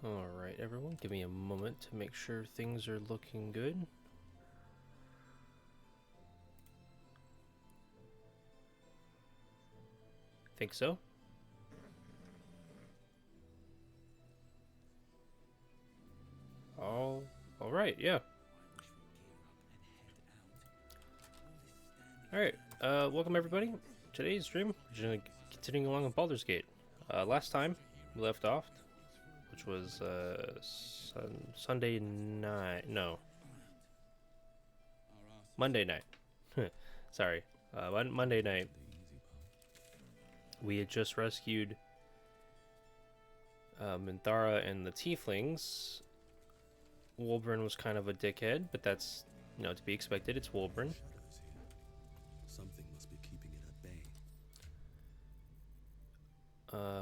Alright, everyone, give me a moment to make sure things are looking good. Think so? Alright, yeah. Alright, welcome everybody. Today's stream, we're just continuing along with Baldur's Gate. Last time we left off, which was Sunday night, no, Monday night. Sorry, Monday night. We had just rescued Minthara and the Tieflings. Wolbern was kind of a dickhead, but that's, you know, to be expected. It's Wolbern. Something must be keeping it at bay.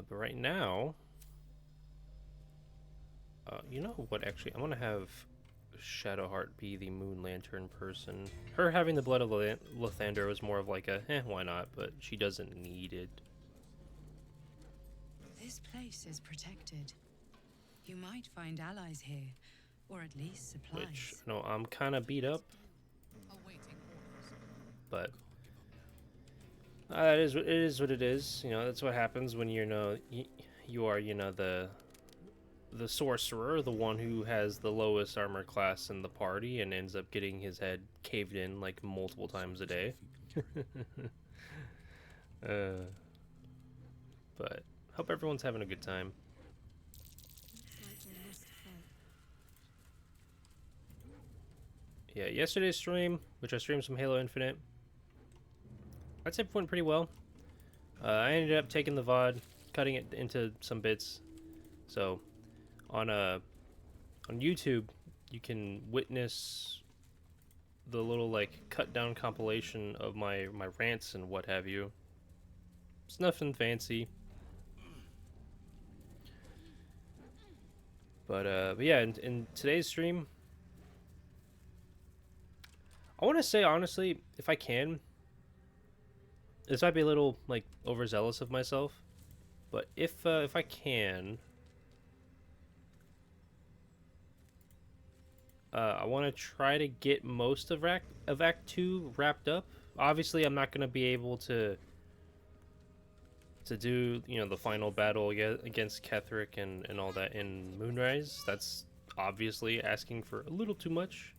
But right now, you know what? Actually, I'm gonna have Shadowheart be the Moon Lantern person. Her having the blood of Lathander was more of like a, why not? But she doesn't need it. This place is protected. You might find allies here, or at least supplies. Which, no, I'm kind of beat up. But it is what it is. You know, that's what happens when you know you are, you know, the sorcerer, the one who has the lowest armor class in the party, and ends up getting his head caved in like multiple times a day. But hope everyone's having a good time. Yeah, yesterday's stream, which I streamed some Halo Infinite, I'd say it went pretty well. I ended up taking the VOD, cutting it into some bits. So, on YouTube, you can witness the little like cut down compilation of my rants and what have you. It's nothing fancy. But yeah, in today's stream, I want to say honestly, if I can, this might be a little like overzealous of myself, but if I can, I want to try to get most of Act 2 wrapped up. Obviously, I'm not going to be able to do, you know, the final battle against Ketheric and all that in Moonrise. That's obviously asking for a little too much.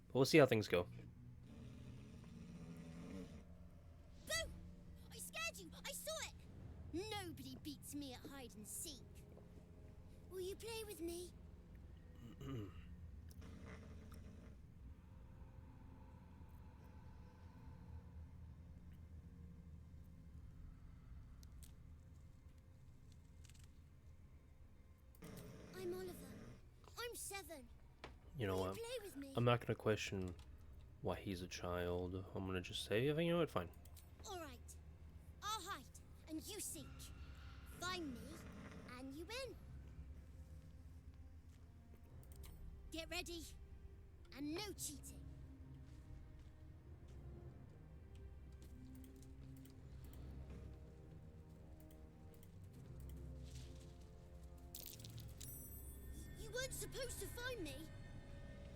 But we'll see how things go. Boo! I scared you! I saw it! Nobody beats me at hide and seek. Will you play with me? I'm Oliver. I'm 7. You know Will what? you play with me? I'm not gonna question why he's a child. I'm gonna just say, you know what, fine. All right. I'll hide, and you seek. Find me, and you win. Get ready, and no cheating. You weren't supposed to find me.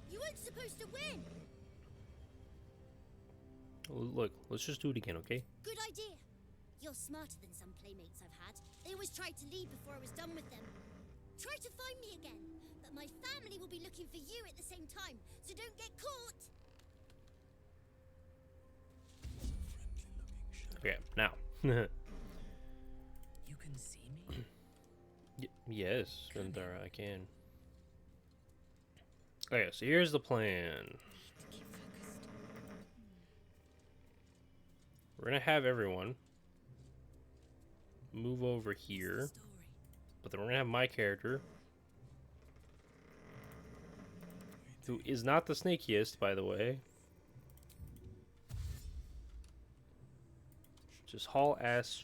You weren't supposed to win. Look, let's just do it again, okay? Good idea. You're smarter than some playmates I've had. They always tried to leave before I was done with them. Try to find me again, but my family will be looking for you at the same time, so don't get caught. Okay, now. You can see me? Yes, Minthara, I can. Okay, so here's the plan. Keep focused. We're gonna have everyone move over here, Story. but then we're gonna have my character, who is not the snakiest, by the way, just haul ass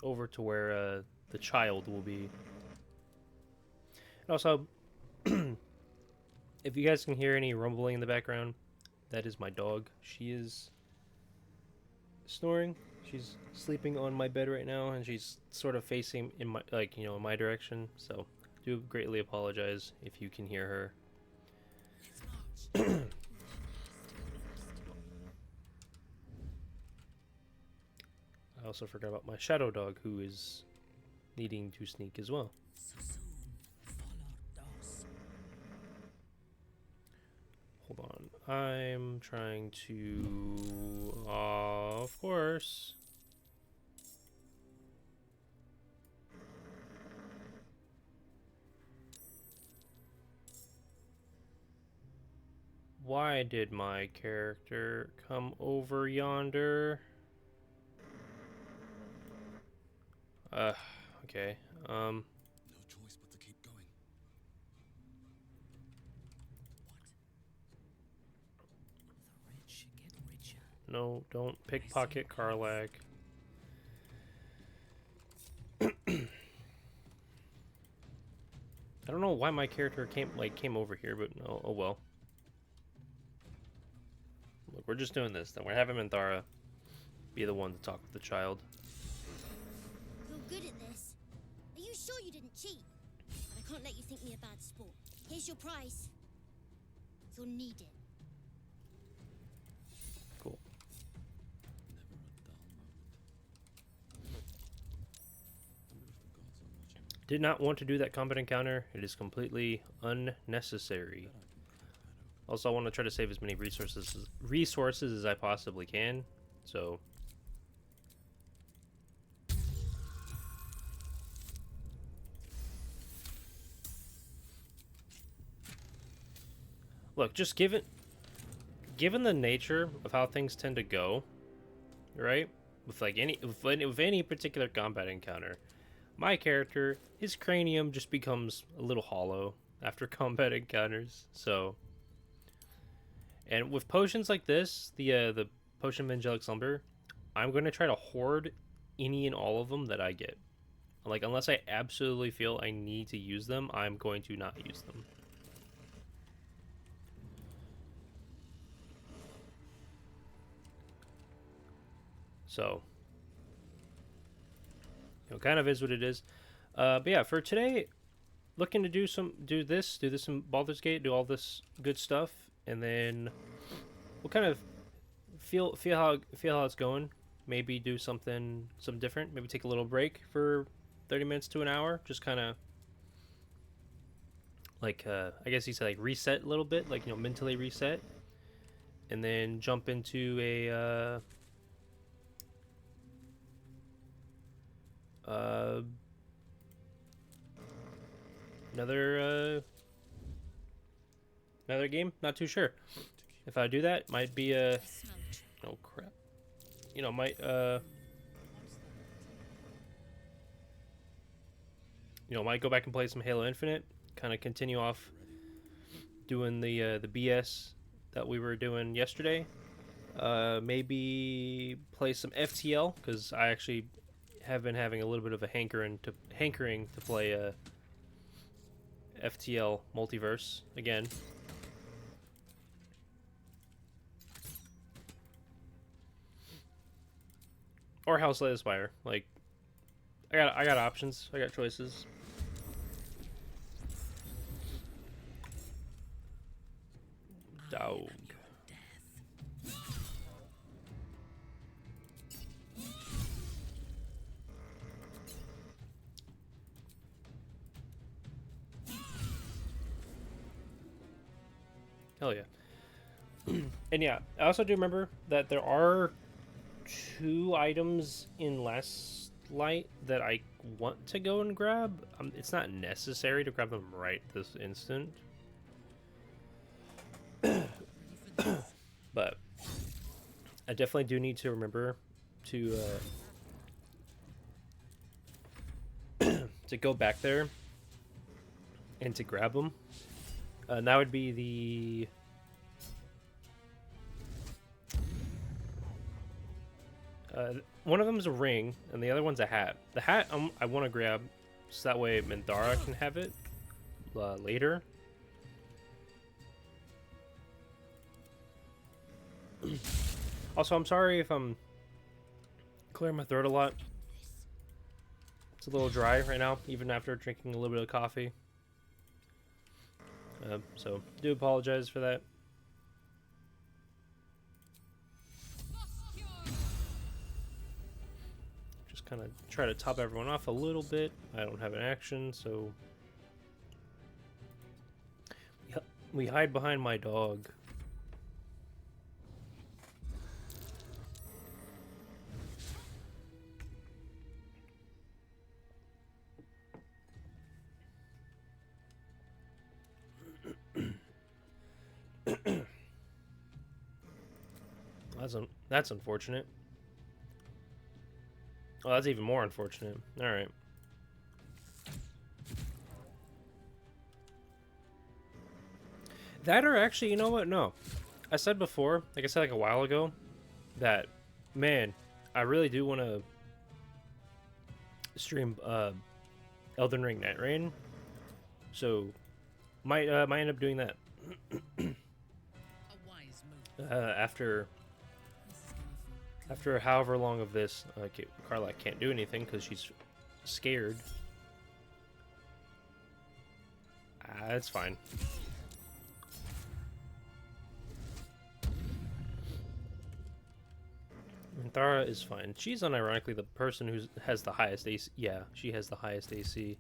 over to where the child will be. And also, if you guys can hear any rumbling in the background, that is my dog. She is snoring. She's sleeping on my bed right now, and she's sort of facing in my, like, in my direction. So, do greatly apologize if you can hear her. I also forgot about my shadow dog, who is needing to sneak as well. Hold on. I'm trying to... of course. Why did my character come over yonder? Okay. No choice but to keep going. The rich get richer. No, don't pickpocket Karlak. I don't know why my character came over here, but oh well. Look, we're just doing this. Then we're having Minthara be the one to talk with the child. You're good at this. Are you sure you didn't cheat? But I can't let you think me a bad sport. Here's your prize. You'll need it. Cool. Never a dull moment. Wonder if the gods are watching. Did not want to do that combat encounter. It is completely unnecessary. Also, I want to try to save as many resources as I possibly can. So, look, just given the nature of how things tend to go, right? With like with any particular combat encounter, my character, his cranium just becomes a little hollow after combat encounters. So, and with potions like this, the potion of angelic slumber, I'm going to try to hoard any and all of them that I get. Like, unless I absolutely feel I need to use them, I'm going to not use them. So, kind of is what it is. But yeah, for today, looking to do this in Baldur's Gate, do all this good stuff, and then we'll kind of feel how it's going. Maybe do something different. Maybe take a little break for 30 minutes to an hour. Just kind of like I guess you said, like, reset a little bit, like, mentally reset, and then jump into a another game. Not too sure if I do that. Might be a oh crap. Might go back and play some Halo Infinite. Kind of continue off doing the BS that we were doing yesterday. Maybe play some FTL, because I actually have been having a little bit of a hankering to play FTL Multiverse again. Or House Slay the Spire. Like, I got options. I got choices. Dog. Hell yeah. And yeah, I also do remember that there are 2 items in Last Light that I want to go and grab. It's not necessary to grab them right this instant. But I definitely do need to remember to to go back there and to grab them. And that would be the one of them is a ring, and the other one's a hat. The hat I want to grab, so that way Minthara can have it later. Also, I'm sorry if I'm Clear my throat a lot. It's a little dry right now, even after drinking a little bit of coffee. So, do apologize for that. Just kind of try to top everyone off a little bit. I don't have an action, so... We hide behind my dog. That's unfortunate. Oh, that's even more unfortunate. All right. That or actually, you know what? No. I said before, like I said like a while ago, that, man, I really do want to stream Elden Ring Night Rain. So, might end up doing that. After however long of this, Carla can't do anything because she's scared. It's fine. Minthara is fine. She's unironically the person who has the highest AC. Yeah, she has the highest AC.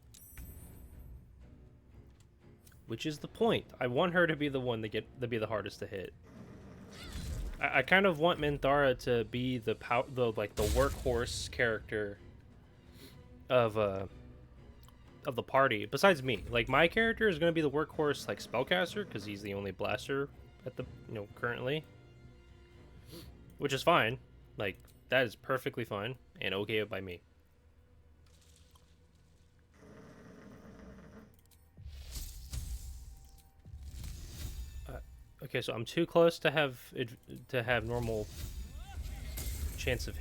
Which is the point. I want her to be the one to be the hardest to hit. I kind of want Minthara to be the workhorse character of the party. Besides me, like my character is gonna be the workhorse like spellcaster because he's the only blaster at the currently, which is fine. Like that is perfectly fine and okay by me. Okay, so I'm too close to have normal chance of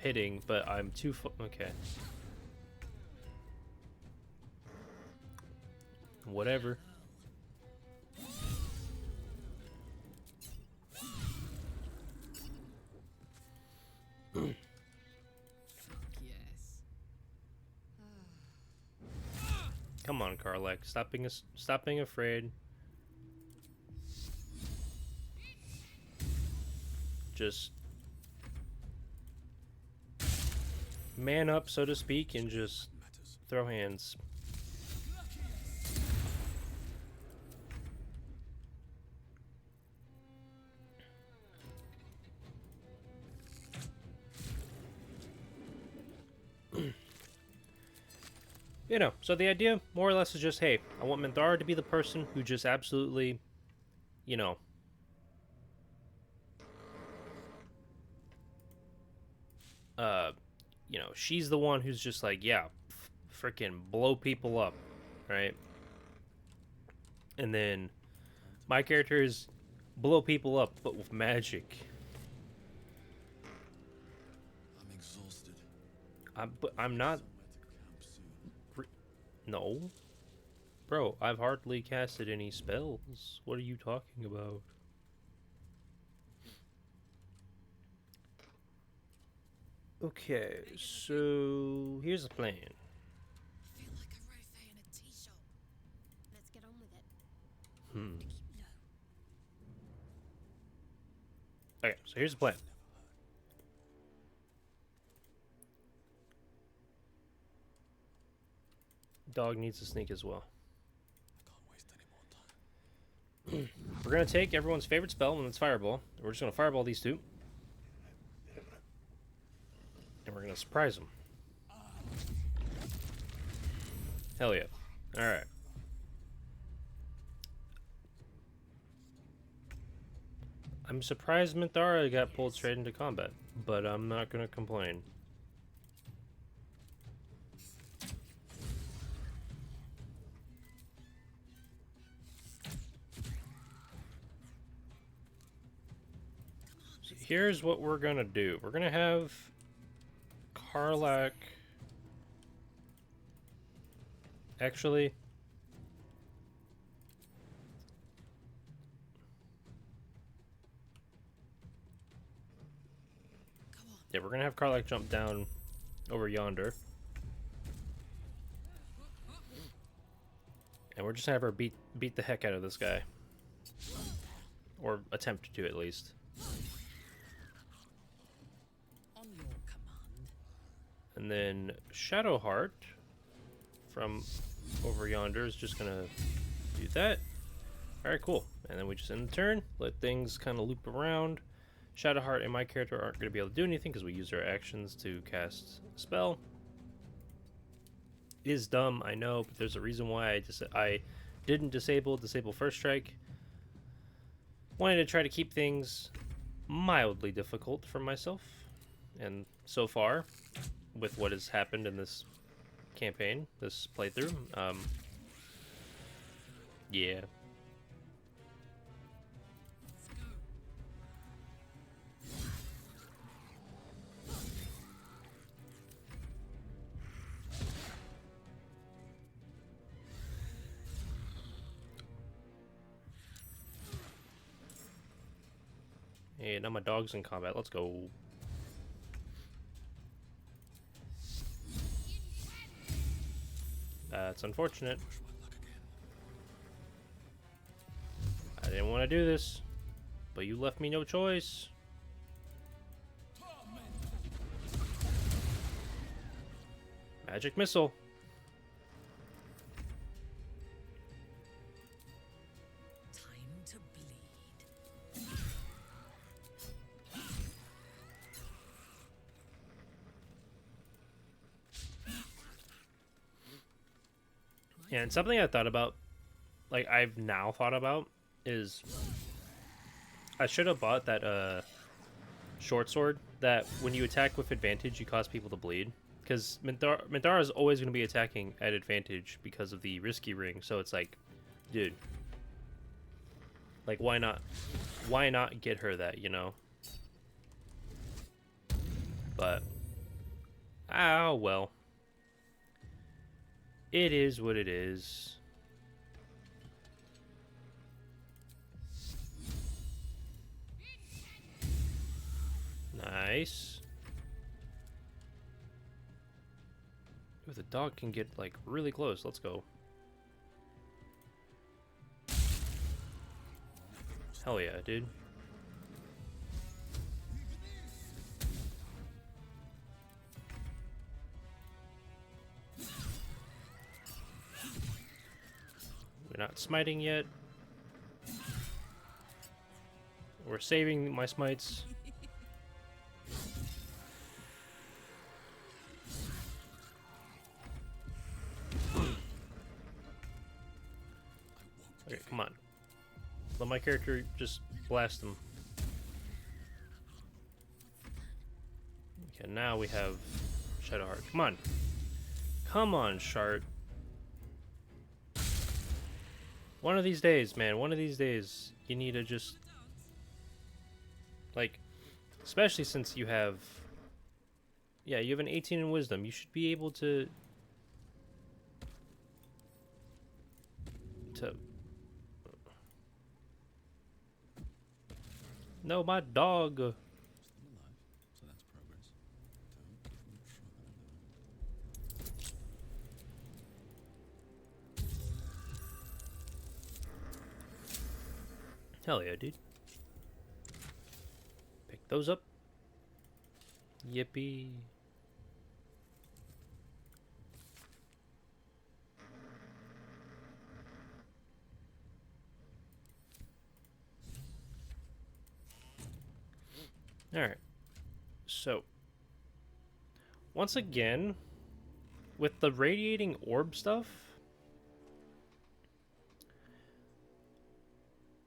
hitting, but I'm too okay. Whatever. Come on, Karlek. Stop being afraid. Just man up, so to speak, and just throw hands. You know, so the idea, more or less, is just, hey, I want Minthara to be the person who just absolutely, you know, she's the one who's just like, yeah, freaking blow people up, right? And then my character is blow people up, but with magic. I'm exhausted. I'm not. No, bro, I've hardly casted any spells. What are you talking about? Okay, so here's the plan. I feel like a rofé in a tea shop. Let's get on with it. Hmm. Okay, so here's the plan. Dog needs to sneak as well. I can't waste any more time. We're gonna take everyone's favorite spell, and it's Fireball. And we're just gonna Fireball these two. And we're gonna surprise them. Hell yeah. Alright. I'm surprised Minthara got pulled straight into combat, but I'm not gonna complain. So here's what we're gonna do. We're gonna have Karlak. Actually, Go on. Yeah, we're gonna have Karlach jump down over yonder. And we're just gonna have her beat the heck out of this guy. Or attempt to, at least. On your command. And then Shadowheart from over yonder is just gonna do that. Alright, cool. And then we just end the turn, let things kind of loop around. Shadowheart and my character aren't going to be able to do anything because we used our actions to cast a spell. It is dumb, I know, but there's a reason why I didn't disable first strike. Wanted to try to keep things mildly difficult for myself. And so far, with what has happened in this campaign, this playthrough, yeah. Hey, now my dog's in combat. Let's go. That's unfortunate. I didn't want to do this, but you left me no choice. Magic missile. Time to bleed. Yeah, and something I thought about, like I've now thought about, is I should have bought that short sword that when you attack with advantage you cause people to bleed, because Minthara is always going to be attacking at advantage because of the risky ring. So it's like, dude, like why not get her that, you know? But oh well, it is what it is. Nice. Ooh, the dog can get like really close. Let's go. Hell yeah, dude. We're not smiting yet. We're saving my smites. Okay, come on. Let my character just blast them. Okay, now we have Shadowheart. Come on. Come on, Shart. One of these days, man. One of these days, you need to just... like, especially since you have... yeah, you have an 18 in Wisdom. You should be able to... No, my dog. Still alive, so that's progress. Don't give me trouble. Hell yeah, dude. Pick those up. Yippee. Alright. So, once again, with the radiating orb stuff,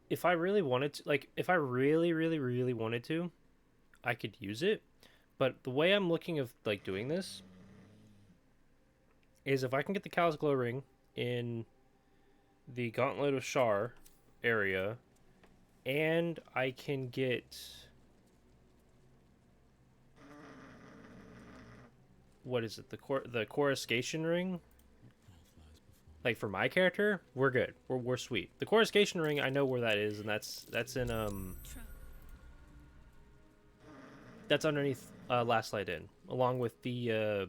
if I really wanted to, like, if I really wanted to, I could use it. But the way I'm looking of, like, doing this is if I can get the Callous Glow Ring in the Gauntlet of Shar area, and I can get... what is it? The Coruscation Ring? Like for my character, we're good. We're sweet. The Coruscation Ring, I know where that is, and that's in that's underneath Last Light In, along with the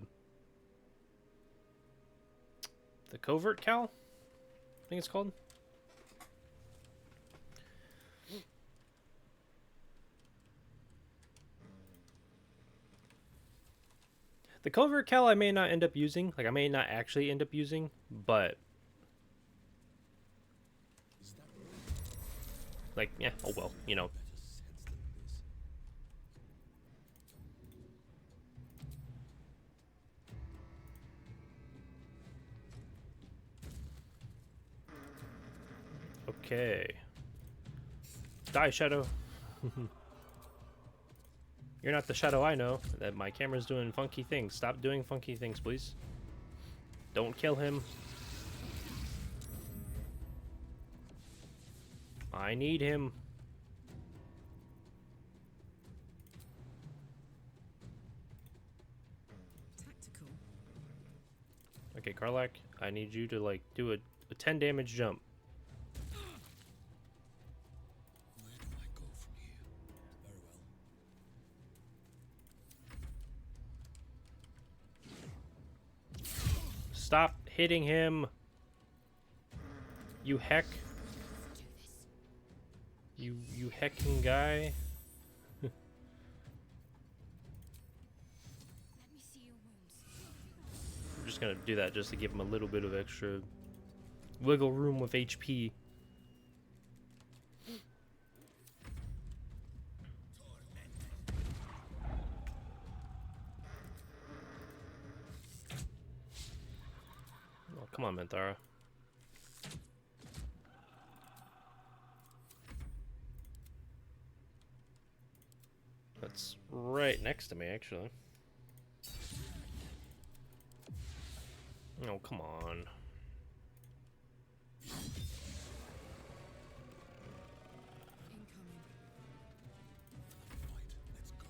Covert Cowl, I think it's called. The Covert Cowl I may not end up using, like I may not actually end up using, but Is that right? like, yeah, oh well, you know. Better sense than this. Okay. Die, Shadow. You're not the Shadow I know. That my camera's doing funky things. Stop doing funky things, please. Don't kill him. I need him. Tactical. Okay, Karlak, I need you to like do a 10 damage jump. Where do I go from here? Very well. Stop hitting him. You heck. You hecking guy. Let me see your wounds. I'm just gonna do that just to give him a little bit of extra wiggle room with HP. Oh, come on, Minthara. That's right next to me, actually. Oh, come on. Incoming. Right, let's go.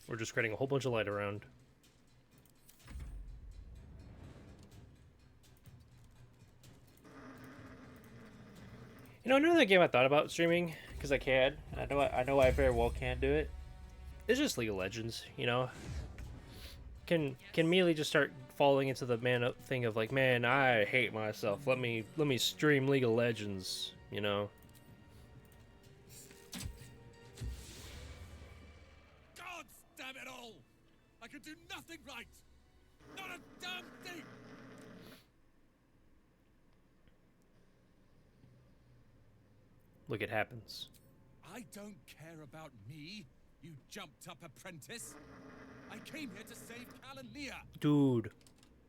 We're just creating a whole bunch of light around. You know, another game I thought about streaming, because I can. I know I very well can do it. It's just League of Legends, you know. Can immediately just start falling into the man up thing of like, man, I hate myself. Let me stream League of Legends, you know. God damn it all! I can do nothing right! Not a damn thing! Look, it happens. I don't care about me, you jumped up apprentice. I came here to save Cal and Leah. Dude,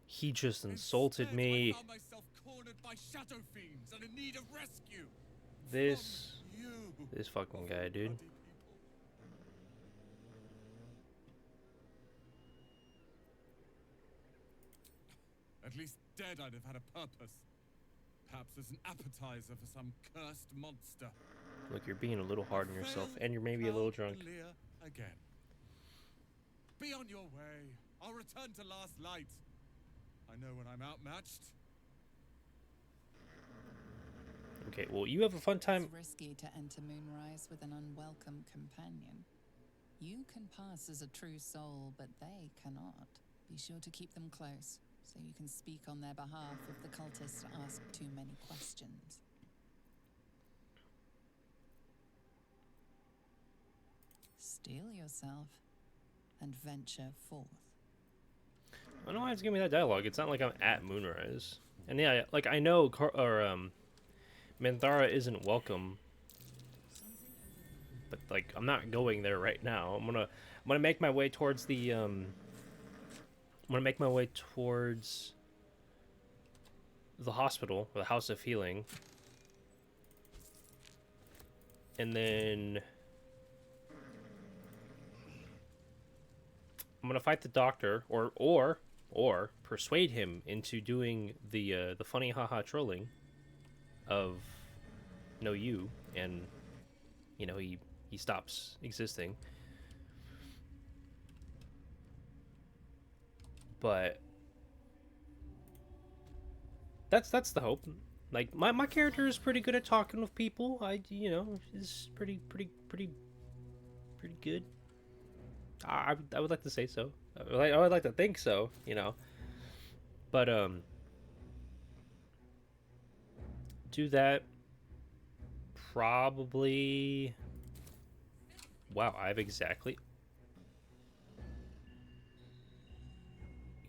he just insulted Instead, me. I found myself cornered by shadow fiends and in need of rescue. This From you, this fucking of guy, all dude. bloody people. At least dead I'd have had a purpose. Perhaps as an appetizer for some cursed monster. Look, you're being a little hard on yourself, Failed and you're maybe a little Cal drunk. and Leah again. Be on your way. I'll return to Last Light. I know when I'm outmatched. Okay, well, you have a fun time. It's risky to enter Moonrise with an unwelcome companion. You can pass as a true soul, but they cannot. Be sure to keep them close, so you can speak on their behalf if the cultists ask too many questions. Steel yourself and venture forth. I don't know why it's giving me that dialogue. It's not like I'm at Moonrise. And yeah, like I know Minthara isn't welcome, but like I'm not going there right now. I'm gonna make my way towards the I'm gonna make my way towards the hospital, or the House of Healing, and then I'm gonna fight the doctor, or persuade him into doing the funny haha trolling of no you, and you know he stops existing. But that's the hope. Like my character is pretty good at talking with people. Is pretty good. I would like to say so. I would like to think so. But do that probably. Wow, I have exactly.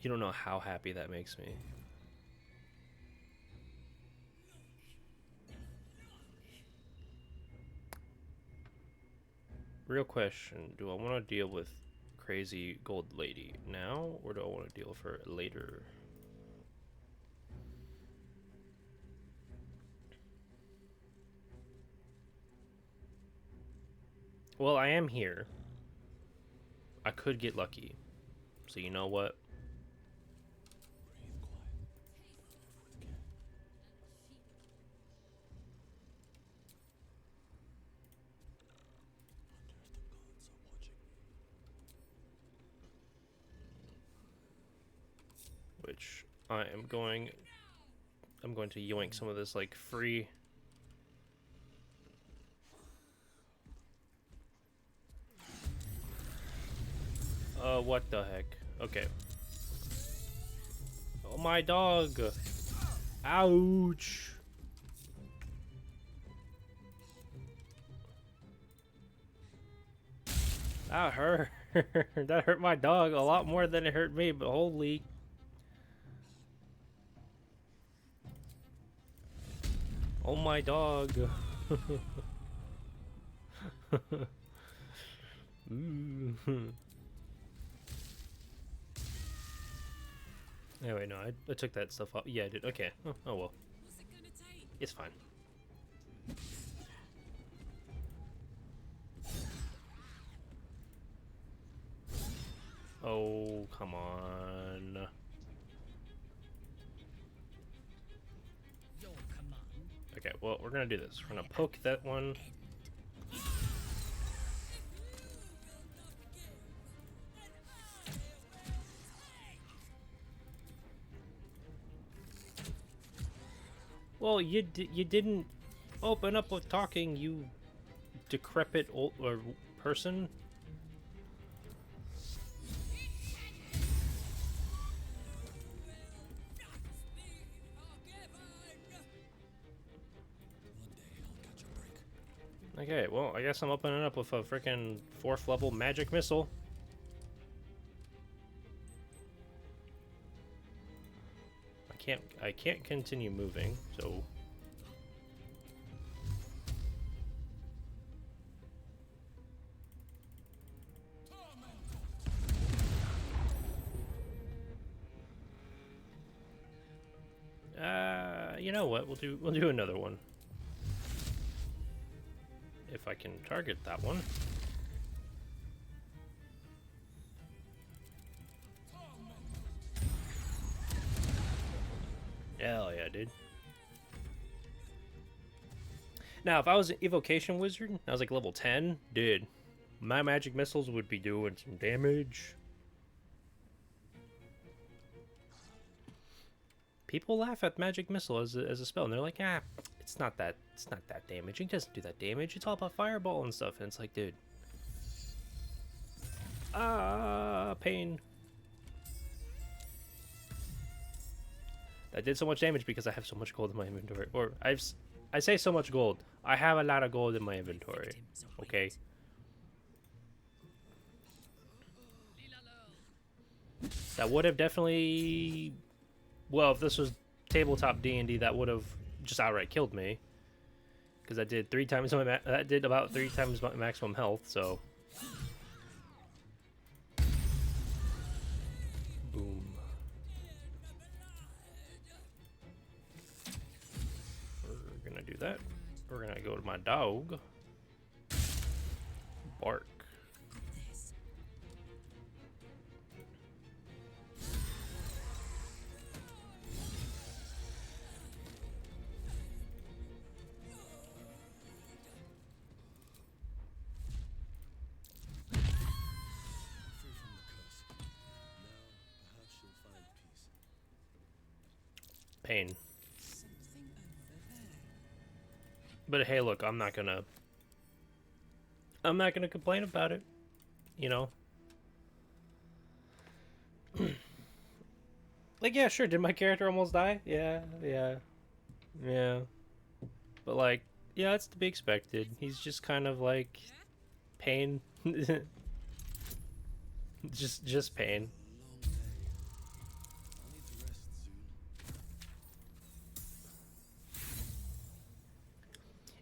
You don't know how happy that makes me. Real question, do I want to deal with crazy gold lady now, or do I want to deal with her later? Well, I am here. I could get lucky. So you know what? Which I'm going to yoink some of this like free. What the heck? Okay. Oh, my dog. Ouch. That hurt. That hurt my dog a lot more than it hurt me, but holy. Oh, my dog. Anyway, no, I took that stuff off. Yeah, I did. Okay. Oh well. It's fine. Oh, come on. Okay, well, we're gonna do this. We're gonna poke that one. Well, you didn't open up with talking, you decrepit old person. Okay, well, I guess I'm opening up with a freaking 4th level magic missile. I can't continue moving, so you know what? We'll do another one. If I can target that one. Hell yeah, dude. Now, if I was an evocation wizard, I was like level 10, dude, my magic missiles would be doing some damage. People laugh at magic missile as a spell, and they're like, it's not that damaging. It doesn't do that damage. It's all about fireball and stuff. And it's like, dude, pain. That did so much damage because I have so much gold in my inventory. Or I say so much gold. I have a lot of gold in my inventory. Okay. That would have definitely. Well, if this was tabletop D&D, that would have just outright killed me. Because that did 3 times my that did about 3 times my maximum health. So. Boom. We're gonna do that. We're gonna go to my dog. Bark. pain. Something over there. But hey, look, I'm not gonna complain about it. You know? Like, yeah, sure, did my character almost die? Yeah. But like, yeah, it's to be expected. He's just kind of like pain. just pain. Long day. I'll need to rest soon.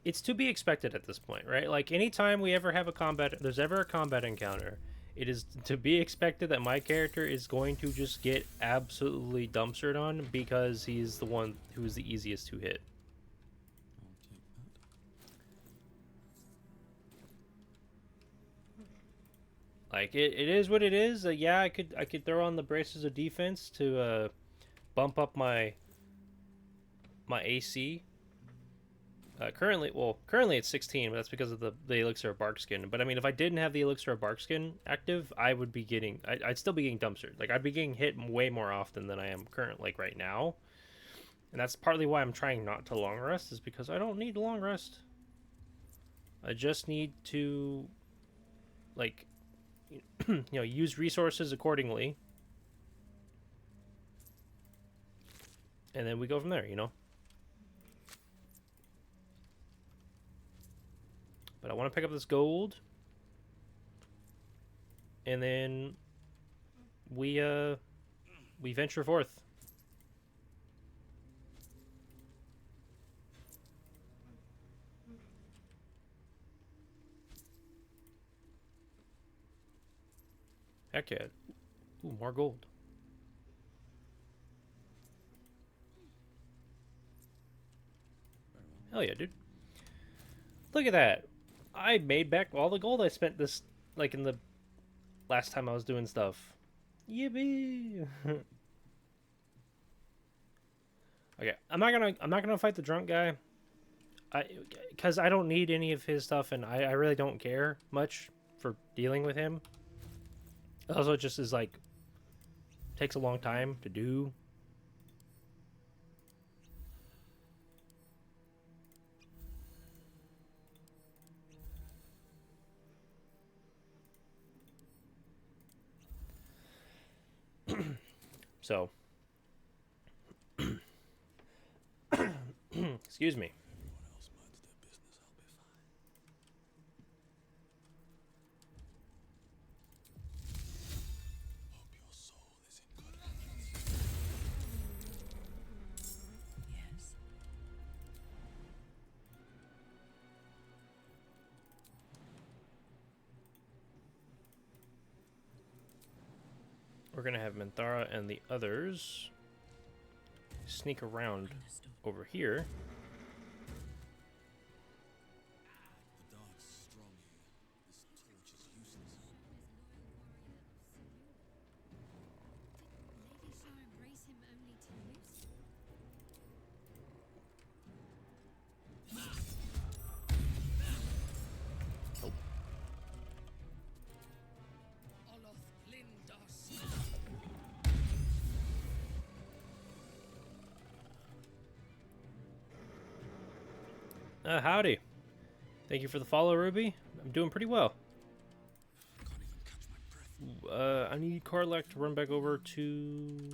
It's to be expected at this point, right? Like anytime we ever have a combat, there's ever a combat encounter, it is to be expected that my character is going to just get absolutely dumpstered on because he's the one who's the easiest to hit. I'll take that. Like it is what it is. Yeah, I could throw on the braces of defense to bump up my AC. Currently it's 16, but that's because of the elixir of barkskin. But I mean, if I didn't have the elixir of barkskin active, I'd still be getting dumpstered. Like I'd be getting hit way more often than I am right now. And that's partly why I'm trying not to long rest, is because I don't need a long rest. I just need to, like, use resources accordingly. And then we go from there, But I want to pick up this gold. And then we venture forth. Heck yeah. Ooh, more gold. Hell yeah, dude. Look at that. I made back all the gold I spent this, like, in the last time I was doing stuff. Yippee! Okay, I'm not gonna fight the drunk guy. Because I don't need any of his stuff, and I really don't care much for dealing with him. Also, it just is like takes a long time to do. So, excuse me. Everyone else minds their business, I'll be fine. Hope your soul is in good hands. Yes. We're gonna have Minthara and the others sneak around over here. The dark's strong here. This torch is useless. Lady Shar embrace him only to lose? Howdy. Thank you for the follow, Ruby. I'm doing pretty well. Can't even catch my breath. I need Karlak to run back over to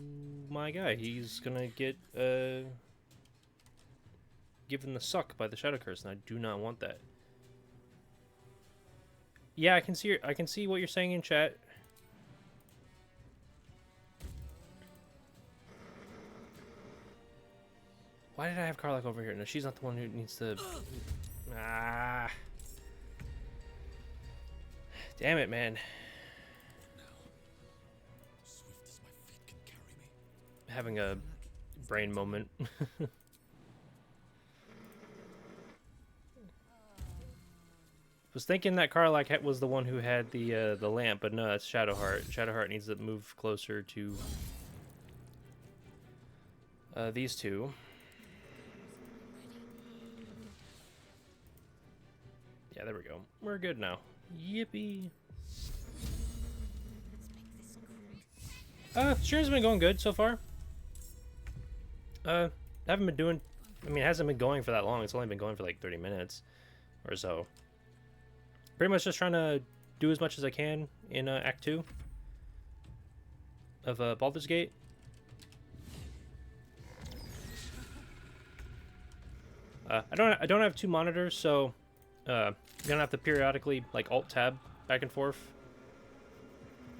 my guy. He's gonna get given the suck by the Shadow Curse, and I do not want that. Yeah, I can see what you're saying in chat. Why did I have Karlak over here? No, she's not the one who needs to... Ah. Damn it, man. Swift as my feet can carry me. Having a brain moment. Was thinking that Karlak was the one who had the lamp, but no, that's Shadowheart. Shadowheart needs to move closer to these two. Yeah, there we go. We're good now. Yippee. Share's been going good so far. haven't been doing. I mean, it hasn't been going for that long. It's only been going for like 30 minutes or so. Pretty much just trying to do as much as I can in Act 2 of Baldur's Gate. I don't have two monitors, so you're gonna have to periodically like Alt Tab back and forth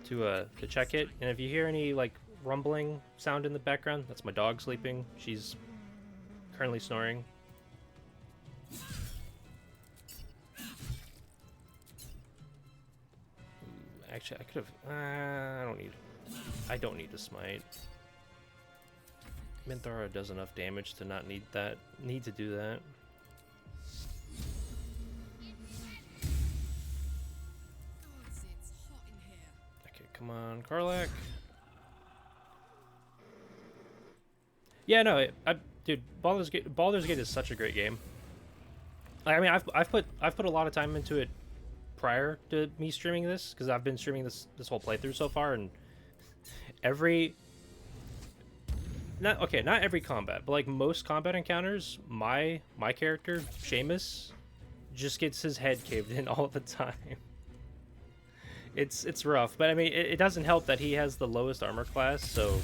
to check it. And if you hear any like rumbling sound in the background, that's my dog sleeping. She's currently snoring. Actually, I could have. I don't need to smite. Minthara does enough damage to not need to do that. Okay, come on, Karlak. Yeah, no, dude, Baldur's Gate is such a great game. I mean, I've put a lot of time into it prior to me streaming this, because I've been streaming this whole playthrough so far, and not every combat, but like most combat encounters, my character Seamus just gets his head caved in all the time. It's rough, but I mean it doesn't help that he has the lowest armor class, so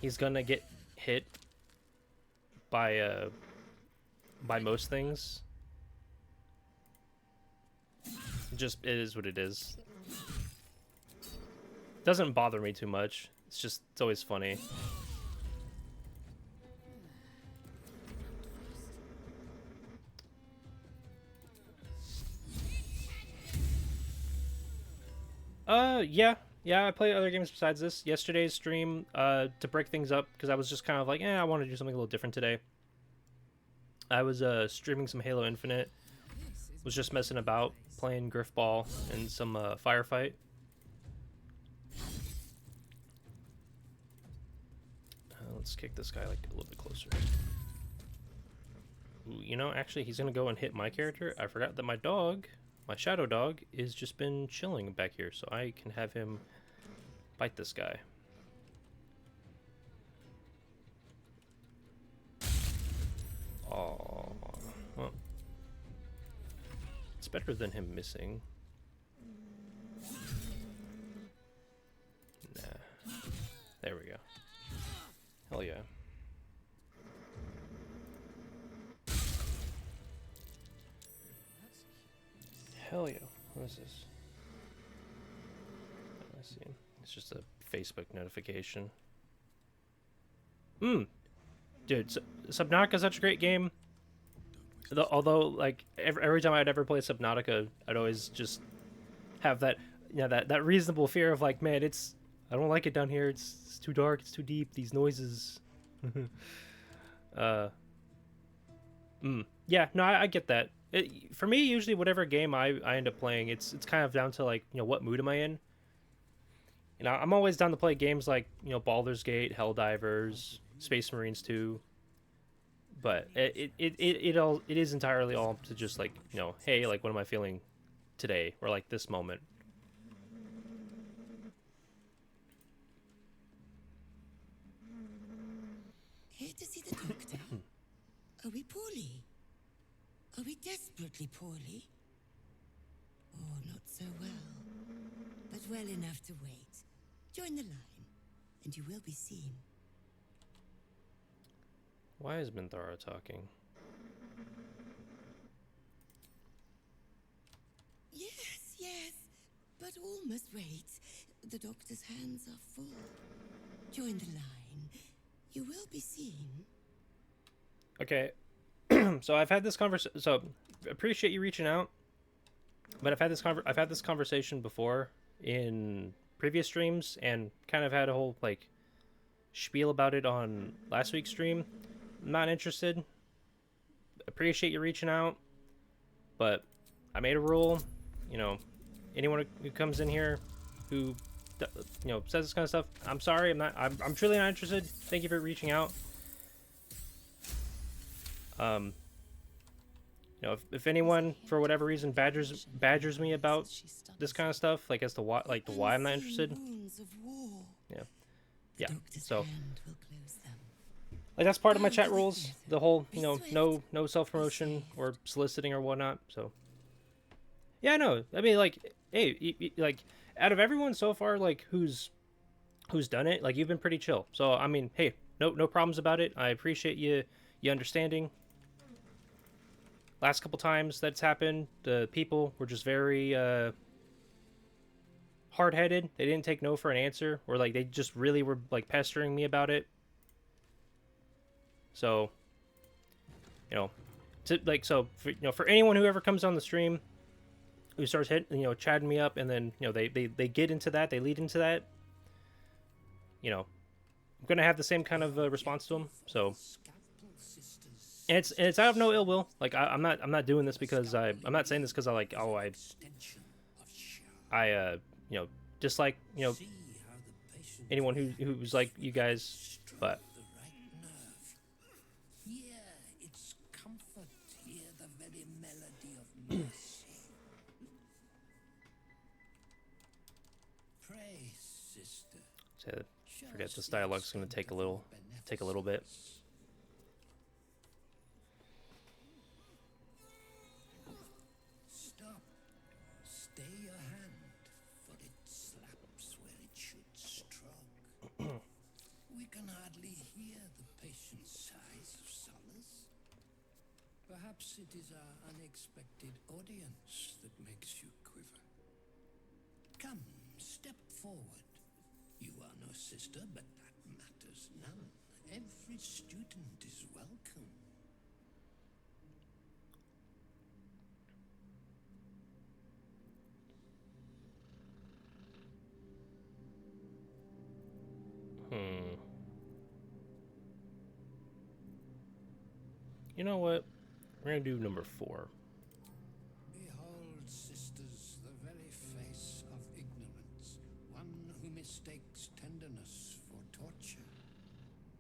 he's gonna get hit by most things. Just it is what it is. Doesn't bother me too much. It's always funny. Yeah, I play other games besides this. Yesterday's stream, to break things up, because I was just kind of like, I want to do something a little different today. I was streaming some Halo Infinite. Was just messing about, playing Griffball and some Firefight. Let's kick this guy like a little bit closer. Ooh, you know, actually, he's gonna go and hit my character. I forgot that my dog, my shadow dog, is just been chilling back here, so I can have him bite this guy. Oh, well, it's better than him missing. Nah, there we go. Hell yeah. Hell yeah. What is this? I see. It's just a Facebook notification. Dude, Subnautica such a great game. Although, like, every time I'd ever play Subnautica, I'd always just have that, that reasonable fear of like, man, I don't like it down here. It's too dark. It's too deep. These noises. Yeah, no, I get that. For me, usually, whatever game I end up playing, it's kind of down to like, what mood am I in? I'm always down to play games like, Baldur's Gate, Helldivers, Space Marines 2. But it is entirely all to just like, hey, like, what am I feeling today, or like this moment? Here to see the doctor? Are we poorly? Are we desperately poorly? Oh, not so well. But well enough to wait. Join the line, and you will be seen. Why is Minthara talking? Yes, but all must wait. The doctor's hands are full. Join the line. You will be seen. Okay, so I've had this conversation. So appreciate you reaching out, but I've had this conversation before in previous streams, and kind of had a whole like spiel about it on last week's stream. I'm not interested. Appreciate you reaching out, but I made a rule. Anyone who comes in here who says this kind of stuff, I'm sorry. I'm truly not interested. Thank you for reaching out. If anyone for whatever reason badgers me about this kind of stuff, like as to why I'm not interested. Yeah. So like that's part of my chat rules. The whole, you know, no self promotion or soliciting or whatnot. So yeah, no, I mean, like, hey, like out of everyone so far, like who's done it, like you've been pretty chill. So I mean, hey, no problems about it. I appreciate you understanding. Last couple times that's happened, the people were just very hard-headed. They didn't take no for an answer, or like they just really were like pestering me about it. So, you know, for, you know, for anyone who ever comes on the stream who starts chatting me up, and then, you know, they get into that, they lead into that, you know, I'm gonna have the same kind of response to them. So, and it's out of no ill will. Like I'm not doing this because I'm not saying this because I like, oh, you know, dislike, you know, anyone who's like you guys, but Its comfort, hear the very melody of mercy. Pray, sister. so I forget this dialogue's gonna take a little bit. Stop. Stay your hand, for it slaps where it should stroke. We can hardly hear the patient's sighs of solace. Perhaps it is our unexpected audience that makes you quiver. Come, step forward. You are no sister, but that matters none. Every student is welcome. You know what? We're gonna do number 4. Behold, sisters, the very face of ignorance, one who mistakes tenderness for torture.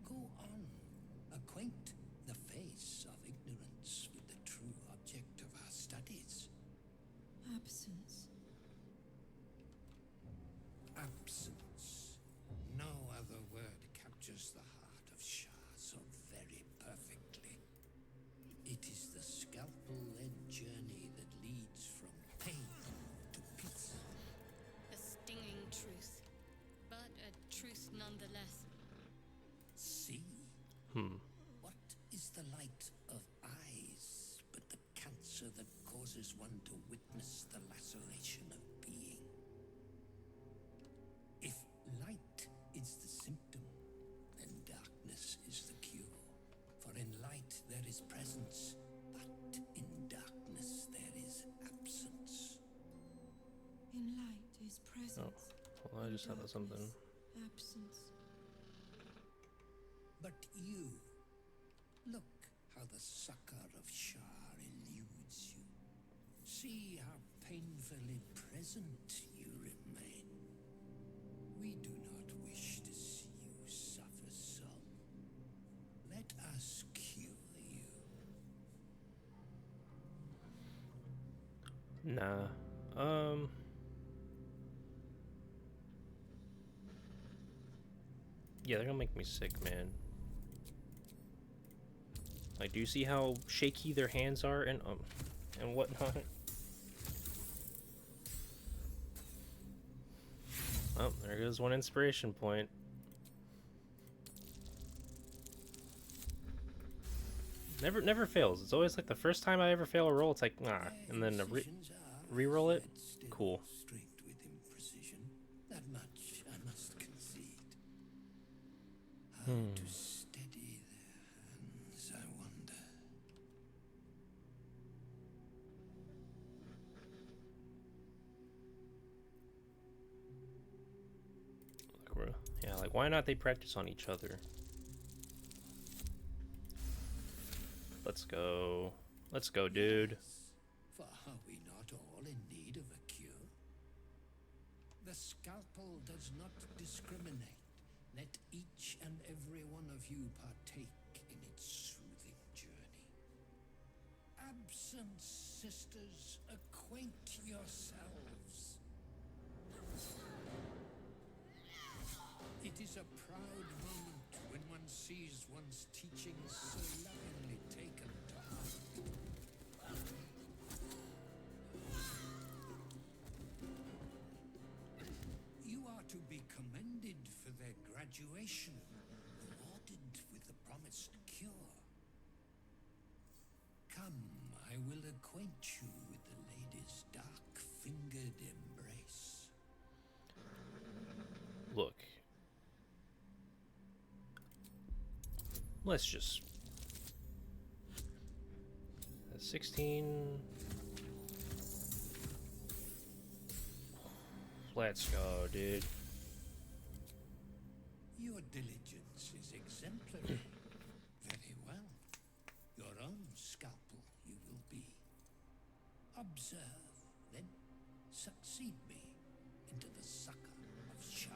Go on, acquaint the face of ignorance with the true object of our studies. Absence. Absence. No other word captures the heart of Shar so very perfectly. It is the scalpel-led journey that leads from pain to peace. A stinging truth, but a truth nonetheless. See? What is the light of eyes but the cancer that causes one to witness the laceration of being? If light is the symptom, then darkness is the cure. For in light there is presence, but in darkness there is absence. In light is presence. Well, I just thought of something. Absence. But you, look how the succor of Shar eludes you. See how painfully present you remain. We do not wish to see you suffer so. Let us cure you. Nah. Yeah, they're gonna make me sick, man. Like, do you see how shaky their hands are and whatnot? Oh, there goes one inspiration point. Never fails. It's always like the first time I ever fail a roll, it's like, nah. And then re-roll it. Cool. Straight with imprecision. That much I must concede. How to steady their hands, I wonder. Yeah, like why not they practice on each other? Let's go. Let's go, dude. For are we not all in need of a cure? The scalpel does not discriminate. Let each and every one of you partake in its soothing journey. Absence, sisters, acquaint yourselves. It is a proud moment when one one sees one's teachings so lovingly taken to heart. You are to be commended for their graduation, rewarded with the promised cure. Come, I will acquaint you with the lady's dark-fingered embrace. Look. Let's just... 16... Let's go, dude. Your diligence is exemplary. Very well. Your own scalpel you will be. Observe, then succeed me into the succor of Shar.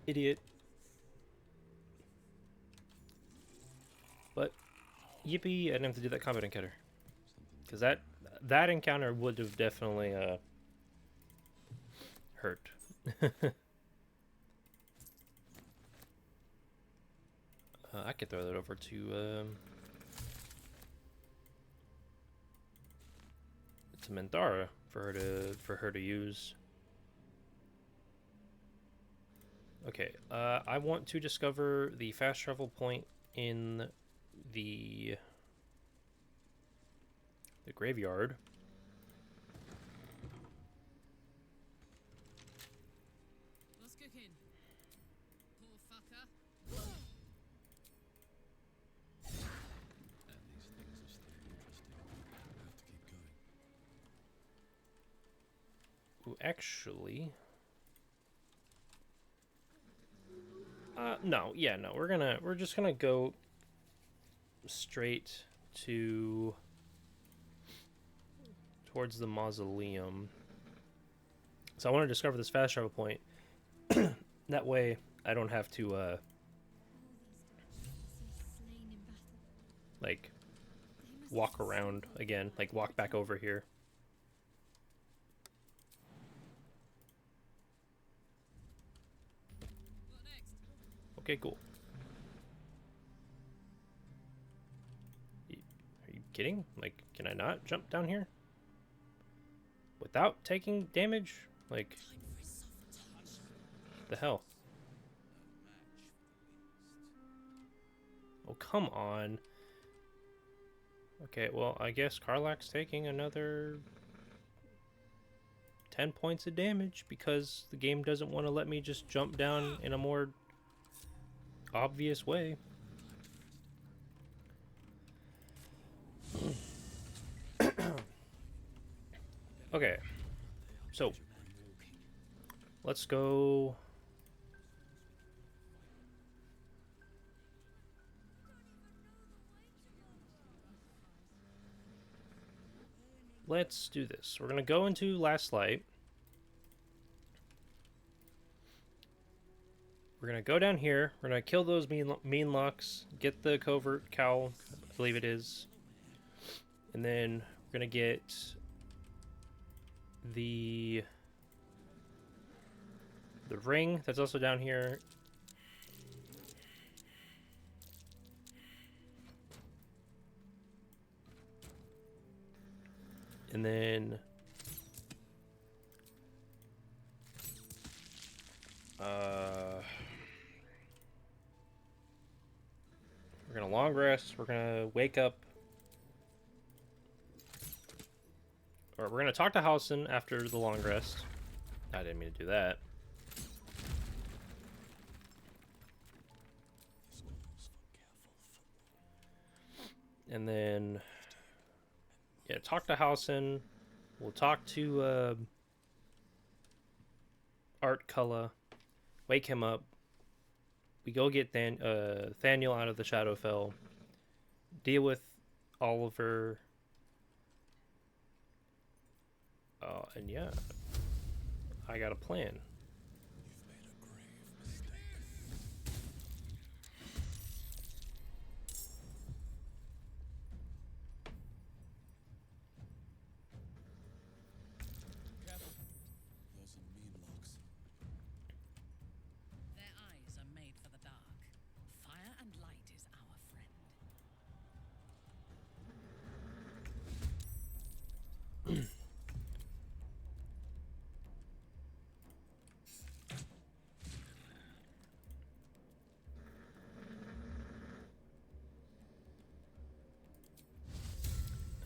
Idiot. But, yippee, I didn't have to do that combat encounter. Because that encounter would have definitely, hurt. I could throw that over to Minthara for her to use. Okay, I want to discover the fast travel point in the graveyard. What's cooking? Poor fucker. And these things are still interesting. I have to keep going. Ooh, actually, no, yeah, no, we're just gonna go straight towards the mausoleum. So I want to discover this fast travel point. That way I don't have to like walk around again, like walk back over here. Okay, cool. Are you kidding? Like, can I not jump down here without taking damage? Like, the hell? Oh, come on. Okay, well, I guess Karlach's taking another 10 points of damage because the game doesn't want to let me just jump down in a more obvious way. Okay, so let's go. Let's do this. We're gonna go into Last Light. We're gonna go down here. We're gonna kill those mean locks. Get the covert cowl, I believe it is, and then we're gonna get the ring that's also down here. And then we're gonna long rest. We're gonna wake up, or we're gonna talk to Halsin after the long rest. I didn't mean to do that. And then, yeah, talk to Halsin. We'll talk to Art Culla. Wake him up. We go get Thaniel out of the Shadowfell. Deal with Oliver. And yeah, I got a plan. You've made a grave mistake.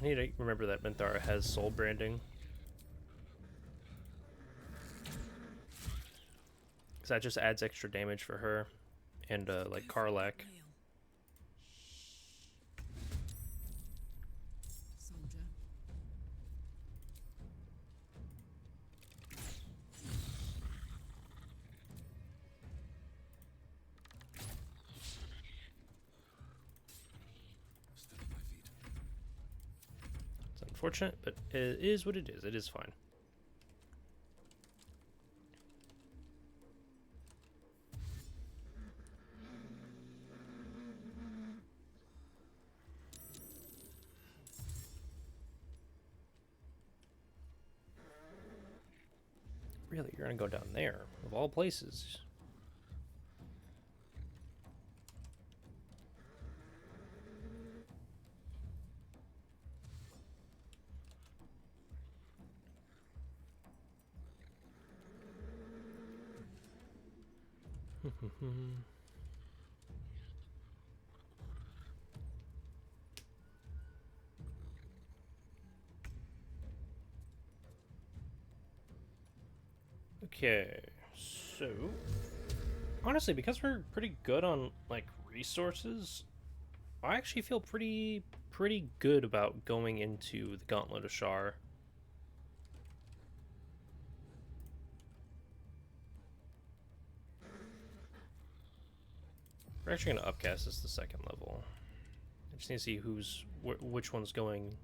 need to remember that Minthara has soul branding. Because that just adds extra damage for her. And, like, Karlak. Soldier. Still on my feet. It's unfortunate, but it is what it is. It is fine. Really, you're gonna go down there, of all places. Okay, so honestly, because we're pretty good on like resources, I actually feel pretty good about going into the Gauntlet of Shar. We're actually gonna upcast this to 2nd level. I just need to see which one's going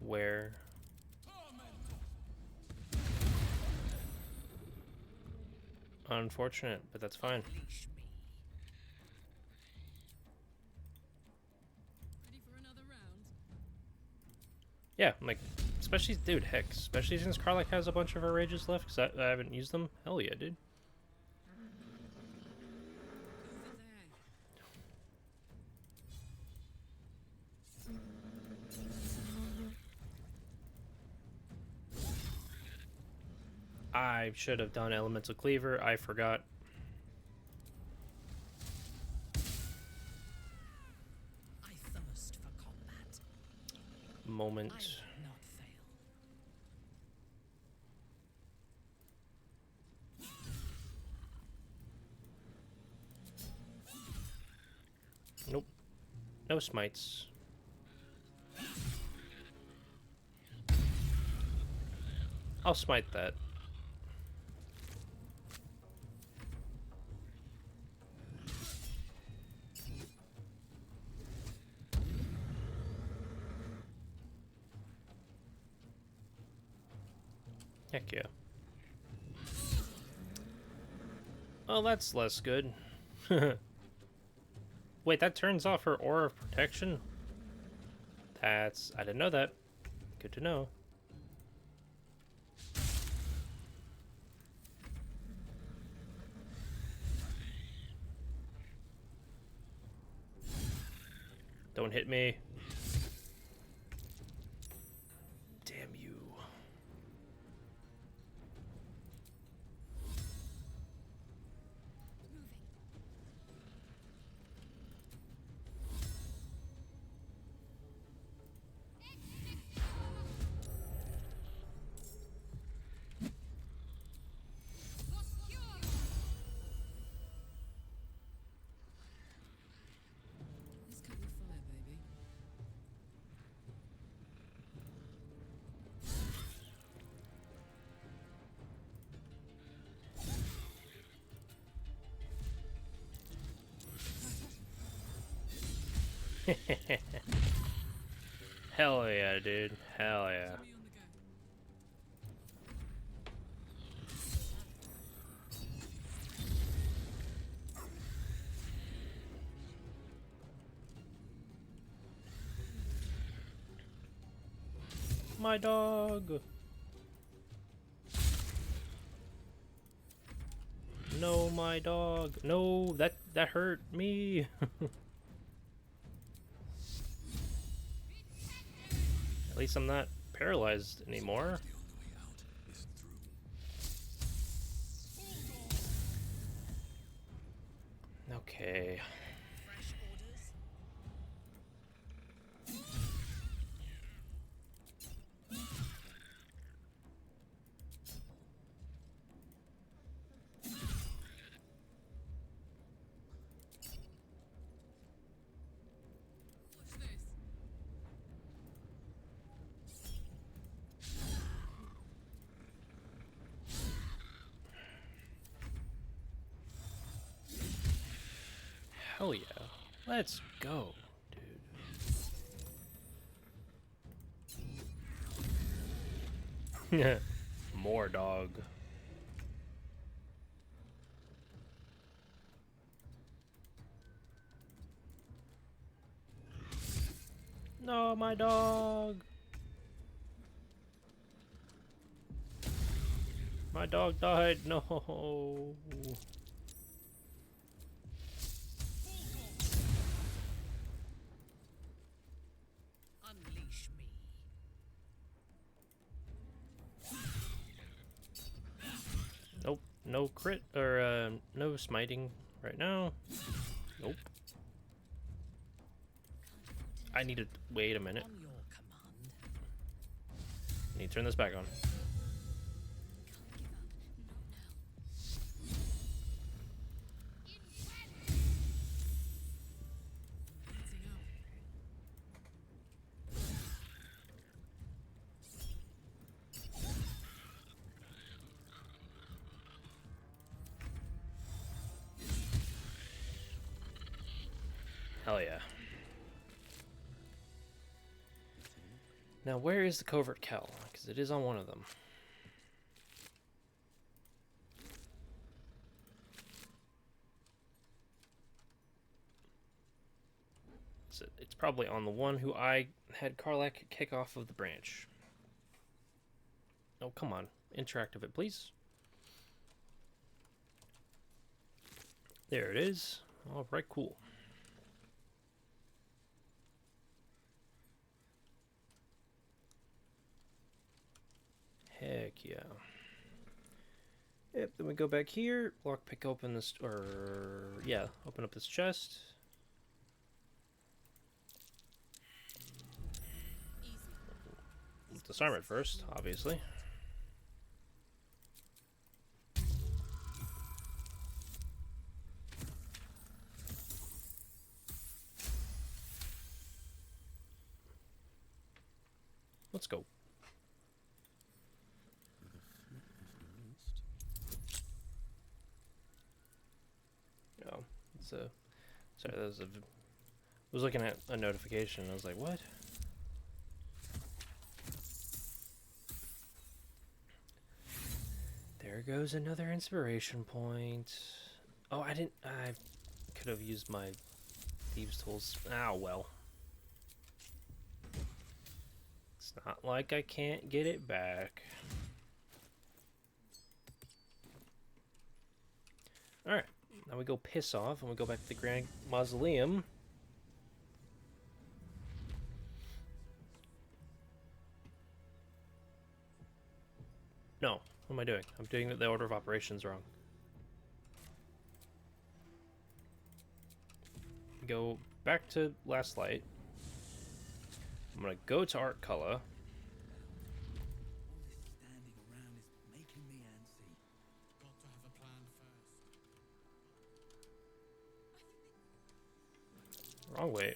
where. Unfortunate, but that's fine. Ready for another round? Yeah, like, especially, dude, heck, especially since Karlak has a bunch of our rages left, because I haven't used them. Hell yeah, dude. Over there. I should have done Elemental Cleaver. I forgot. I thirst for combat. Moment. I will not fail. Nope. No smites. I'll smite that. Heck yeah. Well, that's less good. Wait, that turns off her Aura of Protection? I didn't know that. Good to know. Don't hit me. Damn you. Let's cut your fire, baby. Hell yeah, dude. Hell yeah. Enemy on the go. My dog. No, my dog. No, that hurt me. At least I'm not paralyzed anymore. The only way out is through. Okay. Fresh orders? Let's go, dude. More dog. No, my dog. My dog died. No. Unleash me. Nope. No crit or no smiting right now. Nope. I need to wait a minute. On your command. I need to turn this back on. Heating up. Hell yeah. Now, where is the covert cowl? Because it is on one of them. So it's probably on the one who I had Karlach kick off of the branch. Oh, come on. Interact with it, please. There it is. Alright, cool. Heck yeah. Yep, then we go back here, lockpick open this, or, yeah, open up this chest. Disarm it first, obviously. Let's go. Oh, it's a. Sorry, that was a. I was looking at a notification. I was like, what? There goes another inspiration point. Oh, I didn't. I could have used my thieves' tools. Ah, well. It's not like I can't get it back. Alright, now we go piss off and we go back to the Grand Mausoleum. No, what am I doing? I'm doing the order of operations wrong. Go back to Last Light. I'm gonna go to Art Color. Standing around is making me antsy. Got to have a plan first. Wrong way.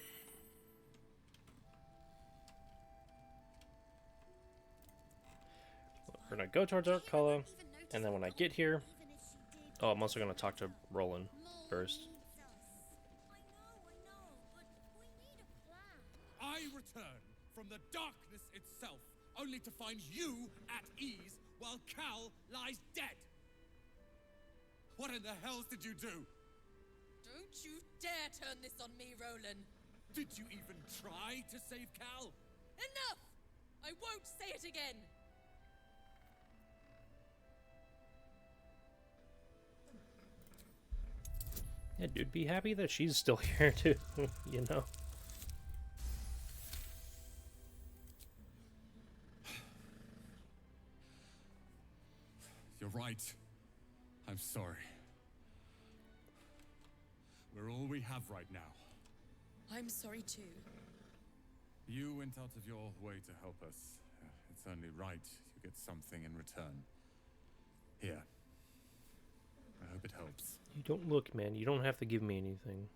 We're gonna go towards Art Color, and then when I get here, oh, I'm also gonna talk to Roland first. I return from the darkness itself, only to find you at ease while Cal lies dead. What in the hells did you do? Don't you dare turn this on me, Roland. Did you even try to save Cal? Enough! I won't say it again. Yeah, dude, be happy that she's still here too, you know? You're right. I'm sorry. We're all we have right now. I'm sorry too. You went out of your way to help us. It's only right you get something in return. Here. I hope it helps. You don't look, man. You don't have to give me anything.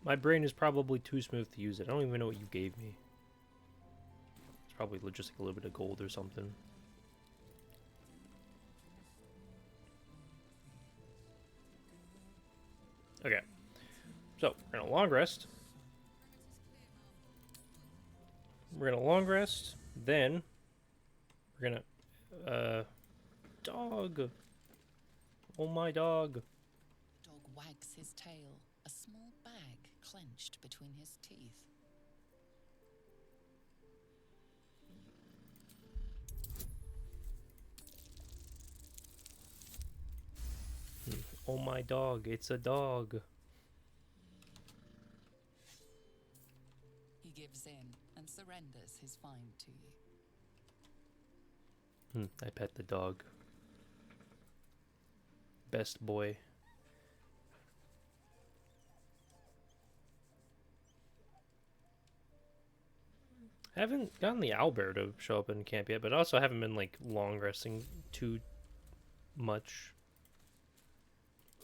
My brain is probably too smooth to use it. I don't even know what you gave me. It's probably just like a little bit of gold or something. Okay. So, we're gonna long rest. We're gonna long rest. Then, we're gonna, dog. Oh, my dog. Dog wags his tail, a small bag clenched between his teeth. Oh, my dog. It's a dog. He gives in and surrenders his find to you. I pet the dog. Best boy. I haven't gotten the owlbear to show up in camp yet, but also haven't been like long resting too much.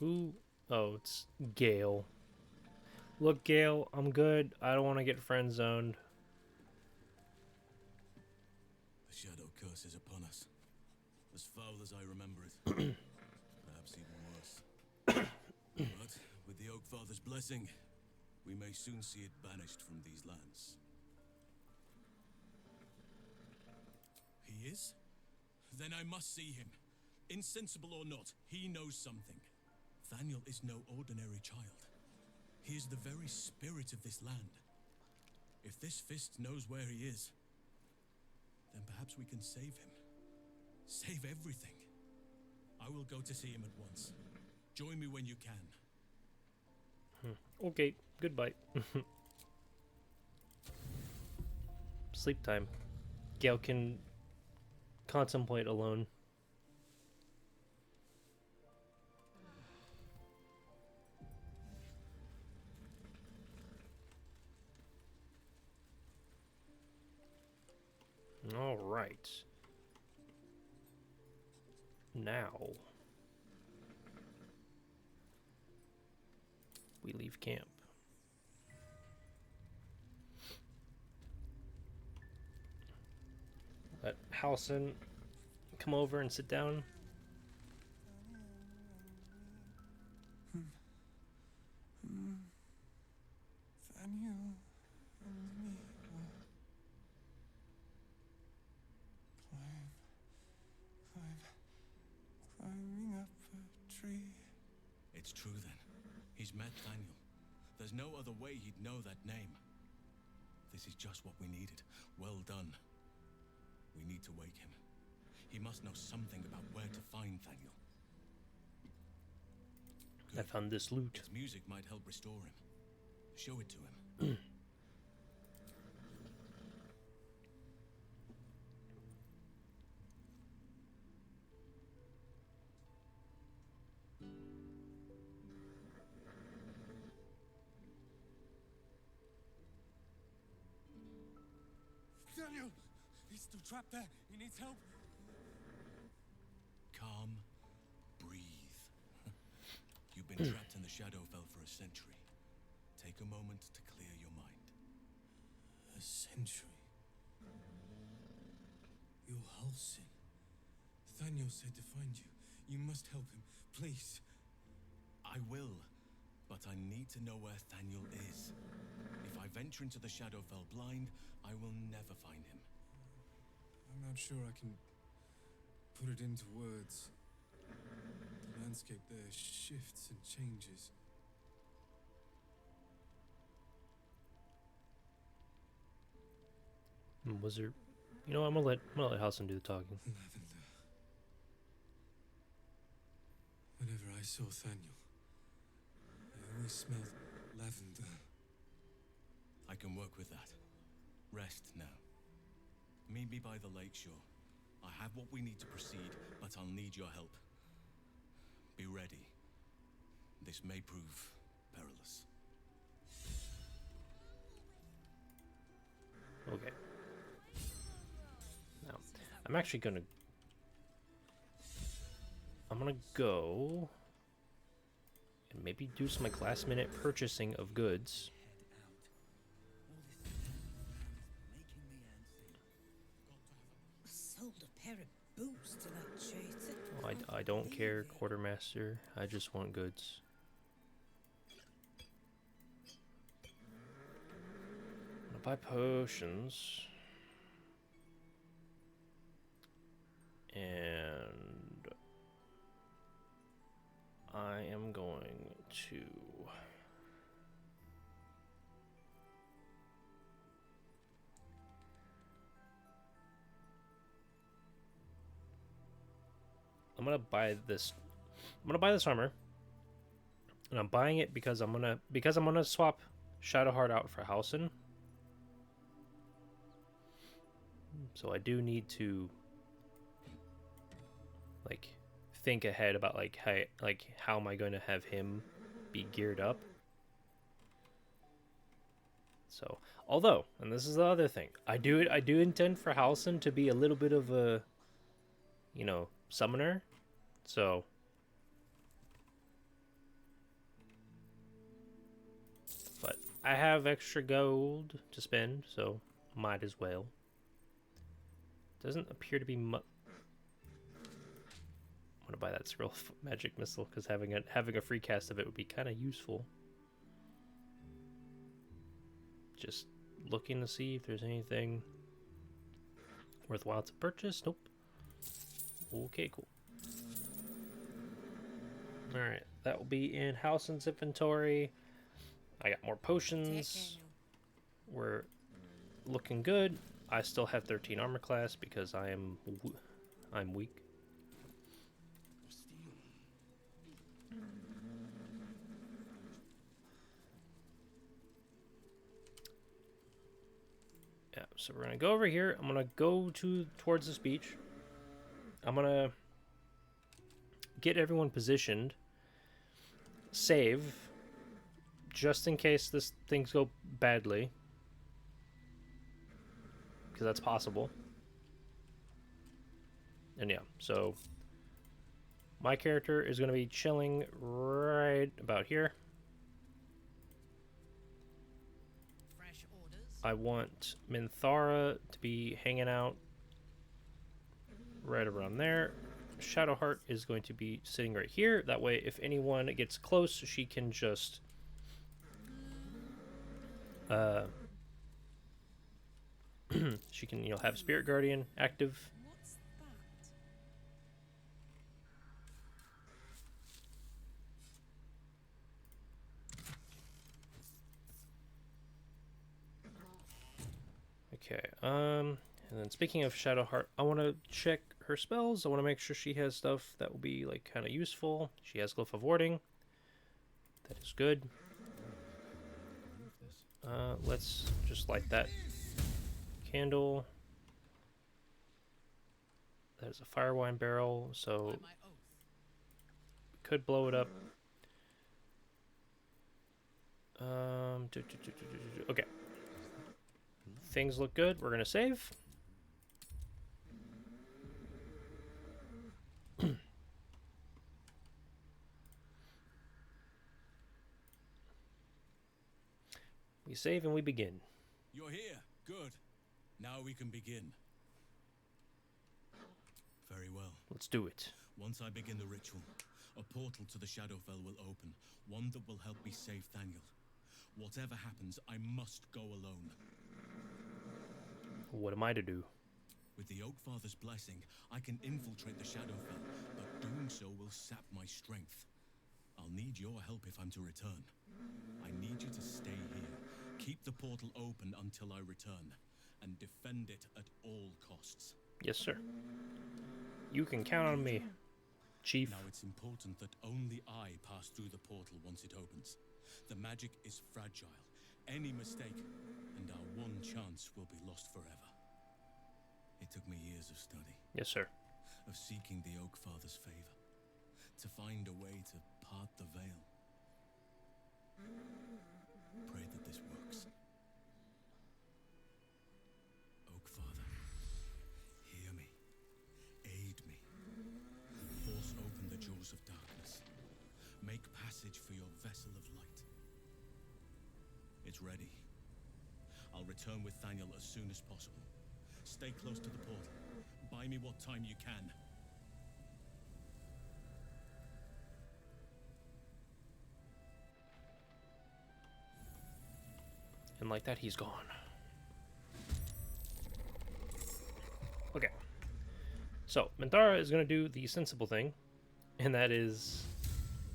Who? Oh, it's Gale. Look, Gale, I'm good. I don't want to get friend zoned. The shadow curse is upon us. As foul as I remember it. Perhaps even worse. But with the Oak Father's blessing, we may soon see it banished from these lands. He is? Then I must see him. Insensible or not, he knows something. Thaniel is no ordinary child. He is the very spirit of this land. If this fist knows where he is, then perhaps we can save him. Save everything. I will go to see him at once. Join me when you can. Okay, goodbye. Sleep time. Gale can contemplate alone. All right. Now we leave camp. Let Halsin come over and sit down. Thaniel and me were climbing up a tree. It's true then. He's met Thaniel. There's no other way he'd know that name. This is just what we needed. Well done. We need to wake him. He must know something about where to find Thaniel. I found this loot. Its music might help restore him. Show it to him. Thaniel! He's still trapped there. He needs help. Calm. Breathe. You've been trapped in the Shadowfell for a century. Take a moment to clear your mind. A century. You're Halsin. Thaniel said to find you. You must help him. Please. I will, but I need to know where Thaniel is. If I venture into the Shadowfell blind, I will never find him. I'm not sure I can put it into words. The landscape there shifts and changes. Was there? You know, I'm gonna let Halsin do the talking. Lavender. Whenever I saw Thaniel, I always smelled lavender. I can work with that. Rest now. Meet me by the lakeshore. I have what we need to proceed, but I'll need your help. Be ready. This may prove perilous. Okay. Now, I'm actually gonna... I'm gonna go... and maybe do some like last minute purchasing of goods. Sold a pair of boots to that traitor. Oh, I don't care, quartermaster. I just want goods. I'll buy potions. And I am going to I'm gonna buy this. I'm gonna buy this armor, and I'm buying it because I'm gonna swap Shadowheart out for Halsin. So I do need to like think ahead about how am I going to have him be geared up. So although, and this is the other thing, I do intend for Halsin to be a little bit of a, you know, summoner. So but I have extra gold to spend, so might as well. Doesn't appear to be much. I'm gonna buy that scroll magic missile because having a free cast of it would be kind of useful. Just looking to see if there's anything worthwhile to purchase. Nope. Okay, cool. All right, that will be in Halsin's inventory. I got more potions. We're looking good. I still have 13 armor class because I'm weak. Yeah, so we're gonna go over here. I'm gonna go towards this beach. I'm gonna get everyone positioned. Save, just in case things go badly, because that's possible. And yeah, so my character is gonna be chilling right about here. I want Minthara to be hanging out right around there. Shadowheart is going to be sitting right here. That way, if anyone gets close, she can just she can, you know, have Spirit Guardian active. Okay, and then speaking of Shadowheart, I want to check her spells. I want to make sure she has stuff that will be, like, kind of useful. She has Glyph of Warding. That is good. Let's just light that candle. There's a fire wine barrel, so we could blow it up. Okay. Things look good. We're gonna save. We save and we begin. You're here. Good. Now we can begin. Very well. Let's do it. Once I begin the ritual, a portal to the Shadowfell will open, one that will help me save Thaniel. Whatever happens, I must go alone. What am I to do? With the Oakfather's blessing, I can infiltrate the Shadowfell, but doing so will sap my strength. I'll need your help if I'm to return. I need you to stay here. Keep the portal open until I return, and defend it at all costs. Yes, sir. You can count on me, Chief. Now it's important that only I pass through the portal once it opens. The magic is fragile. Any mistake, and our one chance will be lost forever. It took me years of study. Yes, sir. Of seeking the Oakfather's favor. To find a way to part the veil. Pray that this works. Oakfather, hear me. Aid me. Force open the jaws of darkness. Make passage for your vessel of light. It's ready. I'll return with Thaniel as soon as possible. Stay close to the portal. Buy me what time you can. And like that, he's gone. So, Minthara is going to do the sensible thing, and that is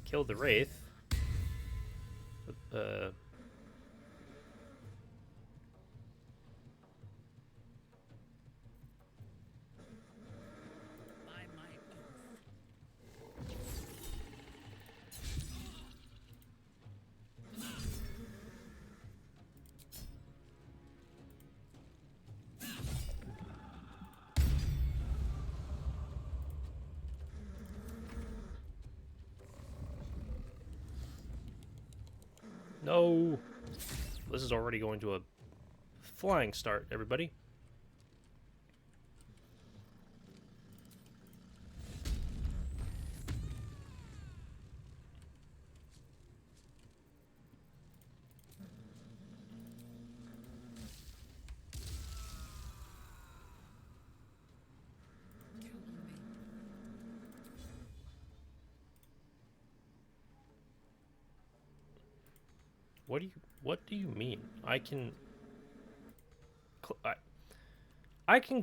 kill the Wraith. By my oath. No! This is already going to a flying start, everybody. What do you mean? I can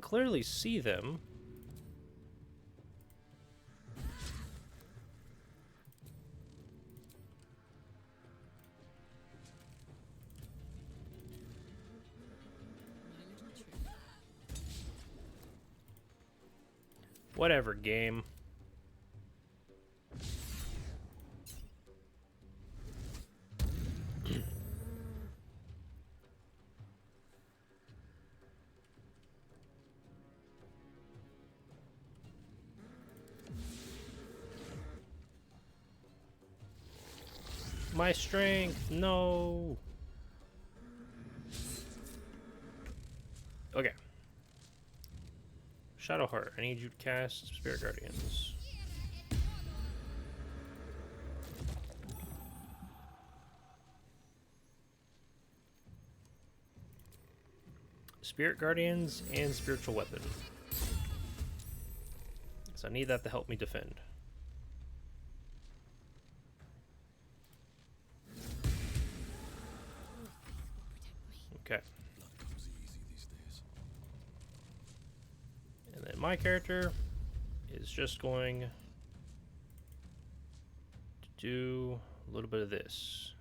clearly see them. Whatever, game. My strength, no. Okay. Shadowheart, I need you to cast Spirit Guardians. Spirit Guardians and Spiritual Weapon. So I need that to help me defend. Okay. And then my character is just going to do a little bit of this.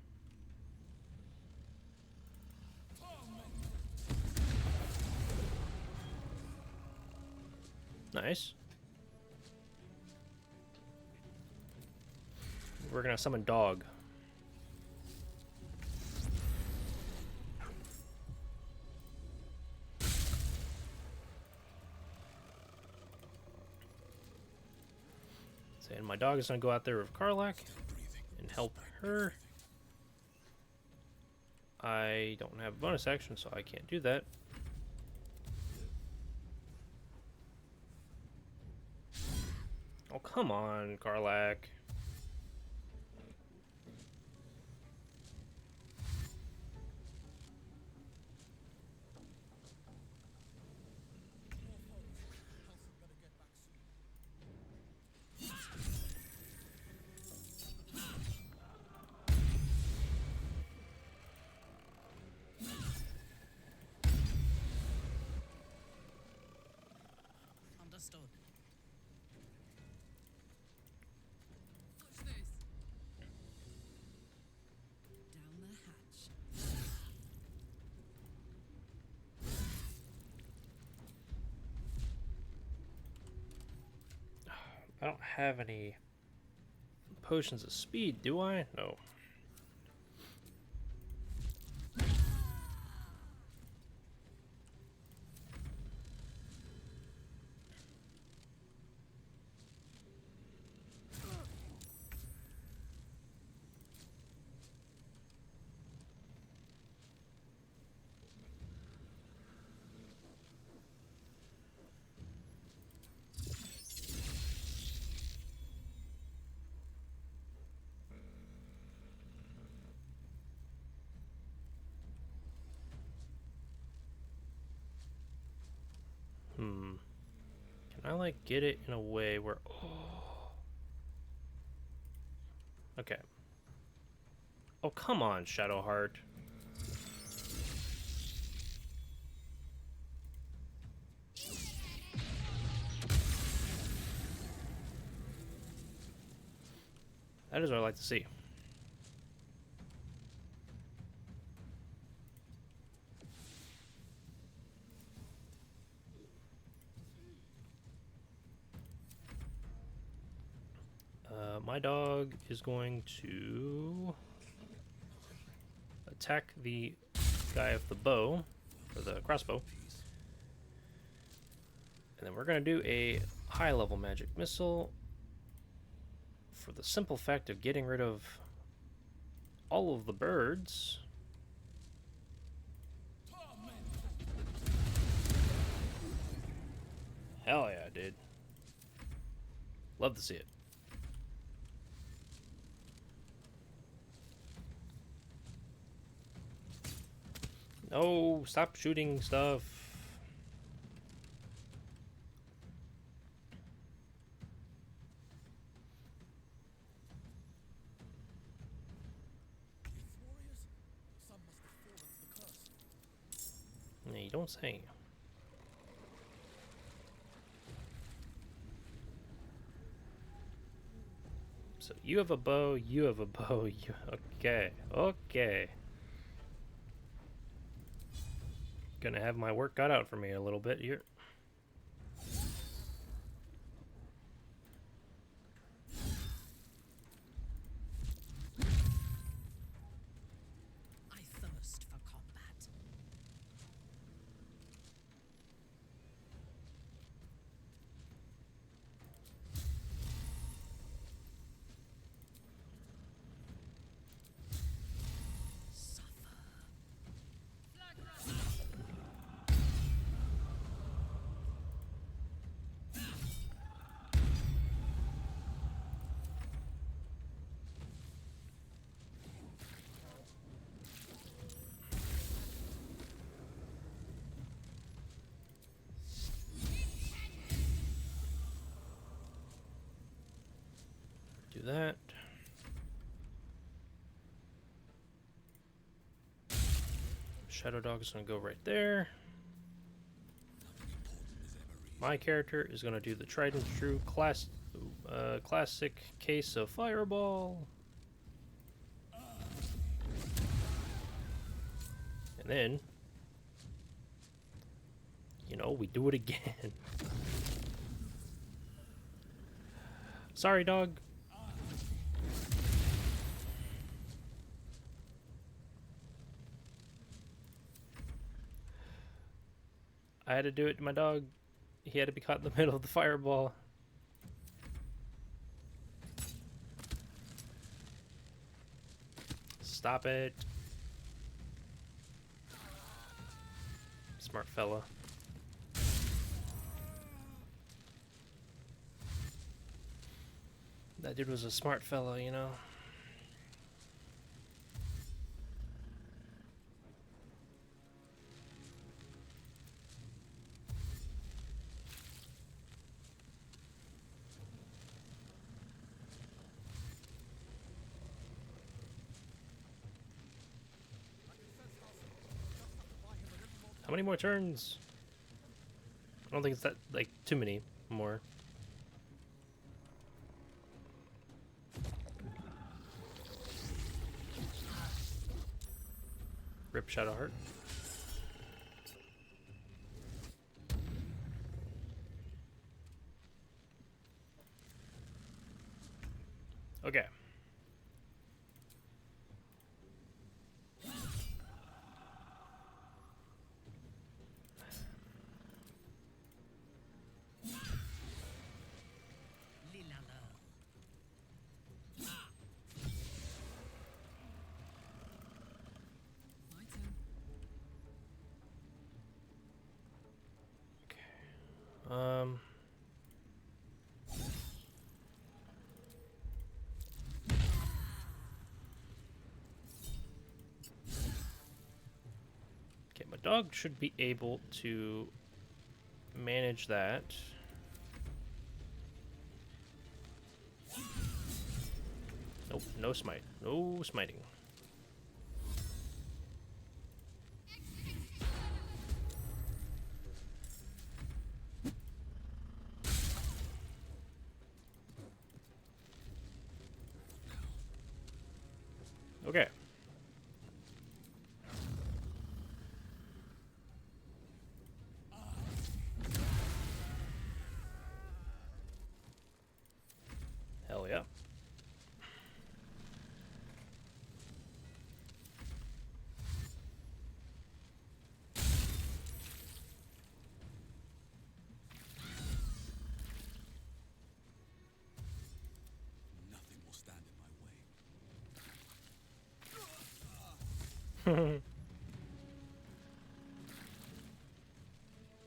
Nice. We're gonna summon Dog. And my dog is gonna go out there with Karlach and help her. I don't have a bonus action, so I can't do that. Oh, come on, Karlach. Understood. Watch this. Down the hatch. I don't have any potions of speed, do I? No. Can I, like, get it in a way where... Oh. Okay. Oh, come on, Shadowheart. That is what I like to see. My dog is going to attack the guy with the bow, or the crossbow. And then we're going to do a high-level magic missile for the simple fact of getting rid of all of the birds. Hell yeah, dude. Love to see it. No, stop shooting stuff. Yeah, you don't say. So you have a bow, you have a bow, you... Okay, okay. Gonna have my work cut out for me a little bit here. I thirst for combat. Do that. Shadow Dog is gonna go right there. My character is gonna do the tried and true classic case of fireball. And then, you know, we do it again. Sorry, dog. I had to do it to my dog. He had to be caught in the middle of the fireball. Stop it. Smart fella. That dude was a smart fella, you know. How many more turns? I don't think it's that, like, too many more. Rip Shadowheart. Okay. Um, okay, my dog should be able to manage that. Nope, no smite. No smiting.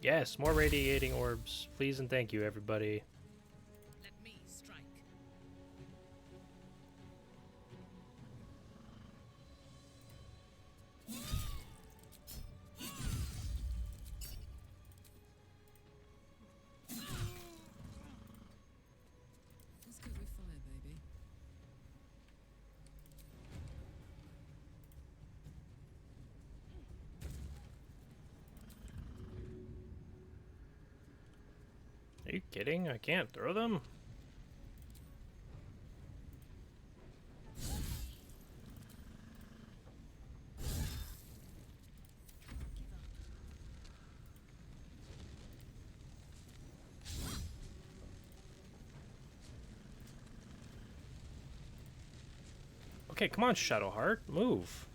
Yes, more radiating orbs. Please and thank you, everybody. Let me strike. Let's go with fire, baby. Are you kidding? I can't throw them? Okay, come on, Shadowheart. Move.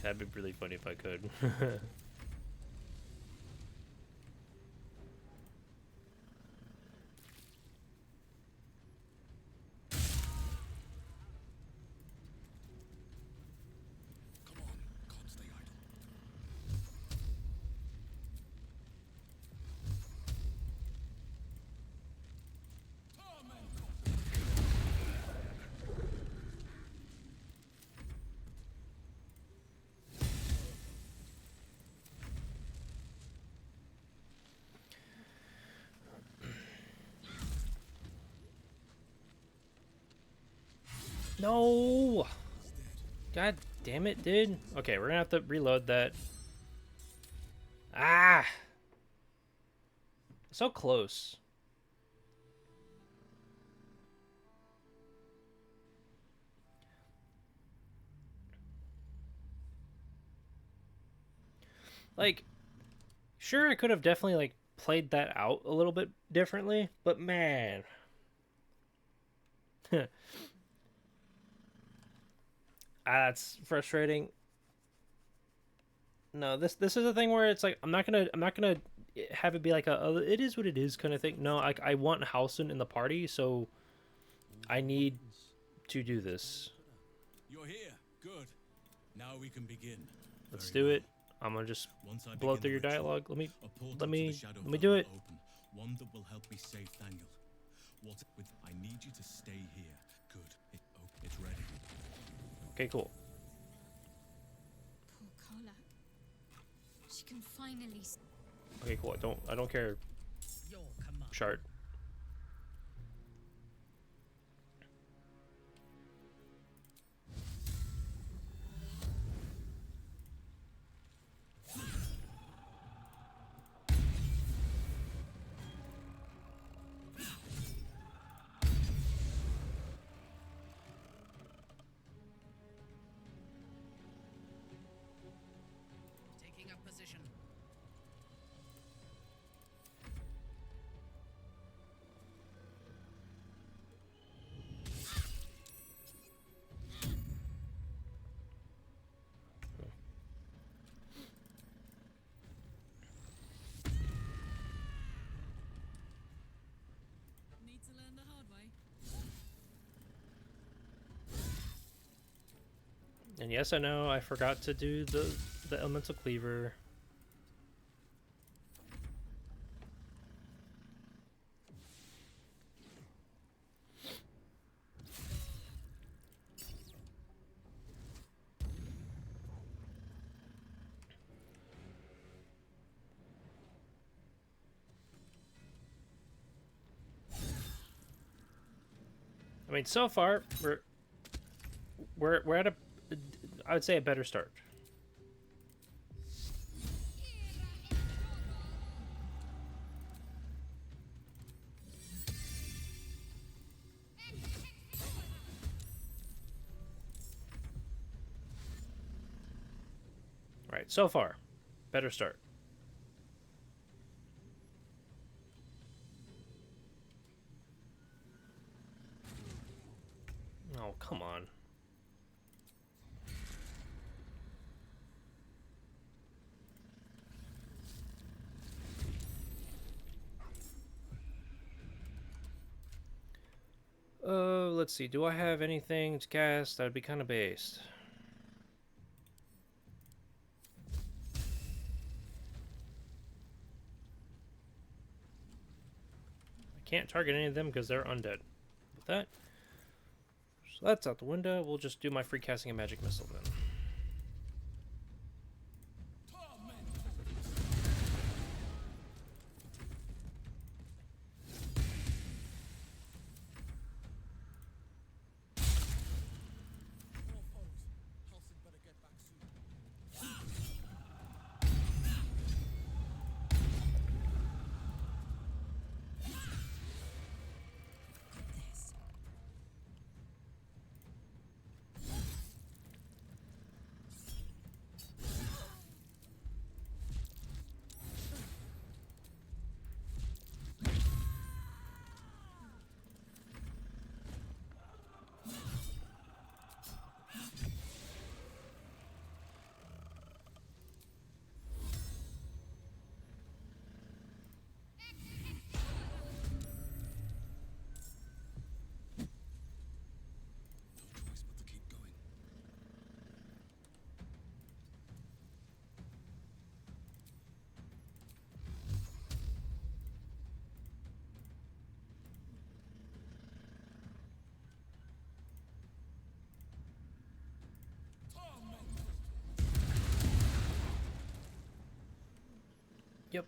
That'd be really funny if I could. Come on, can't stay idle. No! God damn it, dude. Okay, we're gonna have to reload that. Ah! So close. Like, sure, I could have definitely, like, played that out a little bit differently, but man. That's frustrating. No, this is a thing where it's like I'm not gonna have it be like a oh, it is what it is kind of thing. No, like I want Halsin in the party, so I need to do this. You're here. Good. Now we can begin. Let's Very do well. it. I'm gonna just Once I blow begin through the your ritual, dialogue. a portal Let me to the Shadow do Valley it. will open, one that will help me save Daniel. What with I need you to stay here. Good. It's ready. Okay, cool. Poor Carla. She can finally. Okay, cool. I don't care, Your command. Shard. Taking up position. Need to learn the hard way. And yes, I know I forgot to do the elemental cleaver. I mean, so far we're at a I would say a better start. Right, so far, better start. Oh, come on. let's see. Do I have anything to cast? That would be kind of based. I can't target any of them because they're undead. With that, so that's out the window. We'll just do my free casting a magic missile then. Halsin better get back soon. This. No choice but to keep going. Yep.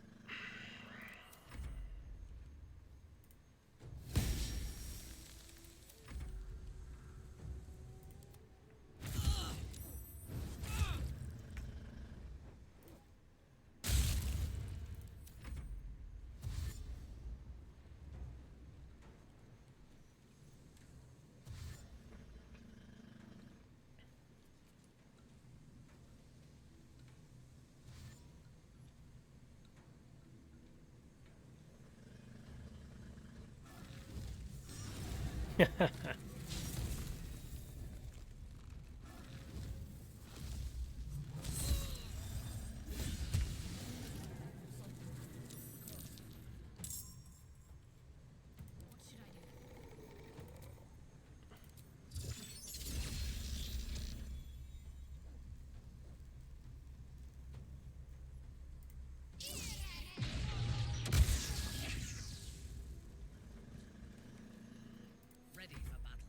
Ready for battle.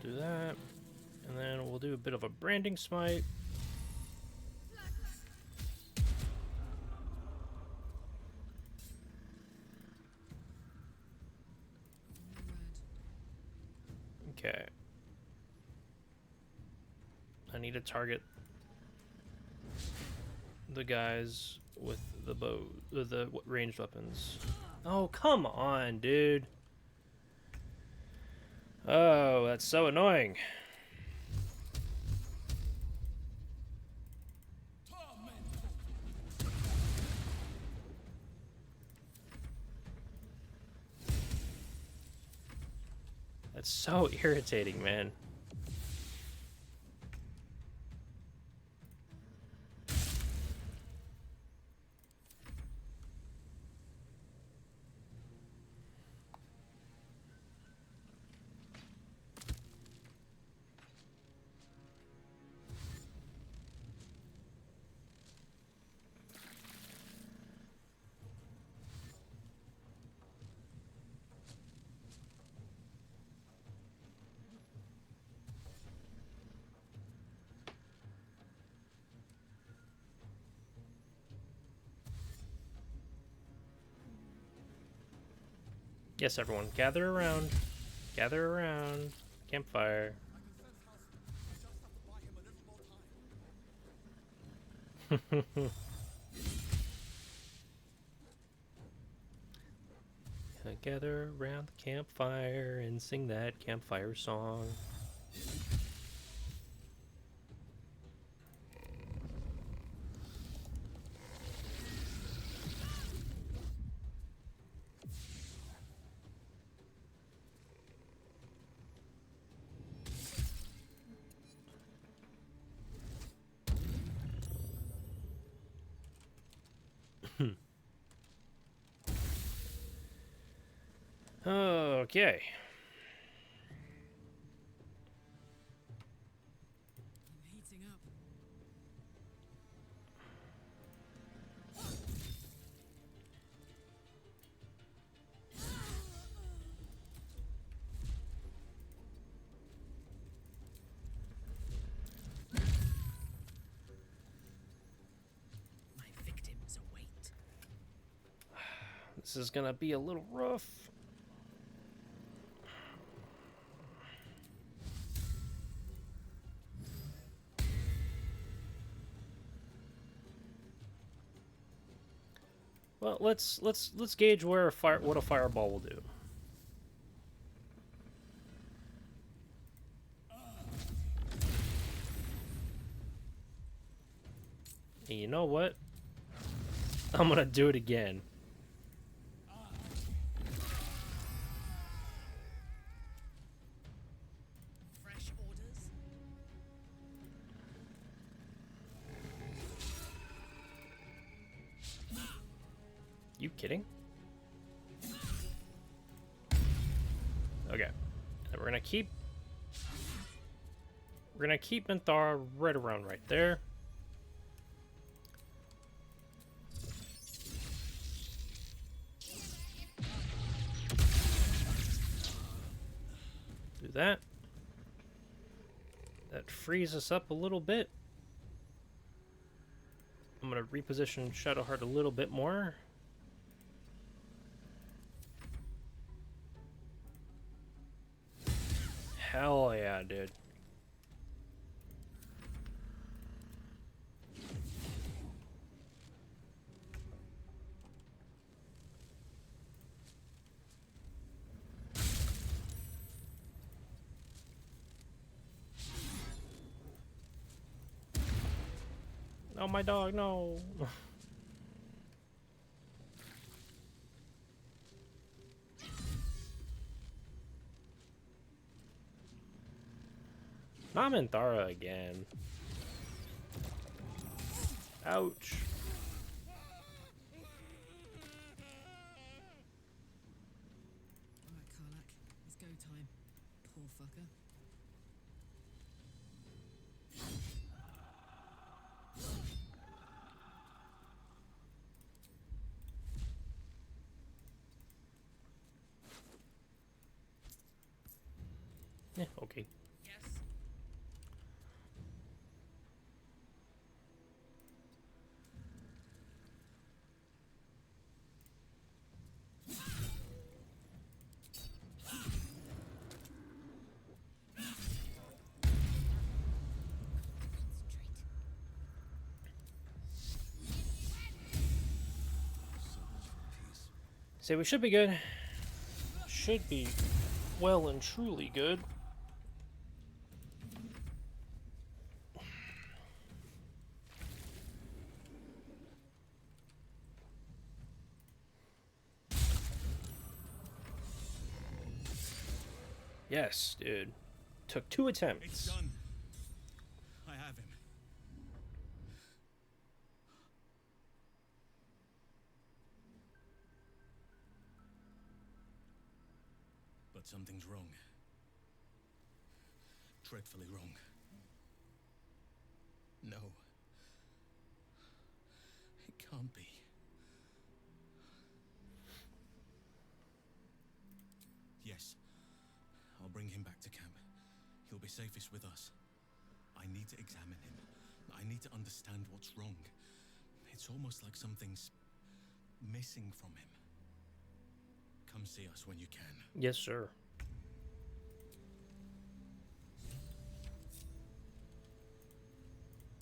Do that. And then we'll do a bit of a branding smite. Okay. I need to target the guys with the bow, the ranged weapons. Oh, come on, dude. Oh, that's so annoying. That's so irritating, man. Yes, everyone, gather around. Gather around. Campfire. I can sense Halsin. I just have to buy him a little more time. Gather around the campfire and sing that campfire song. Okay. I'm heating up. My victims await. This is gonna be a little rough. Well, let's gauge where what a fireball will do. And you know what? I'm gonna do it again. Fresh orders? You kidding? Okay. And we're gonna keep Minthara right around right there. Do that. That frees us up a little bit. I'm gonna reposition Shadowheart a little bit more. Hell yeah, dude. Oh, my dog, no. Not Minthara again. Ouch. Alright, Karlak. It's go time. Poor fucker. Yeah, okay. Yes. So we should be good. Should be well and truly good. Yes, dude. Took 2 attempts. It's done. I have him. But something's wrong. Dreadfully wrong. No. It can't be. Yes. I'll bring him back to camp. He'll be safest with us. I need to examine him. I need to understand what's wrong. It's almost like something's missing from him. Come see us when you can. Yes, sir.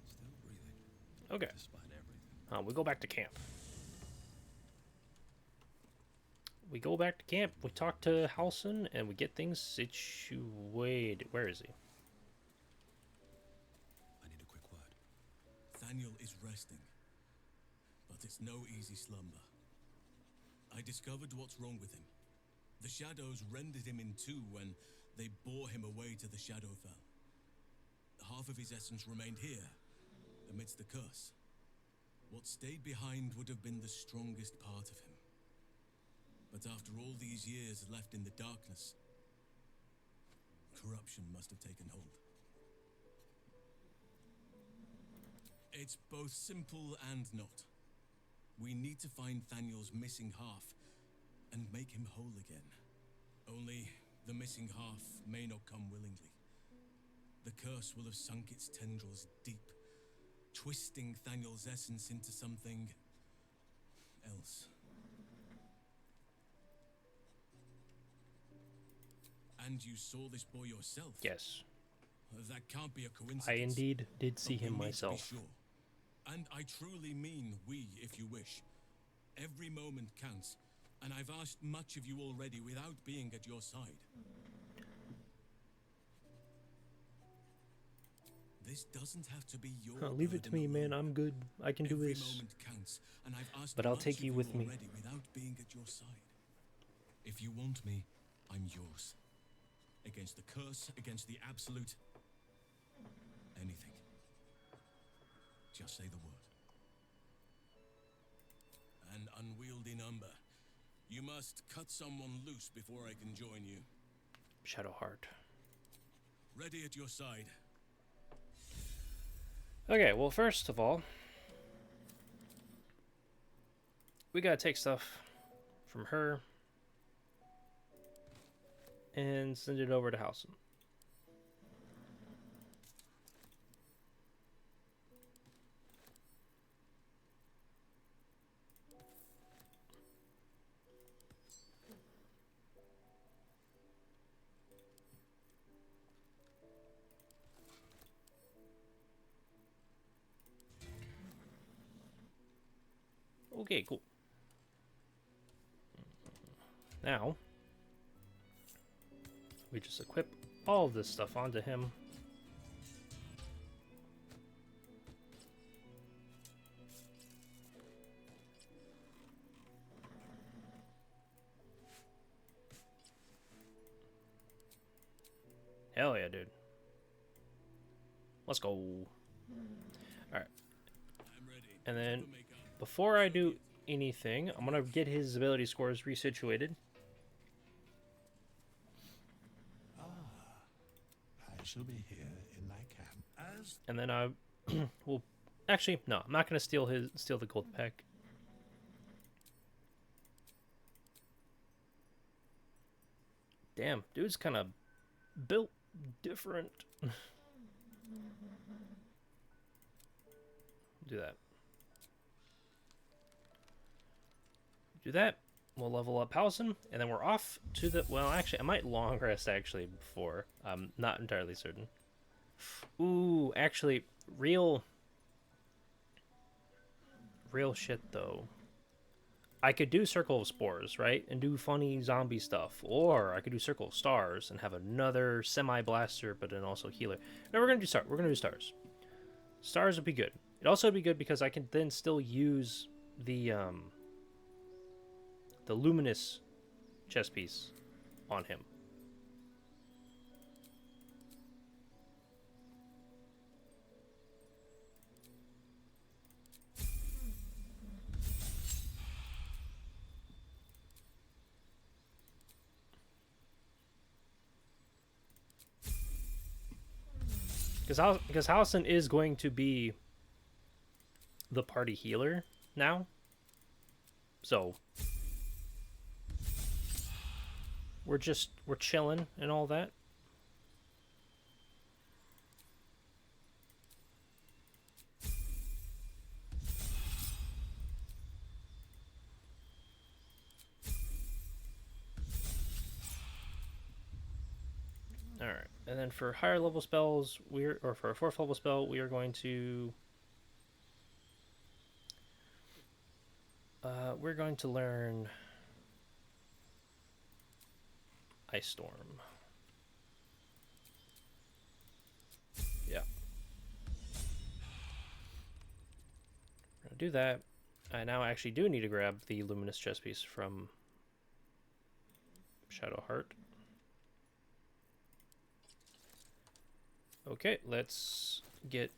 Still breathing. Okay. Despite everything. We go back to camp. We go back to camp. We talk to Halsin, and we get things situated. Where is he? I need a quick word. Thaniel is resting, but it's no easy slumber. I discovered what's wrong with him. The shadows rendered him in two when they bore him away to the Shadowfell. Half of his essence remained here, amidst the curse. What stayed behind would have been the strongest part of him. But after all these years left in the darkness, corruption must have taken hold. It's both simple and not. We need to find Thaniel's missing half and make him whole again. Only the missing half may not come willingly. The curse will have sunk its tendrils deep, twisting Thaniel's essence into something else. And you saw this boy yourself? Yes. That can't be a coincidence. I indeed did see But we him need to be myself. sure. And I truly mean we, if you wish. Every moment counts, and I've asked much of you already without being at your side. This doesn't have to be your Leave it to burden me, man. alone. I'm good. I can do Every this. moment counts, and I've asked But I'll much take of you with me. already without being at your side. If you want me, I'm yours. Against the curse, against the absolute. Anything. Just say the word. An unwieldy number. You must cut someone loose before I can join you. Shadowheart. Ready at your side. Okay, well, first of all, we gotta take stuff from her and send it over to Halsin. Okay, cool. Now, we just equip all of this stuff onto him. Hell yeah, dude. Let's go. Alright. I'm ready. And then, To make up. before I do anything, I'm gonna get his ability scores resituated. I shall be here in my camp as And then I will... Actually, no. I'm not gonna steal the gold pack. Damn, dude's kind of built different. Do that. Do that. We'll level up Halsin, and then we're off to the... Well, actually, I might long rest, actually, before. I'm not entirely certain. Ooh, actually, real shit, though. I could do Circle of Spores, right? And do funny zombie stuff. Or I could do Circle of Stars and have another semi-blaster, but then also healer. No, we're going to do stars. We're going to do stars. Stars would be good. It'd also be good because I can then still use the luminous chess piece on him. Because Halsin is going to be the party healer now. So we're chilling and all that. All right. And then for higher level spells, for a 4th level spell, we are going to we're going to learn Ice Storm. Yeah. We're gonna do that. I now actually do need to grab the luminous chess piece from Shadowheart. Okay, let's get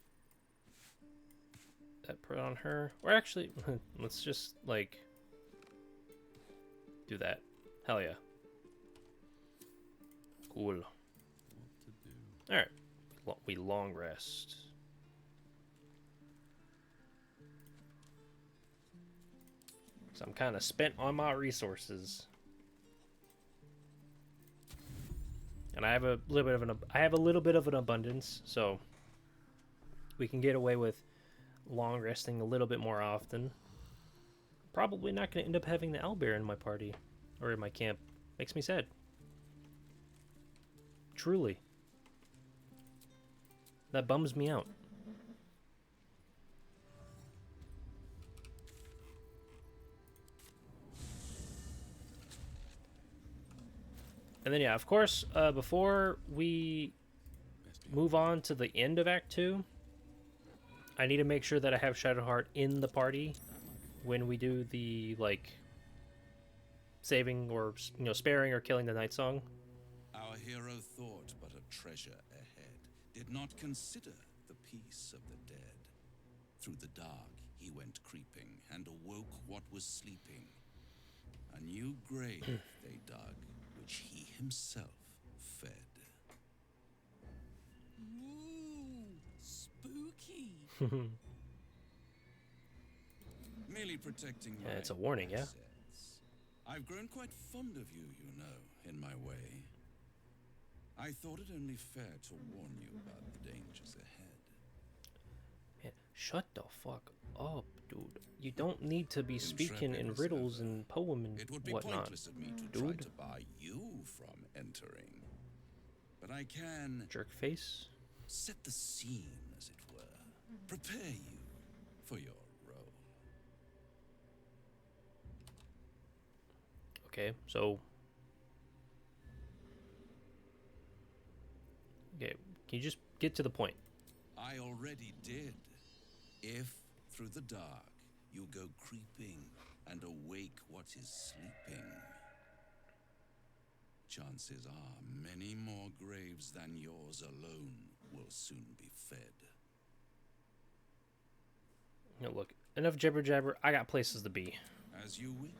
that put on her. Or actually, let's just, like... do that. Hell yeah. Cool. Alright. We long rest. So I'm kind of spent on my resources. And I have a little bit of an abundance, so we can get away with long resting a little bit more often. Probably not going to end up having the owlbear in my party or in my camp. Makes me sad. Truly. That bums me out. And then, yeah, of course, before we move on to the end of Act 2, I need to make sure that I have Shadowheart in the party when we do the, like, saving or, you know, sparing or killing the Night Song. Our hero thought but a treasure ahead, did not consider the peace of the dead. Through the dark he went creeping, and awoke what was sleeping. A new grave they dug, which he himself fed. Ooh, spooky. Merely protecting my Yeah, it's a warning, yeah? assets. I've grown quite fond of you, you know, in my way. I thought it only fair to warn you about the dangers ahead. Man, shut the fuck up, dude. You don't need to be speaking in riddles and poem and It would be whatnot, pointless of me to dude. try to bar you from entering. But I can Jerk face. set the scene, as it were. Prepare you for your role. Okay, so... Okay, can you just get to the point? I already did. If, through the dark, you go creeping and awake what is sleeping, chances are many more graves than yours alone will soon be fed. You know, look, enough jibber jabber. I got places to be. As you wish.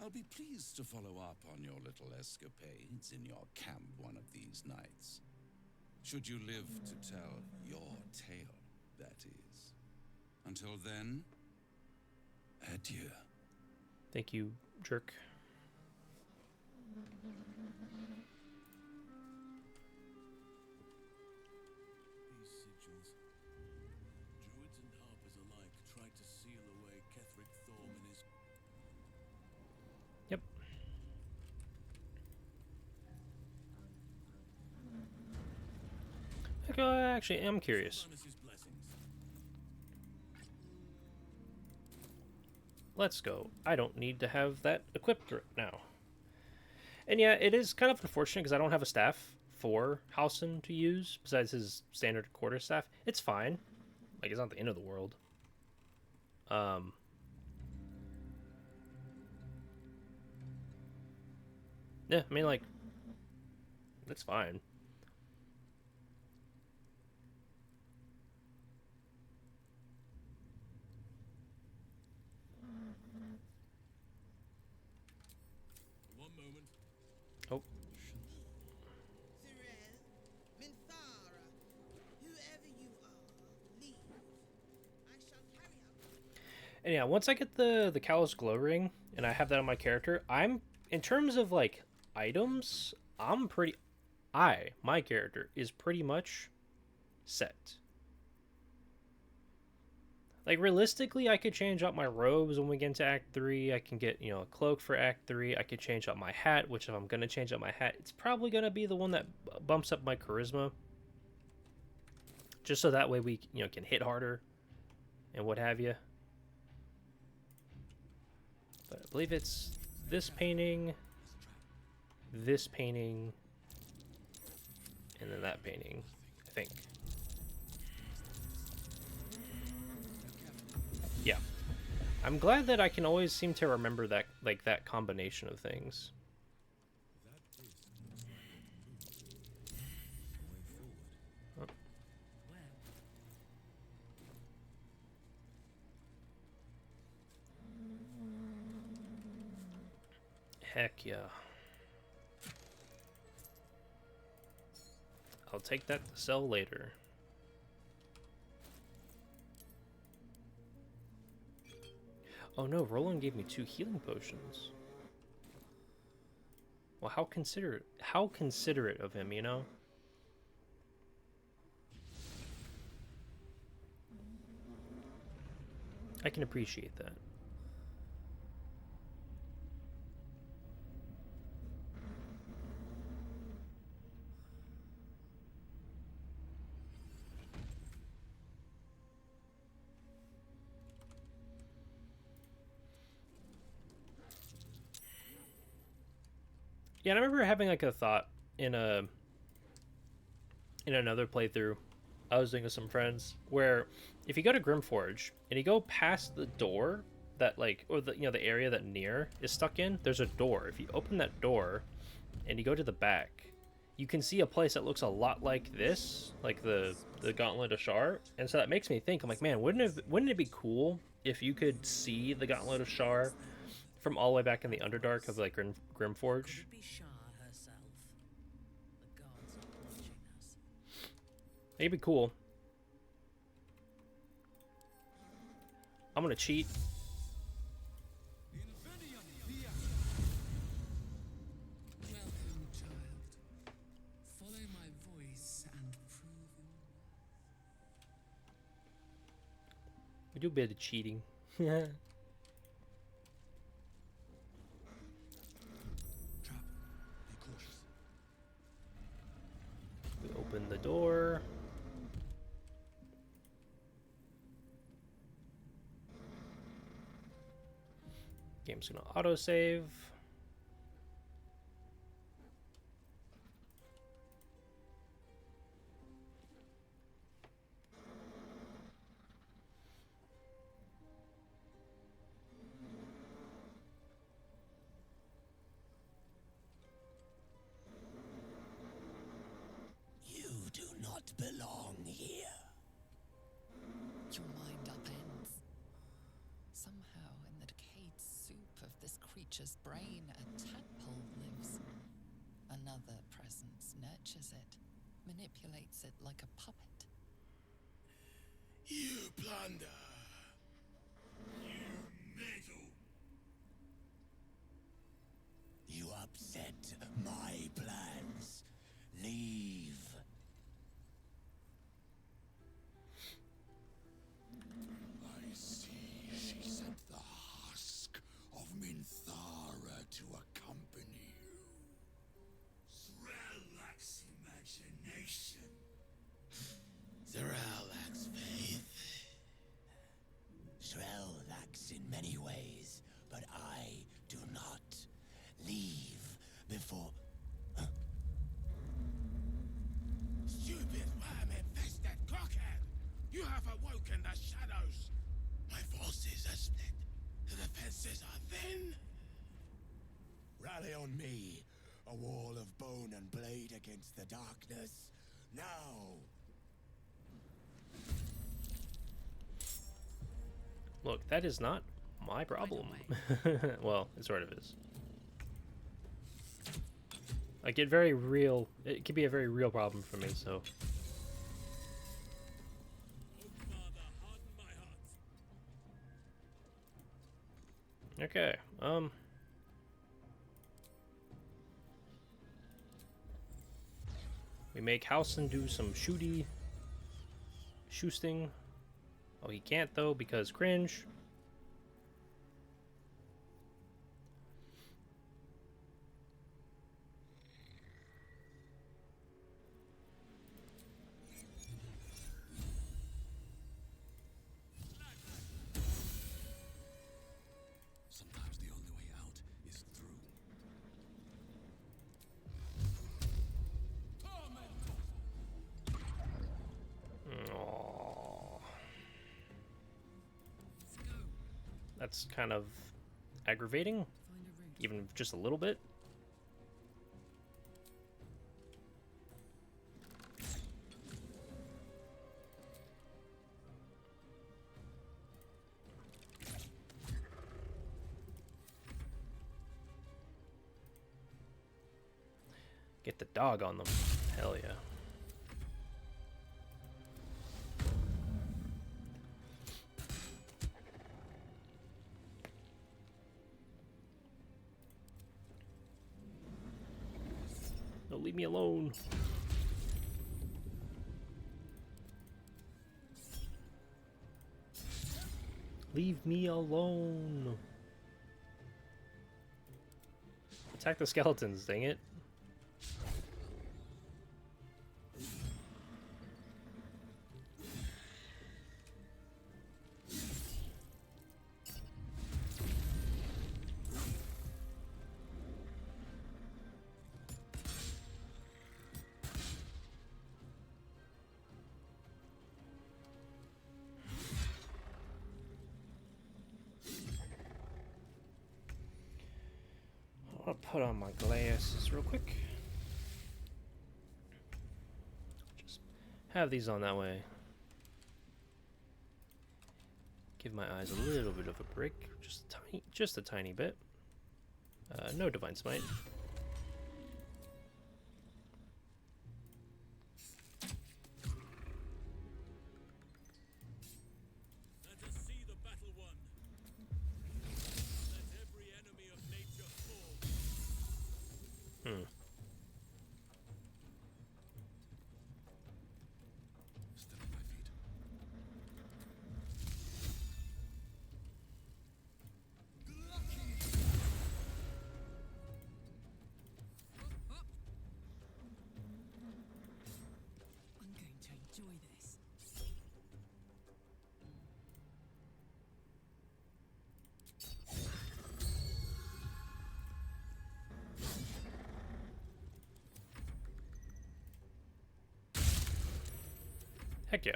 I'll be pleased to follow up on your little escapades in your camp one of these nights. Should you live to tell your tale, that is. Until then, adieu. Thank you, jerk. These sigils. Druids and harpers alike tried to seal away Ketheric Thorm in his... Yep. Okay, actually, I'm curious. Sylvanas' blessings. Let's go. I don't need to have that equipped right now. And yeah, it is kind of unfortunate because I don't have a staff for Halsin to use besides his standard quarter staff. It's fine. Like, it's not the end of the world. Yeah, I mean, like, that's fine. One moment. Oh. Cyril, Minthara, whoever you are, leave. I shall carry out. And yeah, once I get the Callous Glow Ring and I have that on my character, I'm, in terms of like items, my character is pretty much set. Like, realistically, I could change out my robes when we get into Act 3. I can get, you know, a cloak for Act 3. I could change out my hat, which if I'm going to change out my hat, it's probably going to be the one that bumps up my charisma. Just so that way we, you know, can hit harder and what have you. But I believe it's this painting, and then that painting, I think. Yeah. I'm glad that I can always seem to remember that, like, that combination of things. Oh. Heck yeah. I'll take that to sell later. Oh no, Roland gave me 2 healing potions. Well, how considerate of him, you know? I can appreciate that. Yeah, and I remember having like a thought in another playthrough I was doing with some friends where if you go to Grimforge and you go past the door that like or the the area that Nier is stuck in, there's a door. If you open that door and you go to the back, you can see a place that looks a lot like this, like the Gauntlet of Shar. And so that makes me think, I'm like, man, wouldn't it be cool if you could see the Gauntlet of Shar from all the way back in the Underdark of like Grimforge? It'd be cool. I'm gonna cheat. Welcome, child. Follow my voice and prove your worth. We do a bit of cheating. Yeah. Be cautious. We open the door. Game's gonna autosave. You do not belong here. Your mind upends. Somehow, in the decayed soup of this creature's brain, a tadpole lives. Another presence nurtures it, manipulates it like a puppet. You plunder. You meddle. You upset my plans. Leave. I see she sent the husk of Minthara to accompany you. Thrall lacks imagination. Thrall lacks faith. Thrall lacks in many ways, but I do not. Leave before... Huh? Stupid worm-infested cockhead! You have awoken the shadows! My forces are split. The defenses are thin. Rally on me. A wall of bone and blade against the darkness. Now! Look, that is not my problem. Well, it sort of is. Like, it could be a very real problem for me, so. Okay, we make Halsin do some shoosting. Oh, he can't though, because cringe. Sometimes the only way out is through. Aww. That's kind of aggravating, even just a little bit. Get the dog on them. Hell yeah. No, leave me alone. Leave me alone. Attack the skeletons, dang it. I'll put on my glasses real quick. Just have these on that way. Give my eyes a little bit of a break, just a tiny bit. No divine smite. Let us see the battle won. Let every enemy of nature fall. Still on my feet. I'm going to enjoy this. Heck yeah.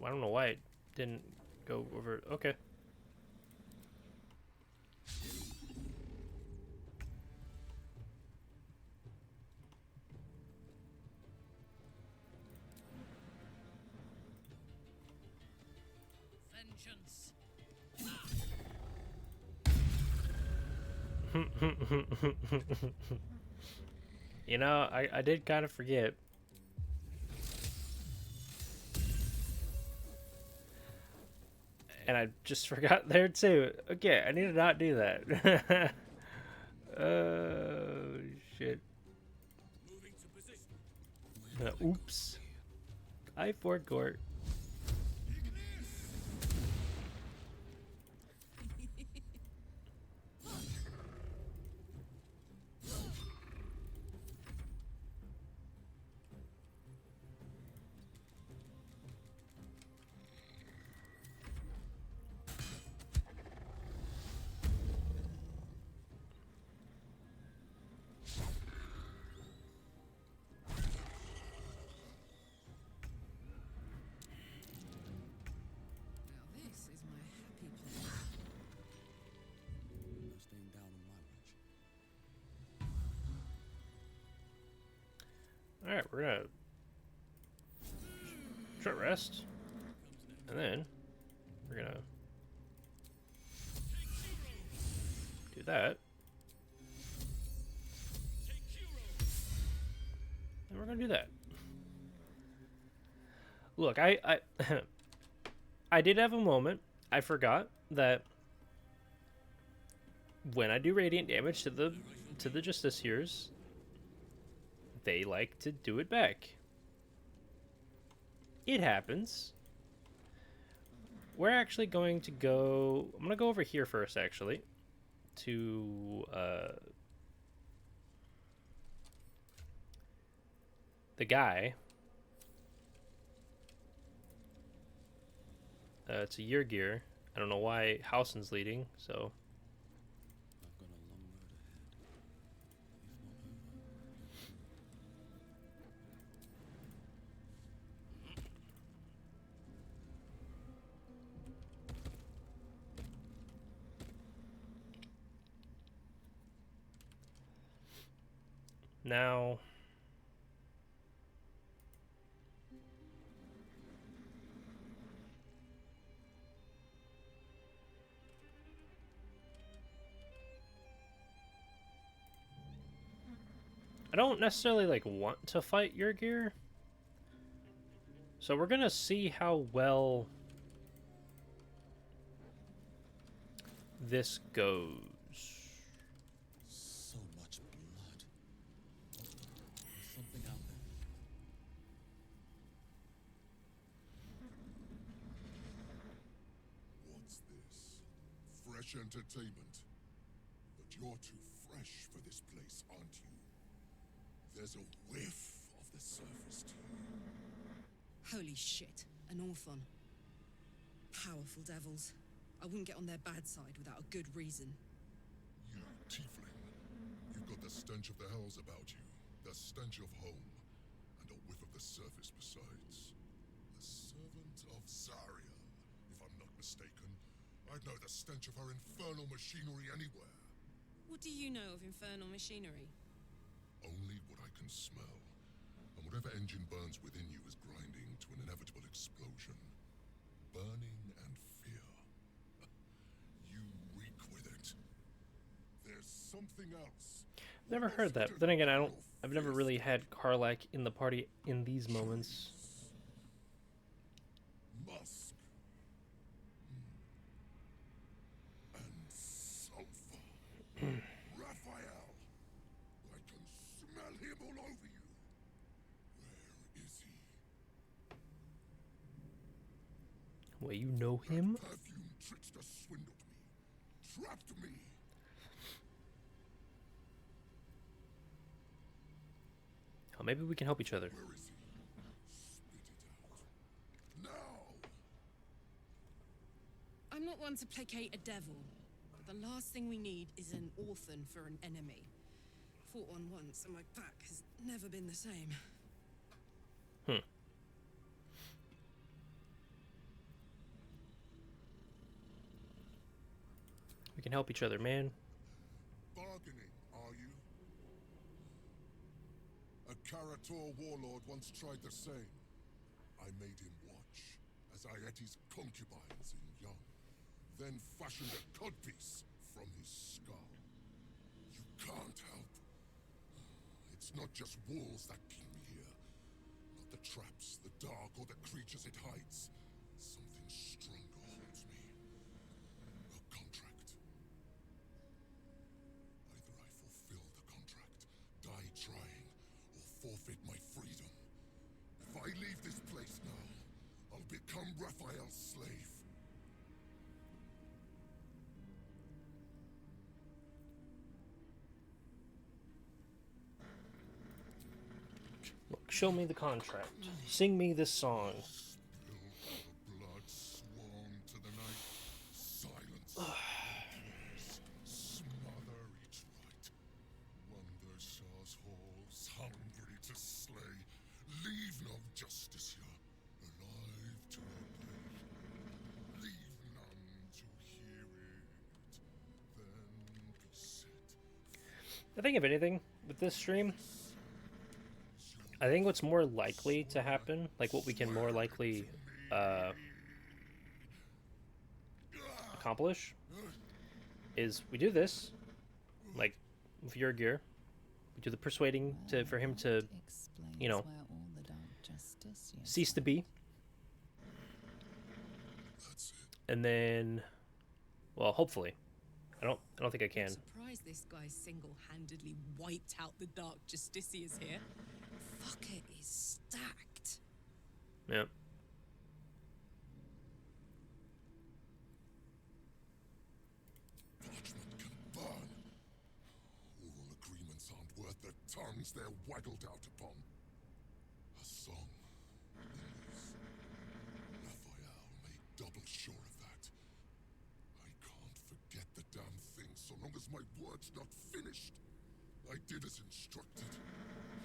I don't know why it didn't go over. Okay. Vengeance. You know, I did kind of forget. And I just forgot there too. Okay, I need to not do that. Oh, shit. Moving to position. Oops. I forgot. Now this is my happy place. No staying down on my watch. Alright, we're gonna short rest. And then we're gonna do that. And we're gonna do that. Look, I I did have a moment. I forgot that when I do radiant damage to the Justiciars, they like to do it back. It happens. We're actually going to go... I'm going to go over here first, actually. To... the guy. It's a year gear. I don't know why Halsin's leading, so... I've got a long road ahead, if not over. Now, I don't necessarily like want to fight your gear. So we're gonna see how well this goes. So much blood. There's something out there. What's this? Fresh entertainment? But you're too fresh for this place, aren't you? There's a whiff of the surface to you. Holy shit, an orphan. Powerful devils. I wouldn't get on their bad side without a good reason. You tiefling. You've got the stench of the hells about you, the stench of home, and a whiff of the surface besides. A servant of Zarya, if I'm not mistaken. I'd know the stench of her infernal machinery anywhere. What do you know of infernal machinery? Only what I can smell. And whatever engine burns within you is grinding to an inevitable explosion. Burning and fear. You reek with it. There's something else. Never heard that. But then again, I've never really had Karlach in the party in these moments. Musk. And sulfur. Raphael. I can smell him all over you. Where is he? Wait, you know him? That perfume trickster swindled me. Trapped me. Oh, maybe we can help each other. Where is he? Spit it out. Now! I'm not one to placate a devil, but the last thing we need is an orphan for an enemy. Fought one once, and my back has never been the same. We can help each other, man. Bargaining, are you? A Karator warlord once tried the same. I made him watch as I ate his concubines in young, then fashioned a codpiece from his skull. You can't help. It's not just walls that keep me here. Not the traps, the dark, or the creatures it hides. Something stronger holds me. A contract. Either I fulfill the contract, die trying, or forfeit my freedom. If I leave this place now, I'll become Raphael's slave. Look, show me the contract. Sing me this song. Spill the blood swan to the night. Silence. Smother each right. Wander Shar's halls, hungry to slay. Leave no justice here, alive to obey. Leave none to hear it. Then be set. I think if anything, with this stream, I think what's more likely to happen, like what we can more likely accomplish, is we do this, like with your gear, we do the persuading for him to, you know, cease to be, and then, well, hopefully, I don't think I can. Surprised this guy single-handedly wiped out the Dark Justiciars here. Fucker is stacked. Yep. Parchment can burn. Oral agreements aren't worth the tongues they're waggled out upon. A song is. Raphael made double sure of that. I can't forget the damn thing so long as my word's not finished. I did as instructed.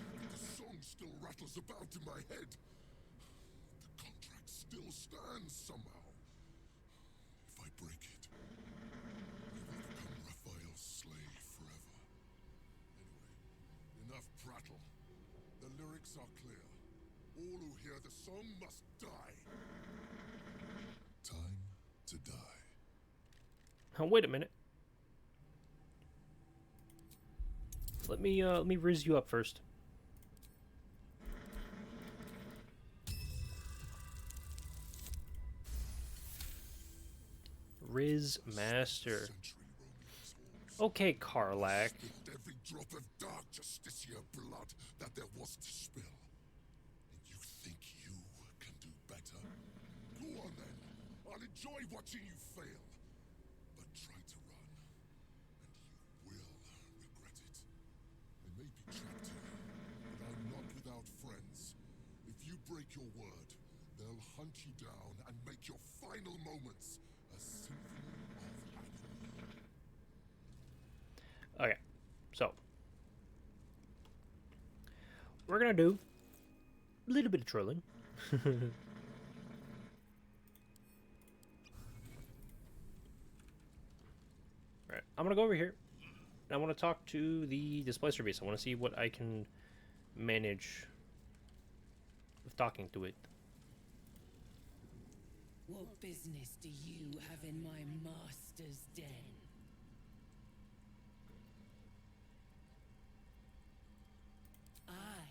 But the song still rattles about in my head. The contract still stands somehow. If I break it, I will become Raphael's slave forever. Anyway, enough Enough prattle. The lyrics are clear. All who hear the song must die. Time to die. Oh, wait a minute. Let me riz you up first. Riz Master. Okay, Karlak. Every drop of dark Justicia blood that there was to spill. And you think you can do better? Go on then. I'll enjoy watching you fail. But try to run, and you will regret it. I may be trapped here, but I'm not without friends. If you break your word, they'll hunt you down and make your final moments a symphony of agony. Okay, so we're gonna do a little bit of trolling. Alright, I'm gonna go over here. And I want to talk to the Displacer Beast. I want to see what I can manage with talking to it. What business do you have in my master's den? I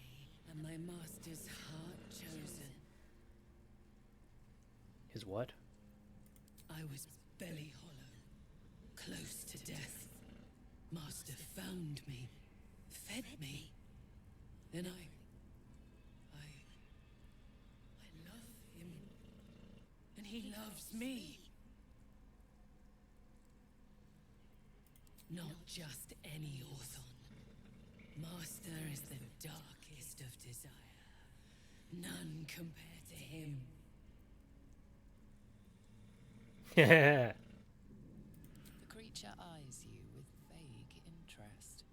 am my master's heart chosen. His what? I was belly hollow, close to death. Master found me, fed me. Then I love him, and he loves me. Not just any Orthon. Master is the darkest of desire. None compare to him. Yeah. The creature eyes you with vague interest,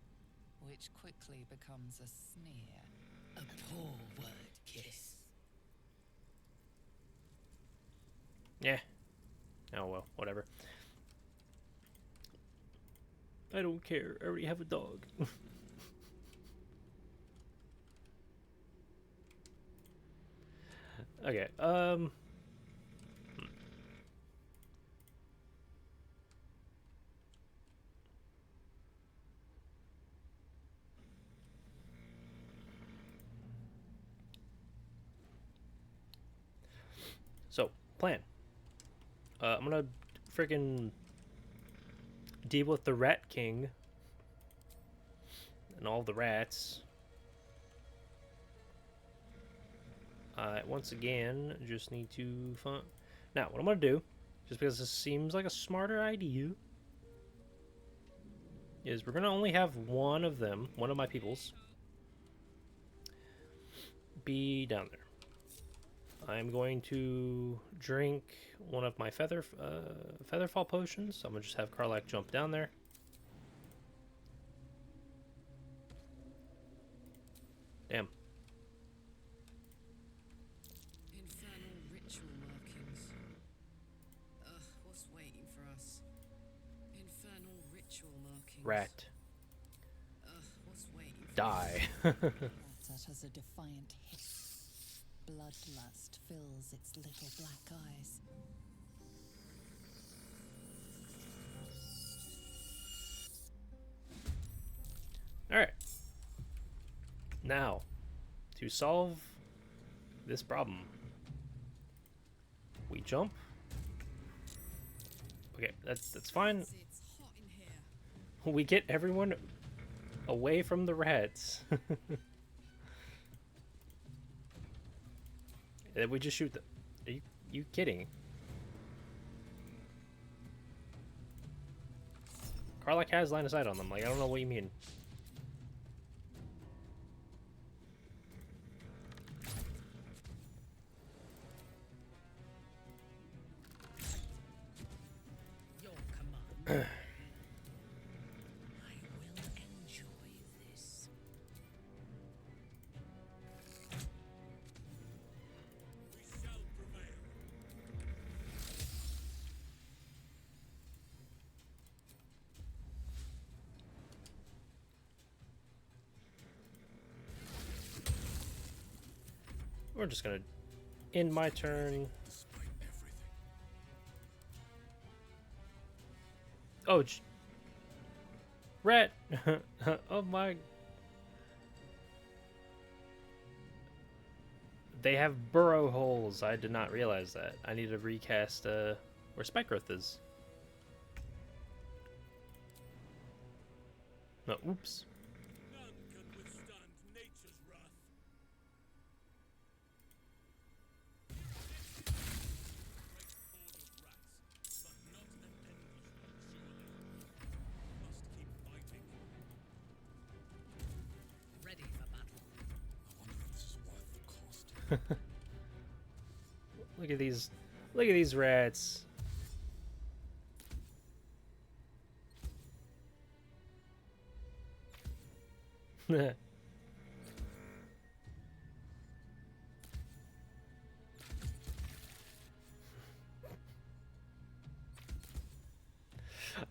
which quickly becomes a sneer. A poor word kiss. Yeah. Oh well, whatever. I don't care. I already have a dog. Okay, So, plan. I'm gonna freaking deal with the Rat King and all the rats. I once again just need to find. Now, what I'm gonna do, just because this seems like a smarter idea, is we're gonna only have one of them, one of my peoples, be down there. I'm going to drink one of my featherfall potions. I'm gonna just have Karlak jump down there. Damn. Infernal ritual markings. Ugh, what's waiting for us? Infernal ritual markings. Rat. Ugh, what's waiting for Die. Rat utters a defiant hiss. Bloodlust fills its little black eyes. Alright. Now, to solve this problem, we jump. Okay, that's fine. It's hot in here. We get everyone away from the rats. And then we just shoot them. Are you kidding? Karlak has line of sight on them. Like, I don't know what you mean. Your command. I will enjoy this. We shall prevail. we're just gonna end my turn. Oh, rat! Oh my. They have burrow holes. I did not realize that. I need to recast where Speckrith is. No, oops. None can withstand nature's wrath. Great horde of rats, but not an endless one, surely. Must keep fighting. Ready for battle. I wonder if this is worth the cost. Look at these. Look at these rats. I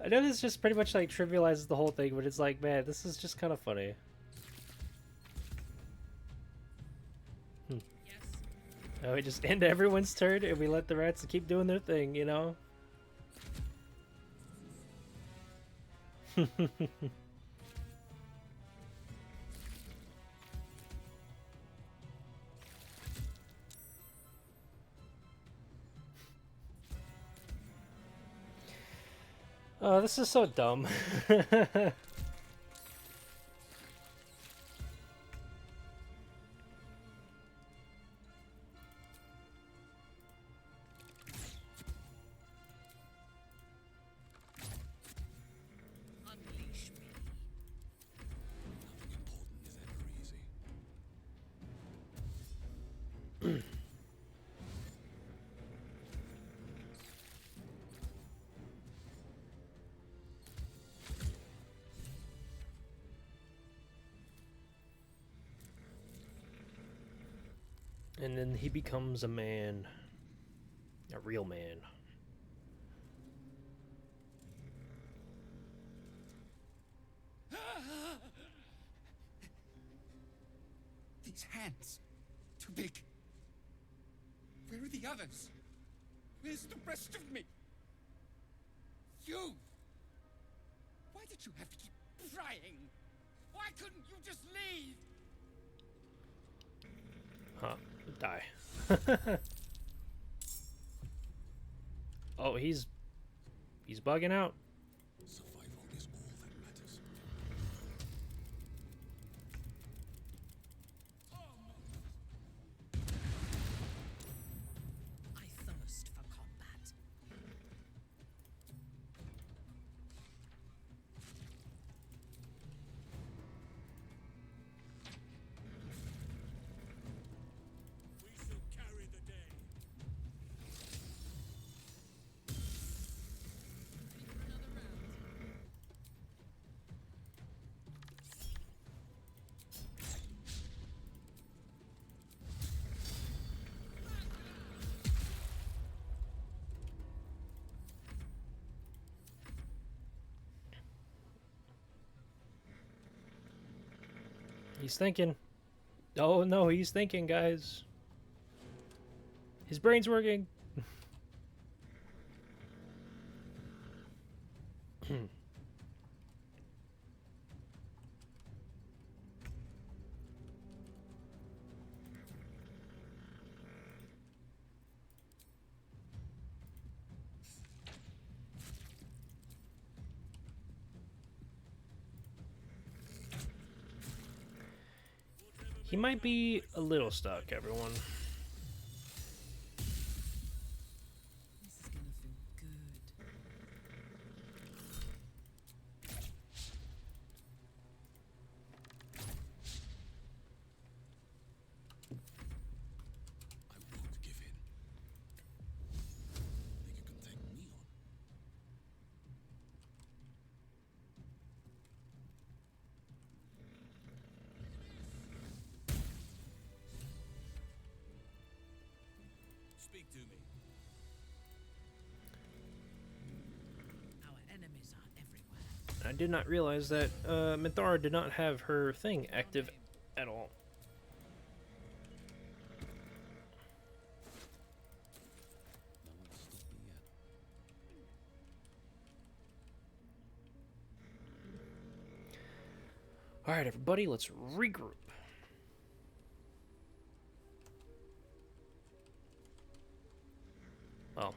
know this just pretty much like trivializes the whole thing, but it's like, man, this is just kind of funny. Oh, we just end everyone's turn and we let the rats keep doing their thing, you know? Oh, this is so dumb. Unleash me. Nothing important is ever easy. And then he becomes a man. A real man. These hands. Too big. Where are the others? Where's the rest of me? You! Why did you have to keep trying? Why couldn't you just leave? Huh. Die. Oh, he's bugging out. Survival is all that matters. I thirst for combat. We shall carry the day. Another round. He's thinking. Oh no, he's thinking, guys. His brain's working. He might be a little stuck, everyone. This is gonna feel good. I won't give in. Think you can take me on? Speak to me. Our enemies are everywhere. I did not realize that Minthara did not have her thing active at all. All right, everybody, let's regroup. Well.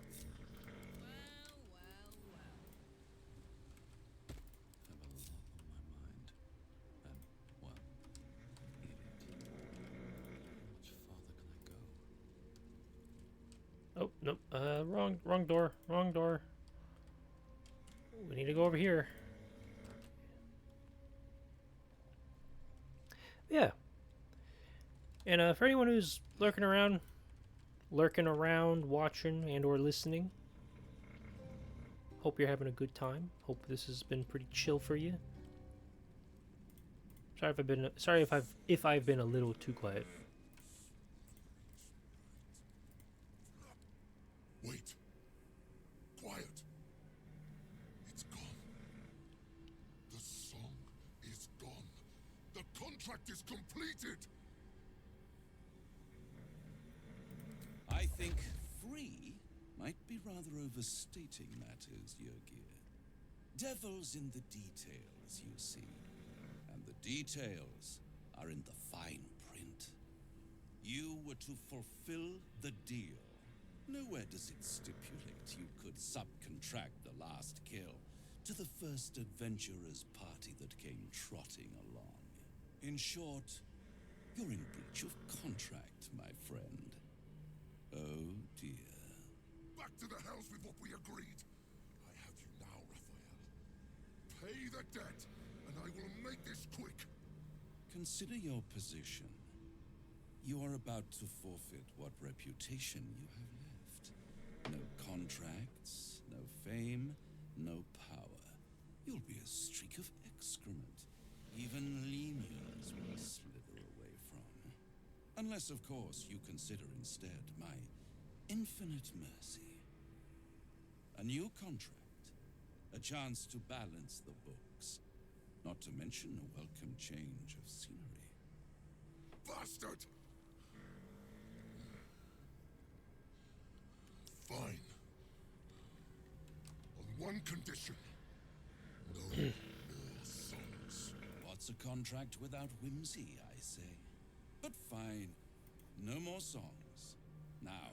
Oh, nope. Wrong door. Wrong door. We need to go over here. Yeah. And for anyone who's lurking around, watching and or listening, hope you're having a good time. Hope this has been pretty chill for you. Sorry if I've been a little too quiet. Wait. Quiet. It's gone. The song is gone. The contract is completed. I think free might be rather overstating matters, Yogir. Devil's in the details, you see. And the details are in the fine print. You were to fulfill the deal. Nowhere does it stipulate you could subcontract the last kill to the first adventurer's party that came trotting along. In short, you're in breach of contract, my friend. Oh dear. Back to the house with what we agreed. I have you now, Raphael. Pay the debt, and I will make this quick. Consider your position. You are about to forfeit what reputation you have left. No contracts, no fame, no power. You'll be a streak of excrement. Even lemurs will slither away from. Unless, of course, you consider instead my infinite mercy. A new contract, a chance to balance the books, not to mention a welcome change of scenery. Bastard! Fine. On one condition. No more songs. What's a contract without whimsy, I say? But fine. No more songs. Now,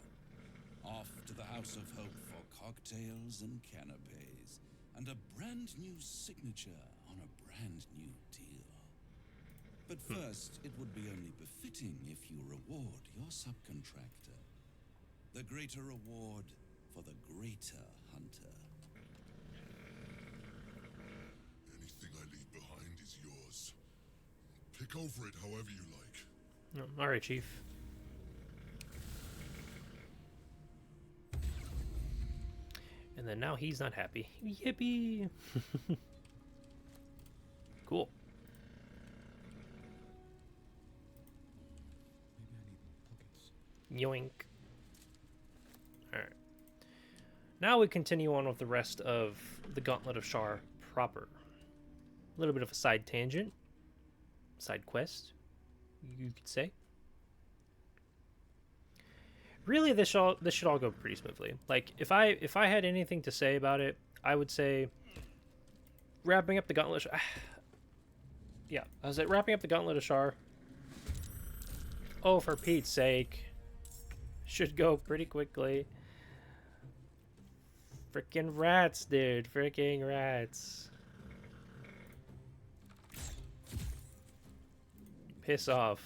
off to the House of Hope for cocktails and canapes, and a brand new signature on a brand new deal. But first, it would be only befitting if you reward your subcontractor. The greater reward for the greater hunter. Anything I leave behind is yours. Pick over it however you like. Oh, all right, Chief. And then now he's not happy. Yippee! Cool. Yoink. Alright. Now we continue on with the rest of the Gauntlet of Shar proper. A little bit of a side tangent. Side quest, you could say. Really, this should all go pretty smoothly. Like, if I had anything to say about it, I would say wrapping up the Gauntlet of Shar. Yeah, I was like wrapping up the Gauntlet of Shar. Oh, for Pete's sake. Should go pretty quickly. Frickin' rats, dude. Frickin' rats. Piss off.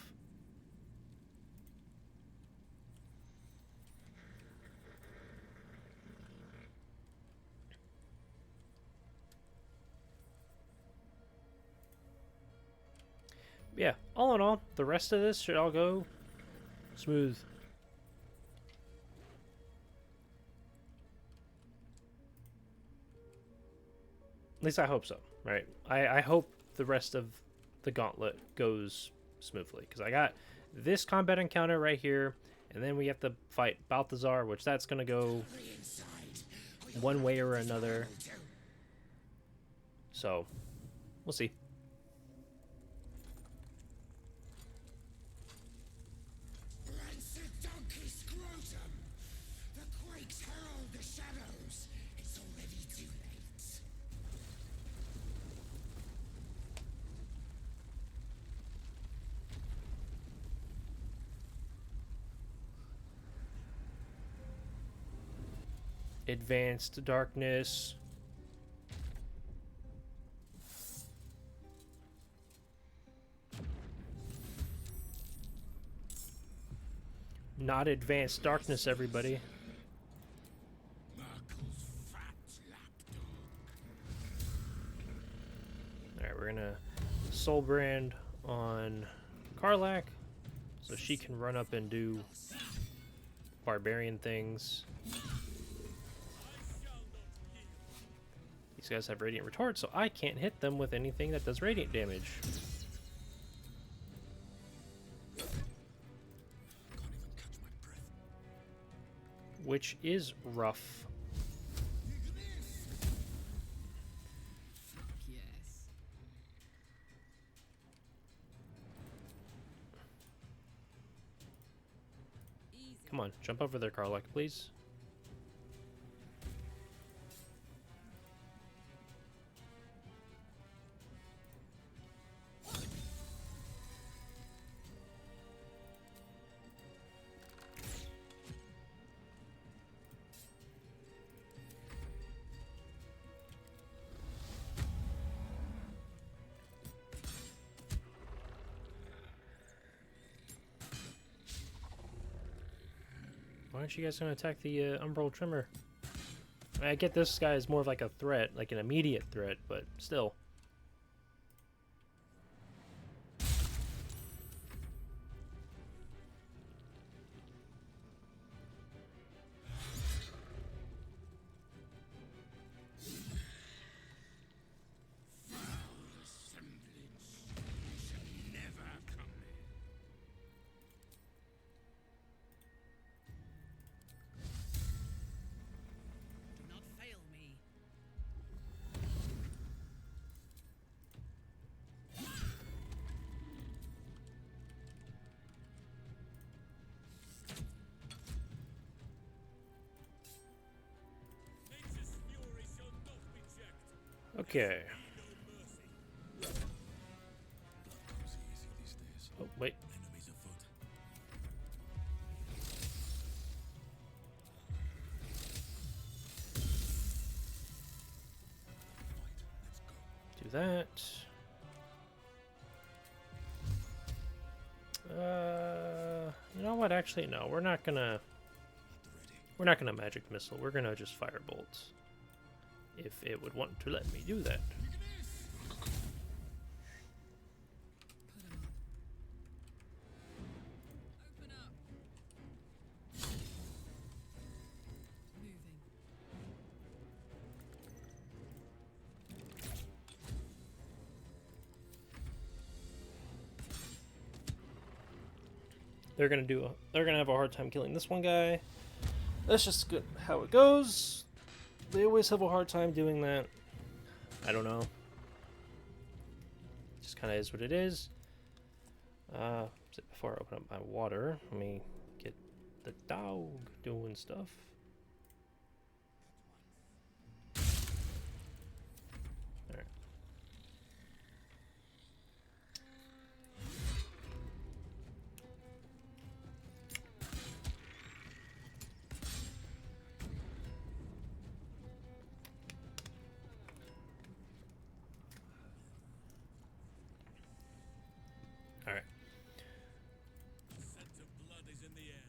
Yeah, all in all, the rest of this should all go smooth. At least I hope so, right? I hope the rest of the gauntlet goes smoothly, because I got this combat encounter right here, and then we have to fight Balthazar, which that's going to go one way or another. So, we'll see. advanced darkness. Not advanced darkness, everybody. Alright, we're gonna soul brand on Karlak so she can run up and do barbarian things. These guys have radiant retort, so I can't hit them with anything that does radiant damage. Which is rough. Yes. Come on, jump over there, Karlak, please. Why aren't you guys going to attack the Umbral Trimmer? I get this guy is more of like a threat, like an immediate threat, but still. Do not fail me. Nature's fury shall not be checked. Okay. Oh, wait. Enemies afoot. Do that. You know what? Actually, no. We're not gonna magic missile. We're gonna just firebolt. If it would want to let me do that. Open up. Moving. They're gonna have a hard time killing this one guy. That's just good how it goes. They always have a hard time doing that. I don't know. Just kind of is what it is. Before I open up my water, let me get the dog doing stuff. Alright. Alright. The scent of blood is in the air.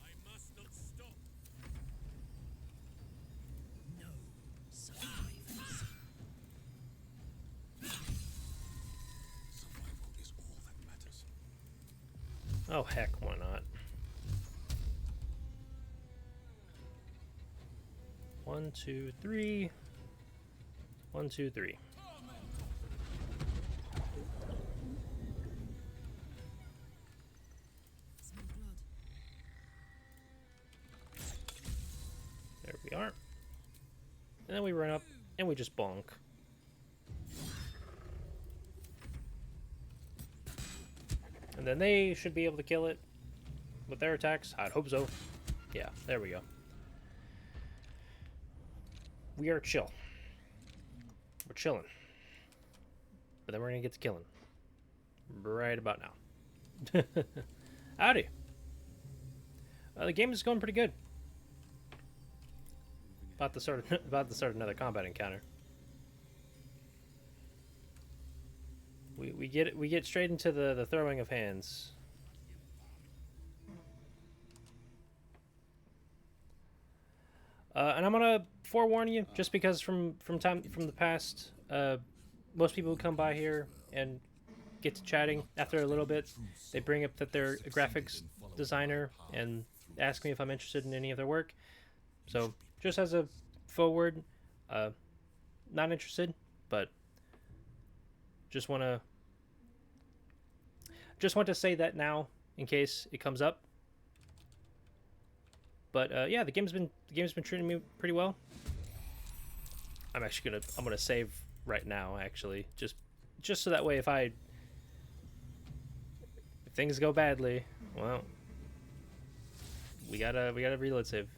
I must not stop. No survivors. Survival is all that matters. Oh heck, why not? 1, 2, 3. 1, 2, 3. Smell blood. There we are. And then we run up and we just bonk. And then they should be able to kill it with their attacks. I'd hope so. Yeah, there we go. We are chill. We're chilling. But then we're gonna get to killing. Right about now. Howdy. The game is going pretty good. About to start another combat encounter. We get straight into the throwing of hands. And I'm gonna forewarn you, just because from the past, most people who come by here and get to chatting after a little bit, they bring up that they're a graphics designer and ask me if I'm interested in any of their work. So just as a forward, not interested, but just want to say that now in case it comes up. But yeah, the game's been treating me pretty well. I'm gonna save right now, actually, just so that way if things go badly, well, we gotta reload save.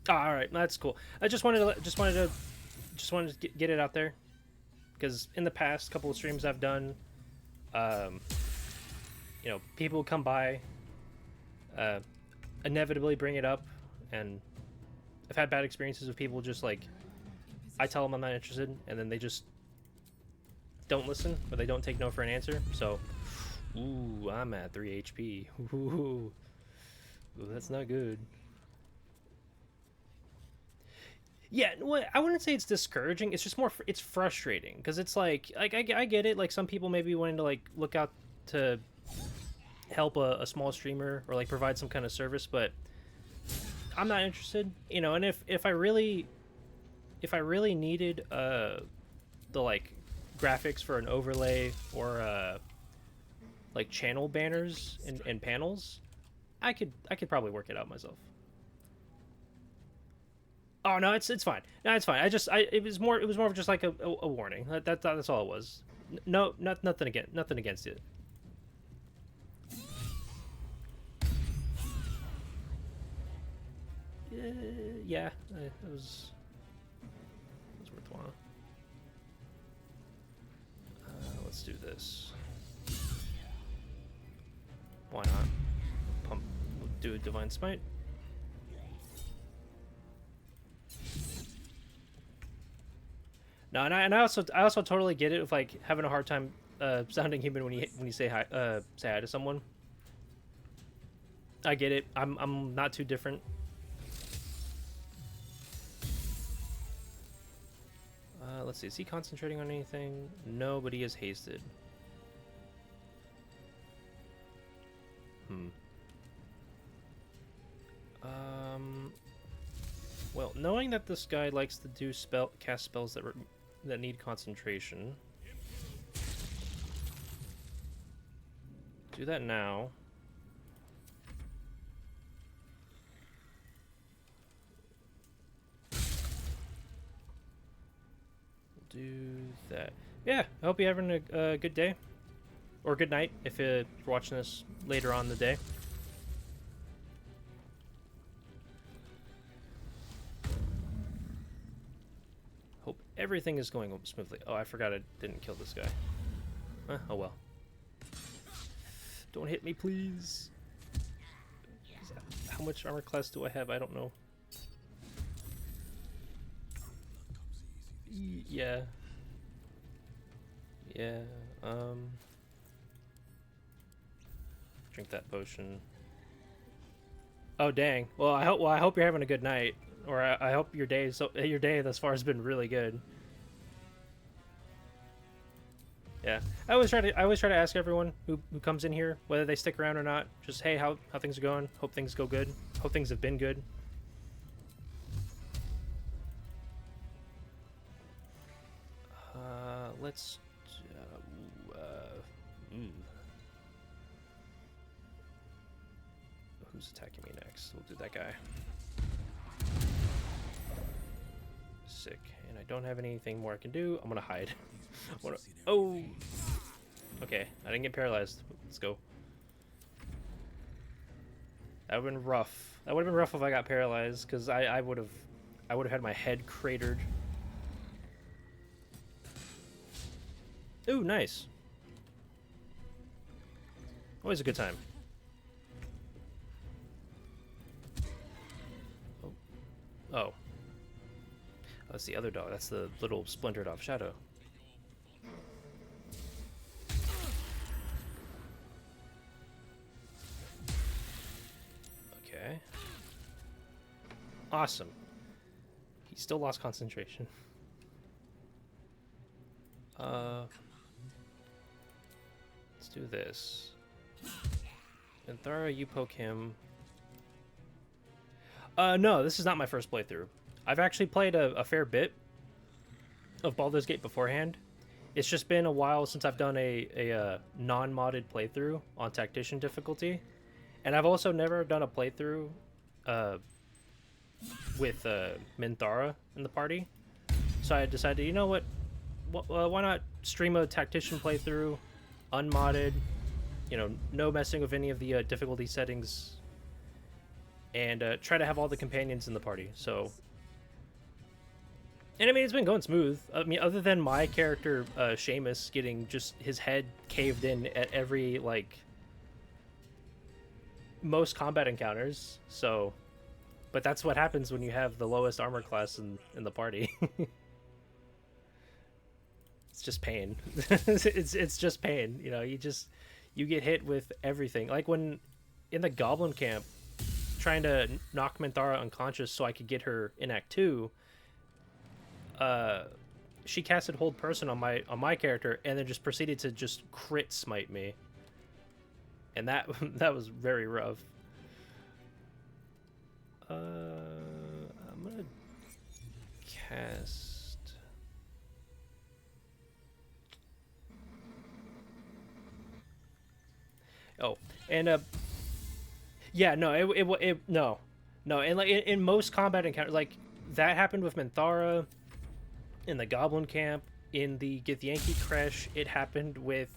Oh, all right, that's cool. I just wanted to get it out there, because in the past couple of streams I've done, you know, people come by, inevitably bring it up, and I've had bad experiences with people just like, I tell them I'm not interested, and then they just don't listen, or they don't take no for an answer. So, ooh, I'm at 3 HP. Ooh, that's not good. Yeah, I wouldn't say it's discouraging. It's just more, it's frustrating, because it's like I get it. Like, some people maybe wanting to like look out to help a small streamer or like provide some kind of service, but I'm not interested, you know. And if I really needed the like graphics for an overlay or like channel banners and panels, I could probably work it out myself. Oh no, it's fine. No, it's fine. It was more of just like a warning. That's all it was. No, nothing against it. Yeah, it was worthwhile. Let's do this. Why not? We'll do a divine smite. No, and I also totally get it of like having a hard time sounding human when you say hi to someone. I get it. I'm not too different. Let's see. Is he concentrating on anything? No, but he is hasted. Well, knowing that this guy likes to do cast spells that need concentration, do that now. Do that. Yeah, I hope you're having a good day. Or good night if you're watching this later on in the day. Hope everything is going smoothly. Oh, I forgot I didn't kill this guy. Oh well. Don't hit me, please. How much armor class do I have? I don't know. Yeah. Yeah, drink that potion. Oh dang. Well, I hope you're having a good night, or I hope your day thus far has been really good. Yeah, I always try to ask everyone who comes in here, whether they stick around or not, just hey, how things are going. Hope things go good. Hope things have been good. Let's who's attacking me next? We'll do that guy. Sick. And I don't have anything more I can do. I'm gonna hide. Oh! Okay, I didn't get paralyzed. Let's go. That would have been rough. That would have been rough if I got paralyzed, because I would have had my head cratered. Ooh, nice. Always a good time. Oh. Oh. That's the other dog. That's the little splintered off shadow. Okay. Awesome. He still lost concentration. Let's do this. And Thara, you poke him. No, this is not my first playthrough. I've actually played a fair bit of Baldur's Gate beforehand. It's just been a while since I've done a non-modded playthrough on Tactician difficulty. And I've also never done a playthrough with Minthara in the party. So I decided, you know what? Why not stream a Tactician playthrough, unmodded, you know, no messing with any of the difficulty settings, and try to have all the companions in the party. So, and I mean, it's been going smooth. I mean, other than my character, Seamus, getting just his head caved in at every, like, most combat encounters. So, but that's what happens when you have the lowest armor class in the party. It's just pain. it's just pain. You know, you get hit with everything. Like when in the Goblin camp, trying to knock Minthara unconscious so I could get her in Act 2. She casted Hold Person on my character and then just proceeded to just crit smite me. And that was very rough. I'm gonna cast. Oh, and yeah, no, no, and like in most combat encounters, like that happened with Minthara, in the Goblin camp, in the Githyanki Crash, it happened with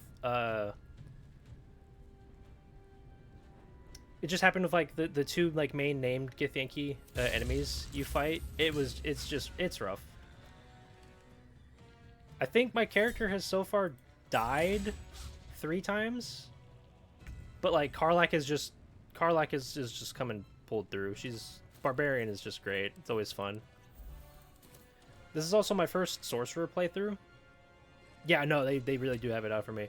it just happened with like the two like main named Githyanki enemies you fight. It's rough. I think my character has so far died 3 times. But like Karlach is just coming pulled through. Barbarian is just great. It's always fun. This is also my first sorcerer playthrough. Yeah, no, they really do have it out for me.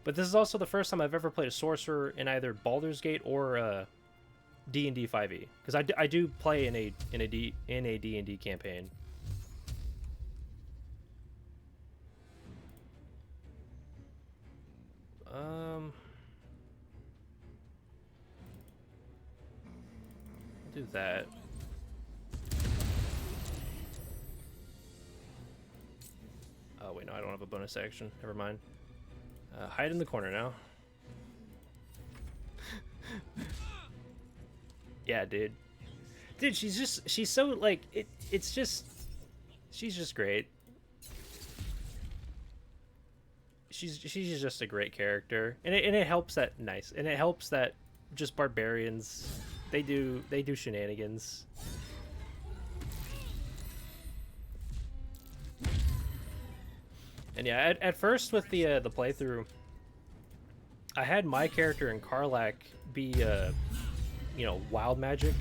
But this is also the first time I've ever played a sorcerer in either Baldur's Gate or D&D 5e, because I do play in a D&D campaign. Do that. Oh wait, no, I don't have a bonus action. Never mind. Hide in the corner now. Yeah, dude. Dude, she's so like she's just great. She's just a great character, and it helps that it helps that just barbarians. They do shenanigans. And yeah, at first with the playthrough, I had my character in Karlach be you know, wild magic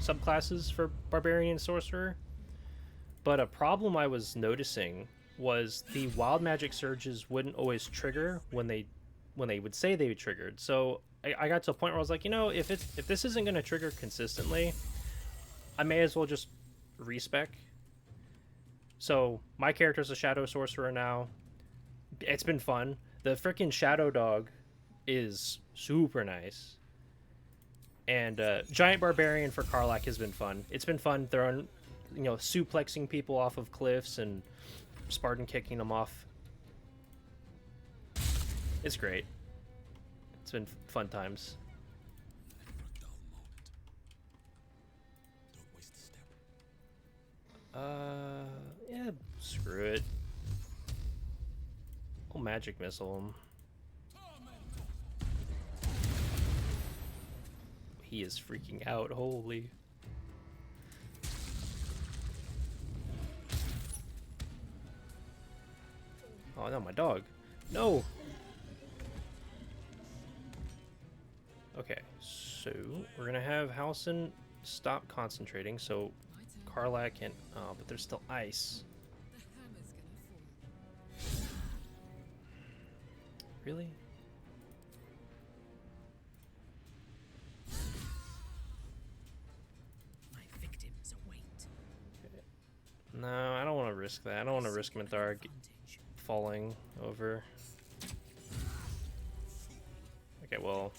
subclasses for barbarian and sorcerer. But a problem I was noticing was the wild magic surges wouldn't always trigger when they would say they triggered. So I got to a point where I was like, you know, if this isn't going to trigger consistently, I may as well just respec. So my character's a shadow sorcerer now. It's been fun. The freaking shadow dog is super nice. And giant barbarian for Karlach has been fun. It's been fun throwing, you know, suplexing people off of cliffs and Spartan kicking them off. It's great. It's been fun times. Yeah, screw it. I'll magic missile him. He is freaking out, holy. Oh no, my dog. No! So we're gonna have Halsin stop concentrating, so Karlak and but there's still ice. Really? My victims await. No, I don't want to risk that. I don't want to risk Minthara falling over. Okay, well.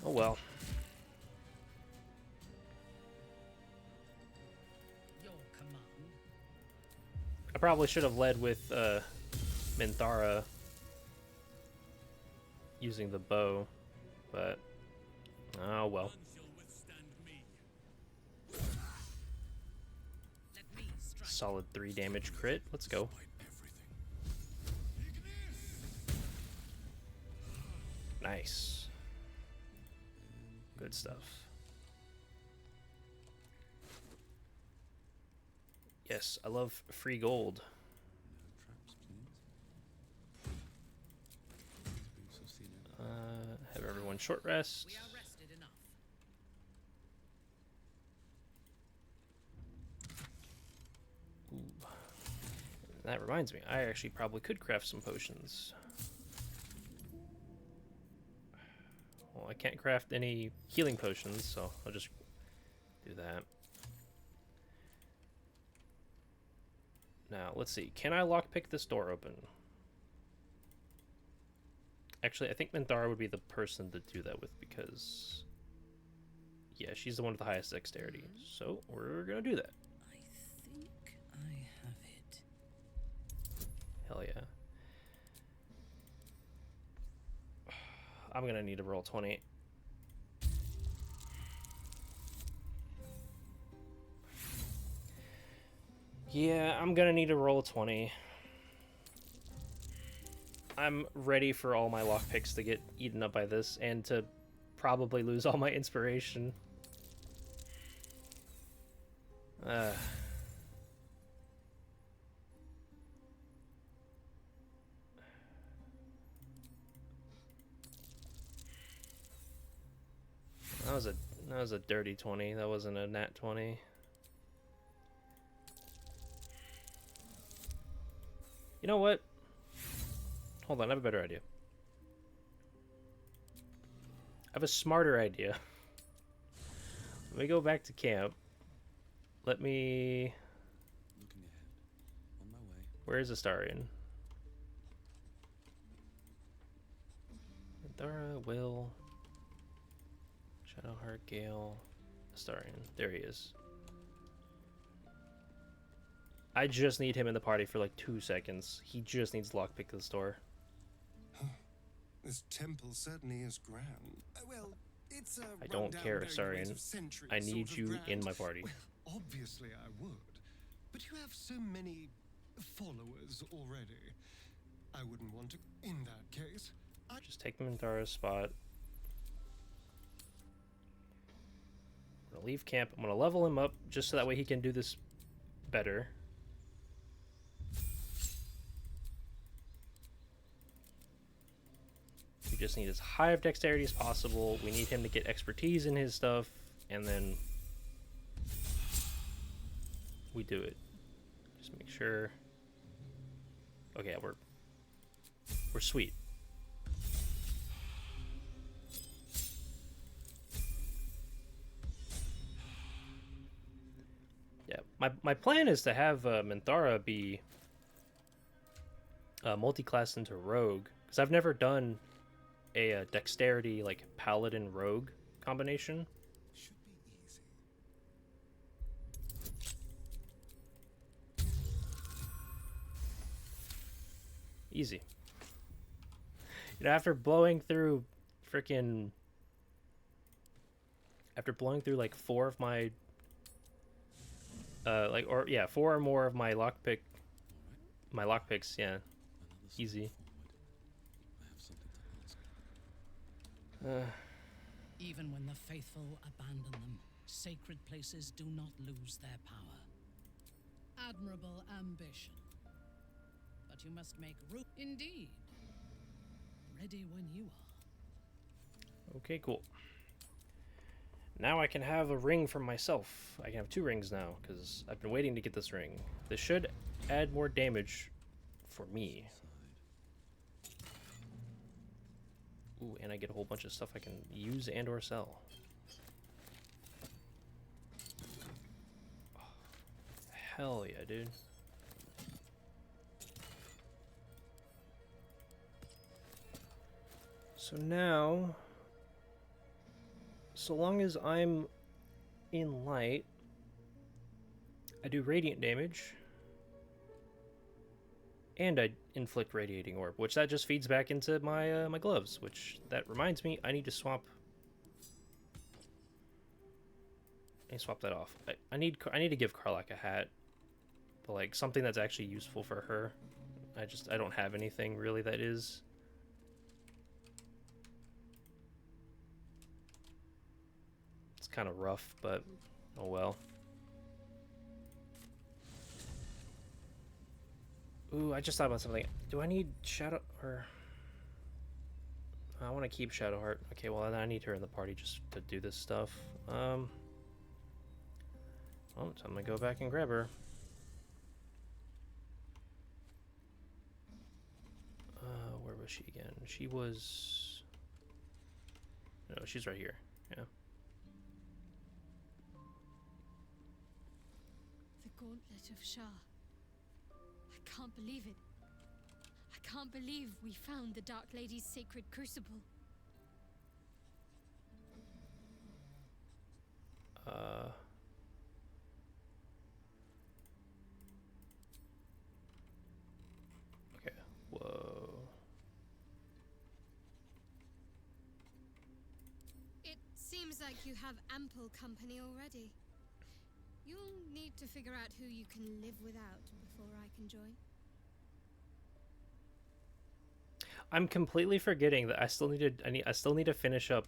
Oh well. Your command. I probably should have led with Minthara using the bow, but oh well. Solid 3 damage crit. Let's go. Nice. Good stuff. Yes, I love free gold. Have everyone short rest. We are rested enough. Ooh. That reminds me, I actually probably could craft some potions. Well, I can't craft any healing potions, so I'll just do that. Now, let's see. Can I lockpick this door open? Actually, I think Minthara would be the person to do that with because... yeah, she's the one with the highest dexterity. So, we're gonna do that. I think I have it. Hell yeah. I'm gonna need to roll 20. Yeah, I'm gonna need to roll 20. I'm ready for all my lockpicks to get eaten up by this and to probably lose all my inspiration. That was a dirty 20. That wasn't a nat 20. You know what? Hold on, I have a better idea. I have a smarter idea. Let me go back to camp. Let me... Looking ahead. On my way. Where is Astarion? Minthara, Will... Shadowheart, Gale... Astarion. There he is. I just need him in the party for like 2 seconds. He just needs to lockpick this door. This temple certainly is grand. Well, it's a I don't care, Astarion. I need you in my party. Well, obviously I would. But you have so many followers already. I wouldn't want to... In that case, I'd just take Minthara's spot. I'm gonna leave camp. I'm gonna level him up just so that way he can do this better. We just need as high of dexterity as possible. We need him to get expertise in his stuff, and then we do it. Just make sure. Okay, we're sweet. Yeah, my plan is to have Minthara be multi-class into rogue, because I've never done a dexterity like paladin rogue combination. should be easy. Easy. You know, after blowing through like 4 of my 4 or more of my lockpicks, yeah. Easy. Even when the faithful abandon them, sacred places do not lose their power. Admirable ambition. But you must make room. Indeed. ready when you are. Okay, cool. Now I can have a ring for myself. I can have 2 rings now, because I've been waiting to get this ring. This should add more damage for me. Ooh, and I get a whole bunch of stuff I can use and or sell. Oh, hell yeah, dude. So now, so long as I'm in light, I do radiant damage. And I inflict radiating orb, which that just feeds back into my my gloves. Which that reminds me, I need to swap. I need to swap that off. I need to give Karlak a hat, but like something that's actually useful for her. I don't have anything really that is. It's kind of rough, but oh well. Ooh, I just thought about something. Do I need Shadow or I want to keep Shadowheart. Okay, well then I need her in the party just to do this time to go back and grab her. Where was she again? She was no, she's right here. Yeah. The Gauntlet of Shar. I can't believe it. I can't believe we found the Dark Lady's sacred crucible. Okay. Whoa. It seems like you have ample company already. You'll need to figure out who you can live without before I can join. I'm completely forgetting that I still need to finish up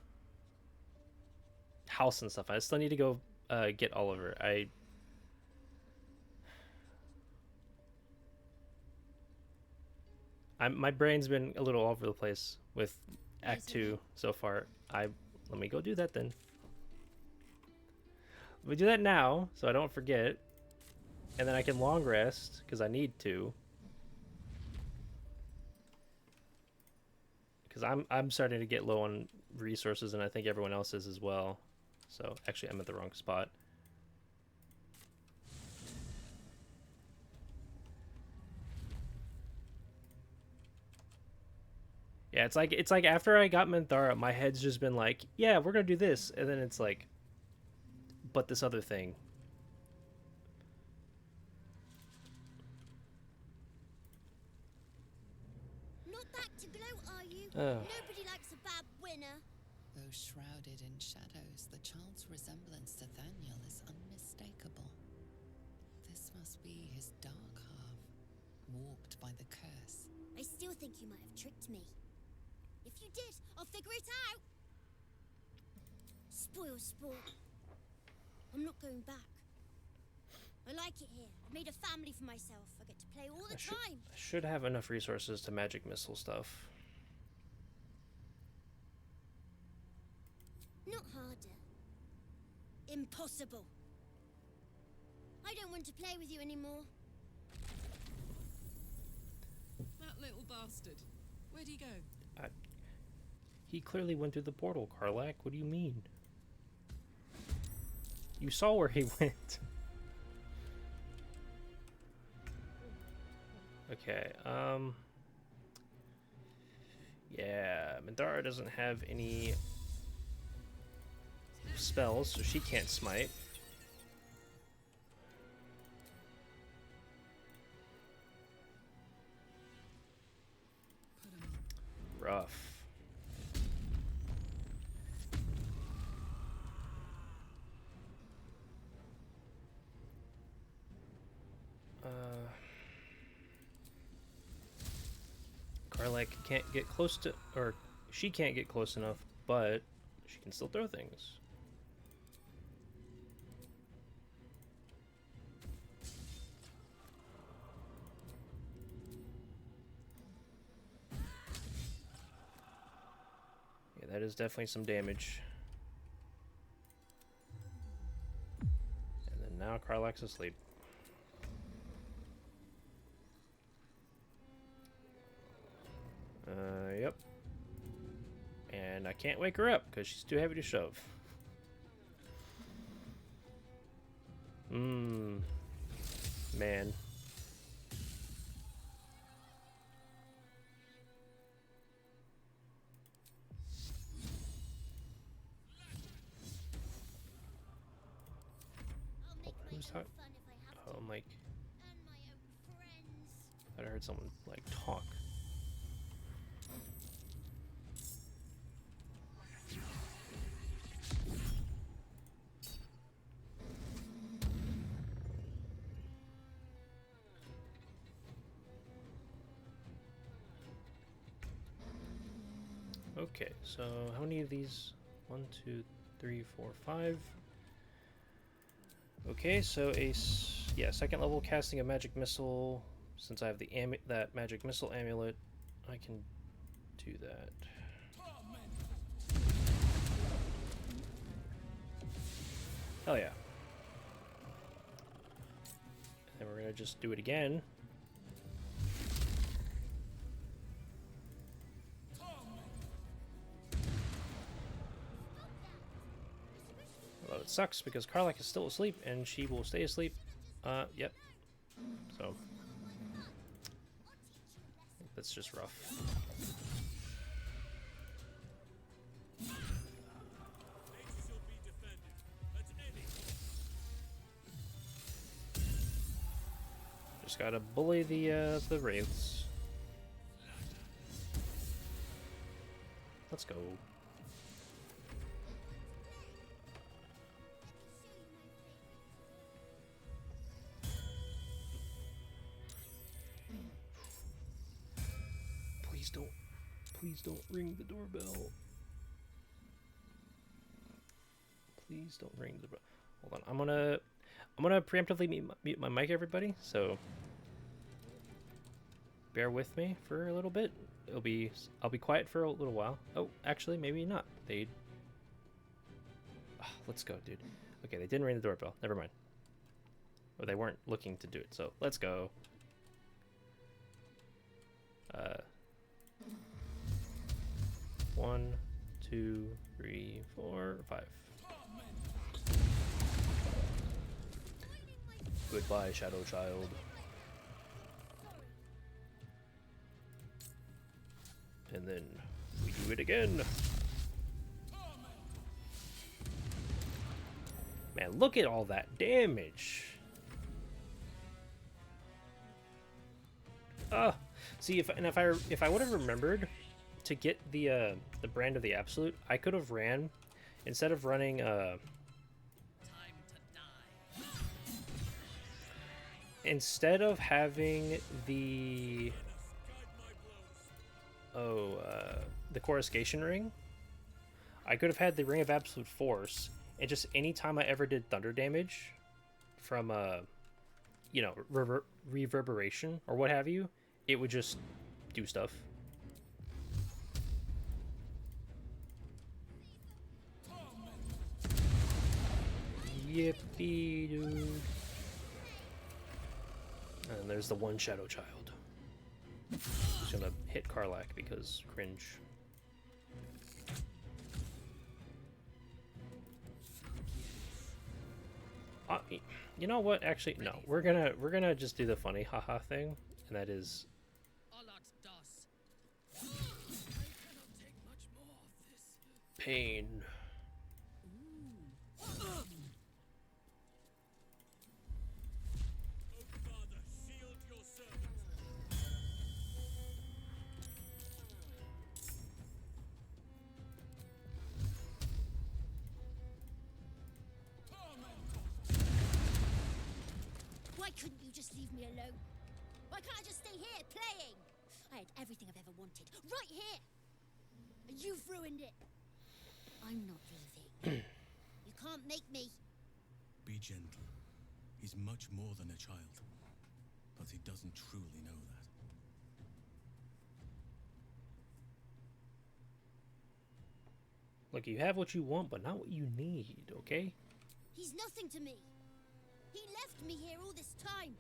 Halsin stuff. I still need to go get Oliver. My brain's been a little all over the place with Act 2 so far. Let me go do that then. Let me do that now so I don't forget, and then I can long rest because I need to. Because I'm starting to get low on resources, and I think everyone else is as well. So actually, I'm at the wrong spot. Yeah, it's like after I got Minthara, my head's just been like, yeah, we're gonna do this, and then it's like, but this other thing. Not back to gloat, are you? Oh. Nobody likes a bad winner. Though shrouded in shadows, the child's resemblance to Thaniel is unmistakable. This must be his dark half, warped by the curse. I still think you might have tricked me. If you did, I'll figure it out. Spoil sport. I'm not going back. I like it here. I've made a family for myself. I get to play all the time. I should have enough resources to magic missile stuff. Not harder. Impossible. I don't want to play with you anymore. That little bastard. Where'd he go? He clearly went through the portal, Karlak. What do you mean? You saw where he went. Okay, yeah, Minthara doesn't have any spells, so she can't smite. Rough. Karlak can't get close to, or she can't get close enough, but she can still throw things. That is definitely some damage. And then now Karlach's asleep. Yep. And I can't wake her up because she's too heavy to shove. Man. Who's that? Oh, Mike. I heard someone like talk. Okay, so how many of these? 1, 2, 3, 4, 5. Okay, so second level casting a magic missile. Since I have the that magic missile amulet, I can do that. Hell yeah. And then we're gonna just do it again. Although it sucks because Karlach is still asleep and she will stay asleep. Yep. So that's just rough. Just gotta bully the wraiths. Let's go. Please don't ring the doorbell. Please don't ring the bell. Hold on, I'm gonna preemptively mute my mic, everybody. So bear with me for a little bit. I'll be quiet for a little while. Oh, actually, maybe not. Let's go, dude. Okay, they didn't ring the doorbell. Never mind. Or they weren't looking to do it. So let's go. 1, 2, 3, 4, 5. Goodbye, Shadow Child. And then we do it again. Man, look at all that damage. See, if I would have remembered to get the brand of the absolute, I could have ran instead of running instead of having the the coruscation ring, I could have had the ring of absolute force, and just any time I ever did thunder damage from reverberation or what have you, it would just do stuff. Yippee, dude. And there's the one Shadow Child. Just gonna hit Karlach because cringe. You know what? Actually, no. We're gonna just do the funny haha thing, and that is pain. Why couldn't you just leave me alone? Why can't I just stay here playing? I had everything I've ever wanted, right here! And you've ruined it. I'm not leaving. You can't make me. Be gentle. He's much more than a child. But he doesn't truly know that. Look, you have what you want, but not what you need, okay? He's nothing to me. He left me here all this time.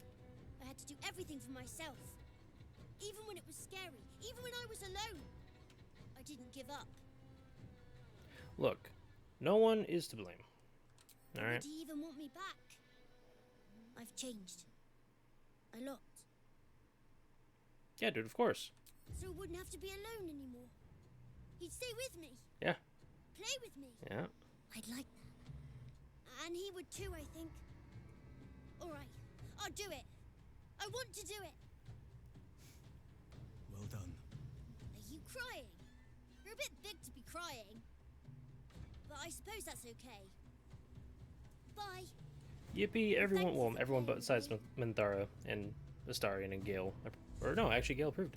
I had to do everything for myself. Even when it was scary, even when I was alone. I didn't give up. Look, no one is to blame. Alright? Would he even want me back? I've changed. A lot. Yeah, dude, of course. So I wouldn't have to be alone anymore. He'd stay with me. Yeah. Play with me. Yeah. I'd like that. And he would too, I think. Alright, I'll do it. I want to do it. Well done. Are you crying? You're a bit big to be crying. But I suppose that's okay. Bye. Yippee, everyone, well, everyone but besides Minthara and Astarion and Gale. Or no, actually Gale approved.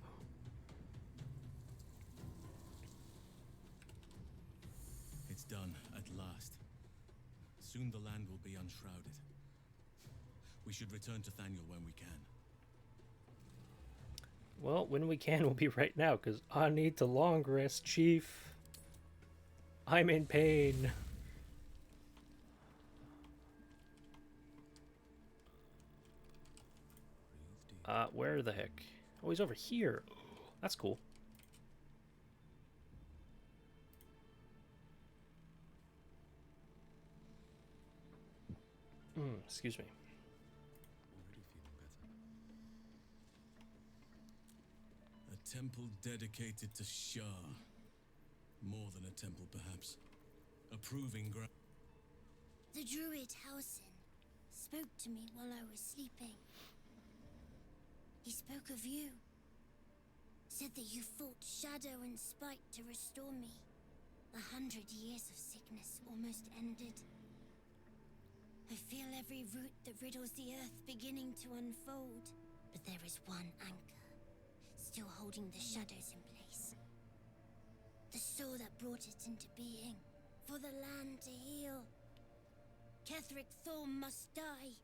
It's done, at last. Soon the land will be unshrouded. We should return to Thaniel when we can. Well, when we can will be right now, because I need to long rest, Chief. I'm in pain. Where the heck? Oh, he's over here. That's cool. Excuse me. A temple dedicated to Shar. More than a temple, perhaps. A proving ground. The druid Halsin spoke to me while I was sleeping. He spoke of you. Said that you fought shadow and spite to restore me. 100 years of sickness almost ended. I feel every root that riddles the earth beginning to unfold. But there is one anchor, still holding the shadows in place. The soul that brought it into being, for the land to heal. Ketheric Thorm must die.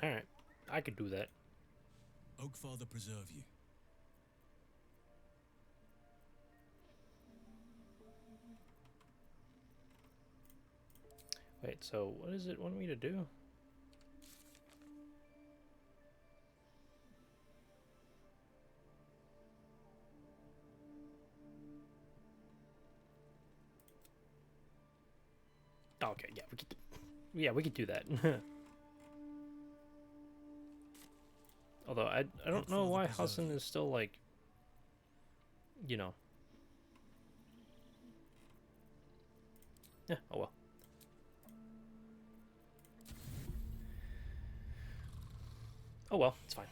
Alright, I could do that. Oakfather preserve you. Wait, so what does it want me to do? Okay, yeah, we could do that. Although I don't know why Halsin is still like, you know. Yeah, oh well. Oh well, it's fine.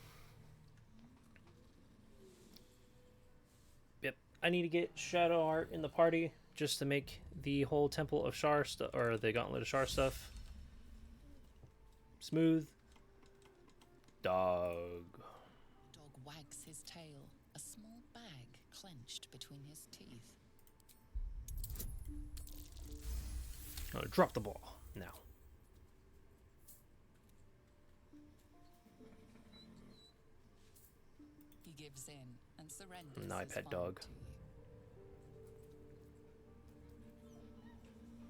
Yep, I need to get Shadow Art in the party just to make the whole Temple of Shar stuff, or the Gauntlet of Shar stuff smooth. Dog wags his tail, a small bag clenched between his teeth. Oh, drop the ball now. He gives in and surrenders. Now I pet dog.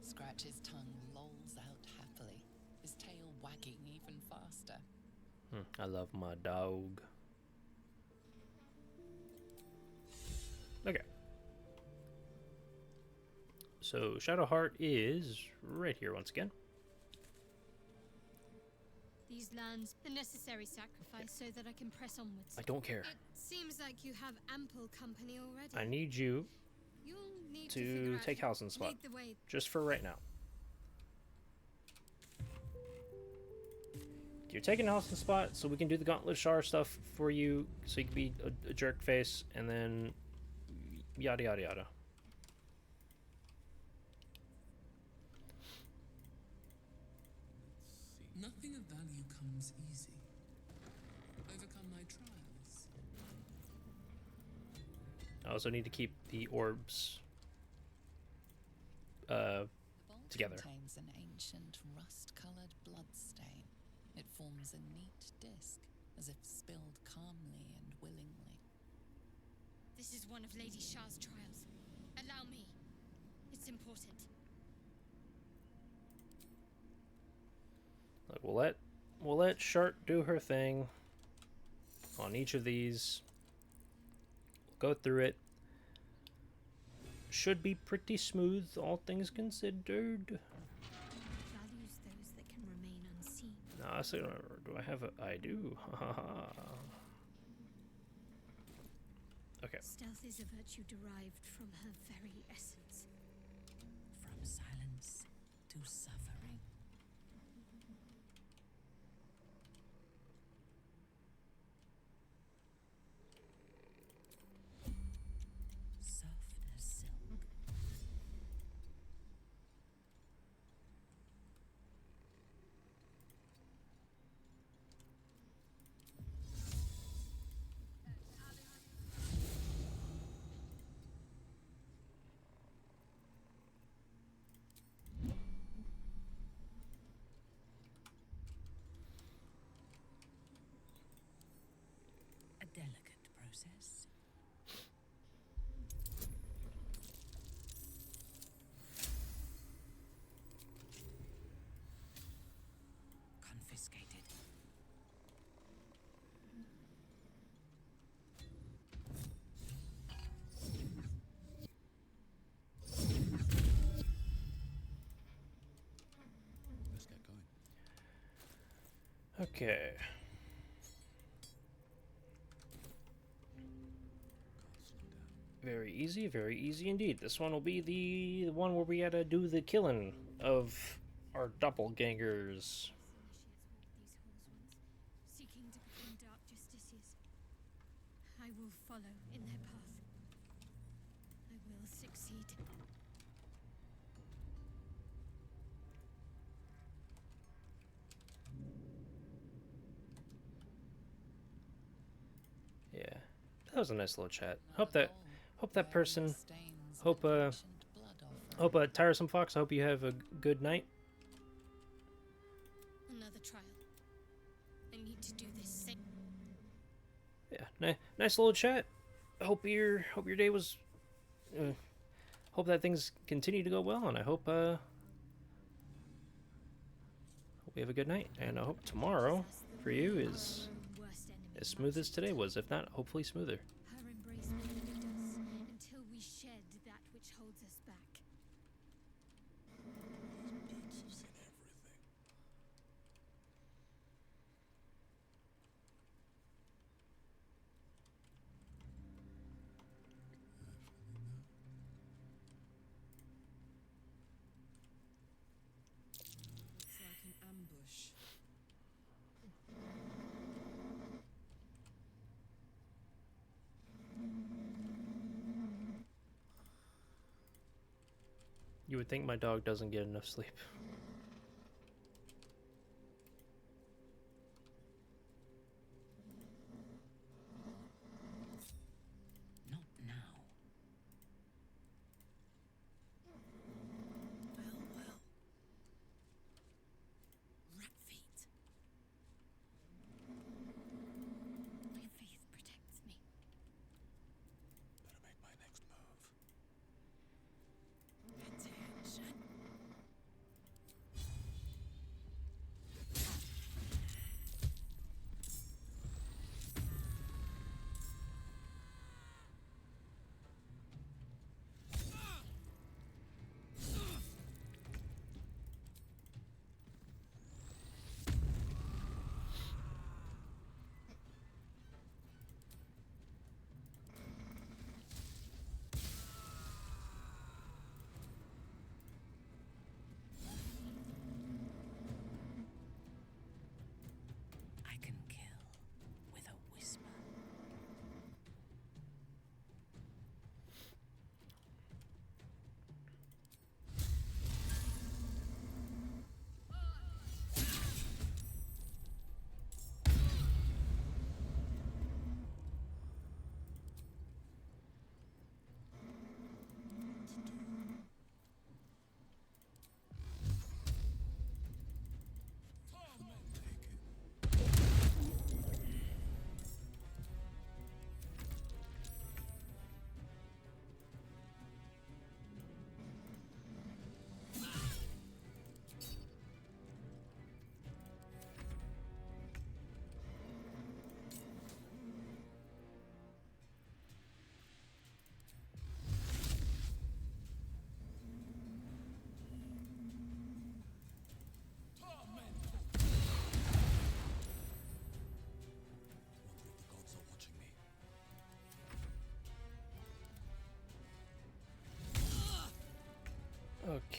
Scratch's tongue lolls out happily, his tail wagging even faster. I love my dog. Okay. So Shadowheart is right here once again. These lands, a necessary sacrifice so that I can press onwards. I don't care. It seems like you have ample company already. I need you You'll need to take Halsin's spot, lead the way. just for right now. You're taking Halsin's spot so we can do the Gauntlet of Shar stuff for you, so you can be a jerk face, and then yada yada yada. Nothing of value comes easy. Overcome my trials. I also need to keep the orbs together. It contains an ancient rust-colored bloodstain. It forms a neat disc, as if spilled calmly and willingly. This is one of Lady Shar's trials. Allow me. It's important. Look, we'll let Shart do her thing on each of these. We'll go through it. Should be pretty smooth, all things considered. Values those that can remain unseen. Nah, so do I have a? I do. Okay. Stealth is a virtue derived from her very essence. From silence to suffering. Soft as silk. A delicate process. Confiscated. Let's get going. Okay. Very easy indeed. This one will be the one where we gotta do the killing of our doppelgangers. Seeking to become dark justiciars. I will follow in their path. I will succeed. Yeah, that was a nice little chat. Hope that person, hope tiresome fox. I hope you have a good night. Another trial. I need to do this same. Yeah, nice little chat. Hope your day was. Hope that things continue to go well, and I hope we have a good night. And I hope tomorrow for you is as smooth as today was, if not, hopefully smoother. Her embrace will lead us until we shed that which holds us back. Boots have seen everything. It's like an ambush. You would think my dog doesn't get enough sleep. Not now. Well. Rat feet. My faith protects me. Better make my next move. Attention.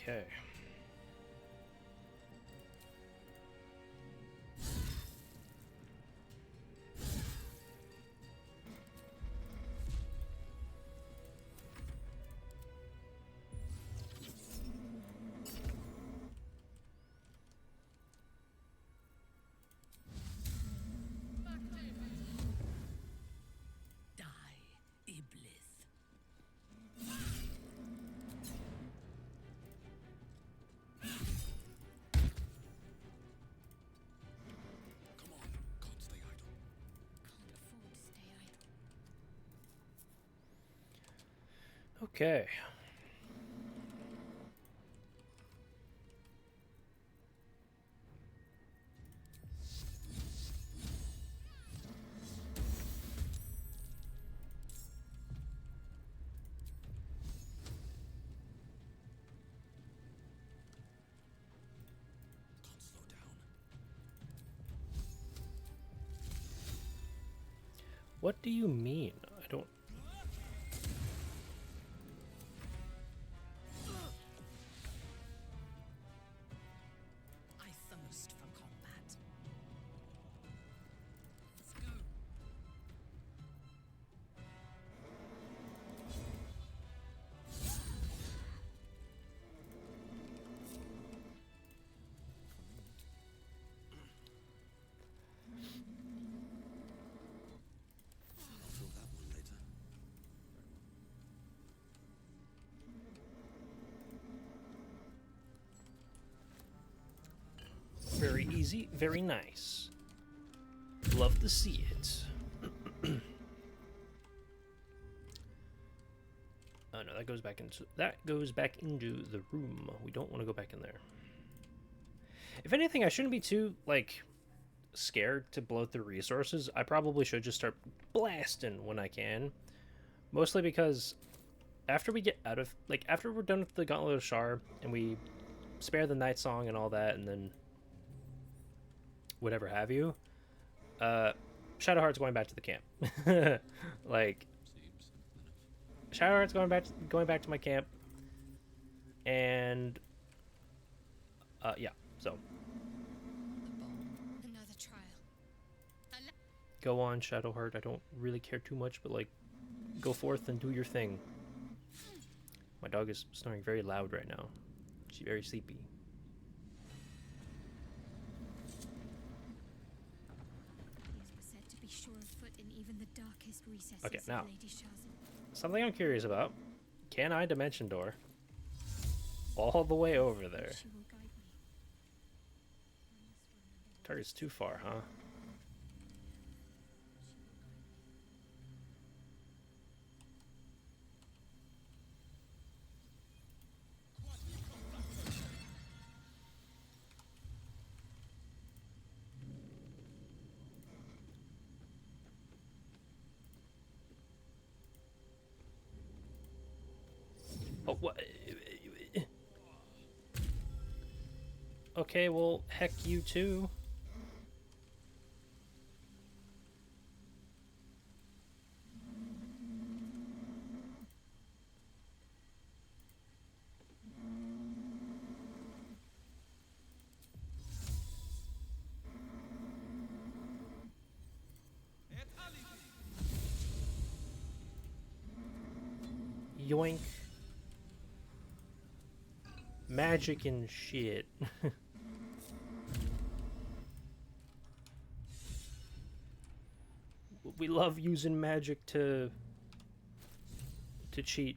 Okay. Okay. What do you mean? I don't... I thirst for combat. Let's go. I'll fill that one later. Very easy, very nice. Love to see it. Oh no, that goes back into the room. We don't want to go back in there. If anything, I shouldn't be too like scared to blow through resources. I probably should just start blasting when I can. Mostly because after we get out of after we're done with the Gauntlet of Shar and we spare the Night Song and all that, and then whatever have you, Shadowheart's going back to the camp. Like, Shadowheart's going back to my camp, and yeah. So Another trial. go on, Shadowheart. I don't really care too much, but like, go forth and do your thing. My dog is snoring very loud right now. She's very sleepy. Said to be sure of foot in even the darkest recesses Okay, now, of Lady Shar's. something I'm curious about. Can I dimension door all the way over there? She will guide me. Target's too far, huh? Oh, what? Okay, well, heck you too. Yoink. Magic and shit. We love using magic to cheat.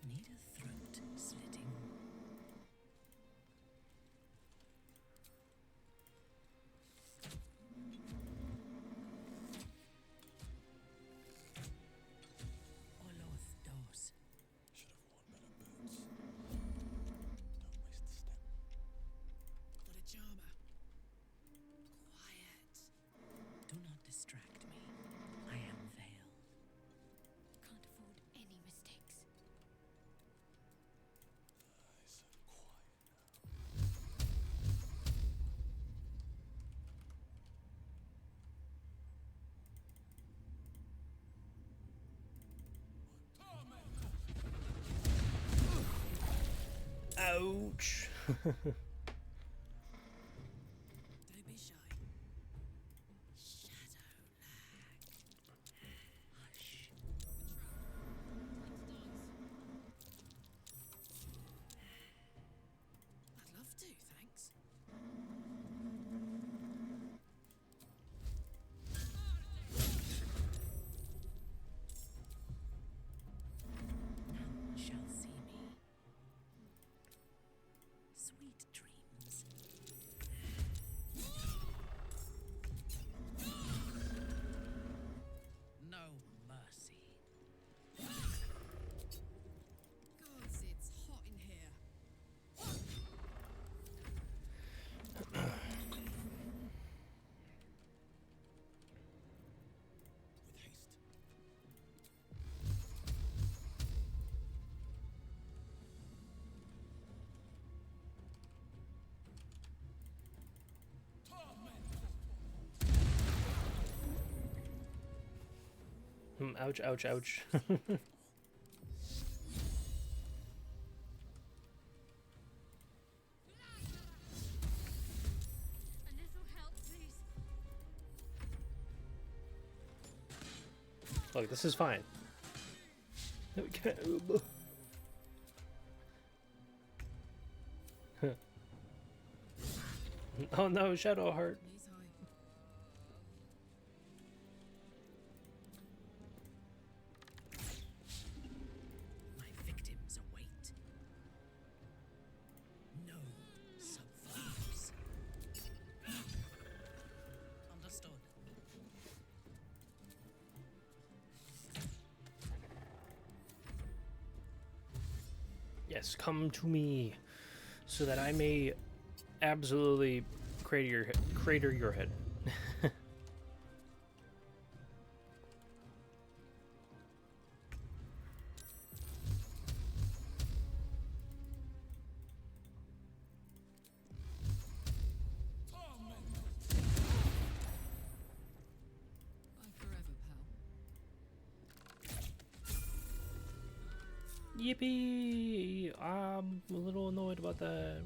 Need a throat slitting. Oloth dos. Should have worn better boots. Don't waste the step. Got a charmer. Quiet. Do not distract me. I am Vale. Can't afford any mistakes. I said quiet now. Ouch. Don't be shy. Shadow Hush. I'd love to, thanks. None shall see me. Sweet dreams. No mercy. Gods, it's hot in here. With haste. Ouch, ouch, ouch. A little help, please. Look, this is fine. Oh no, Shadowheart. Knees high. My victims await. No subverts. Understood. Yes, come to me, so that I may absolutely crater your head. Bye forever, pal. Yippee! I'm a little annoyed about that.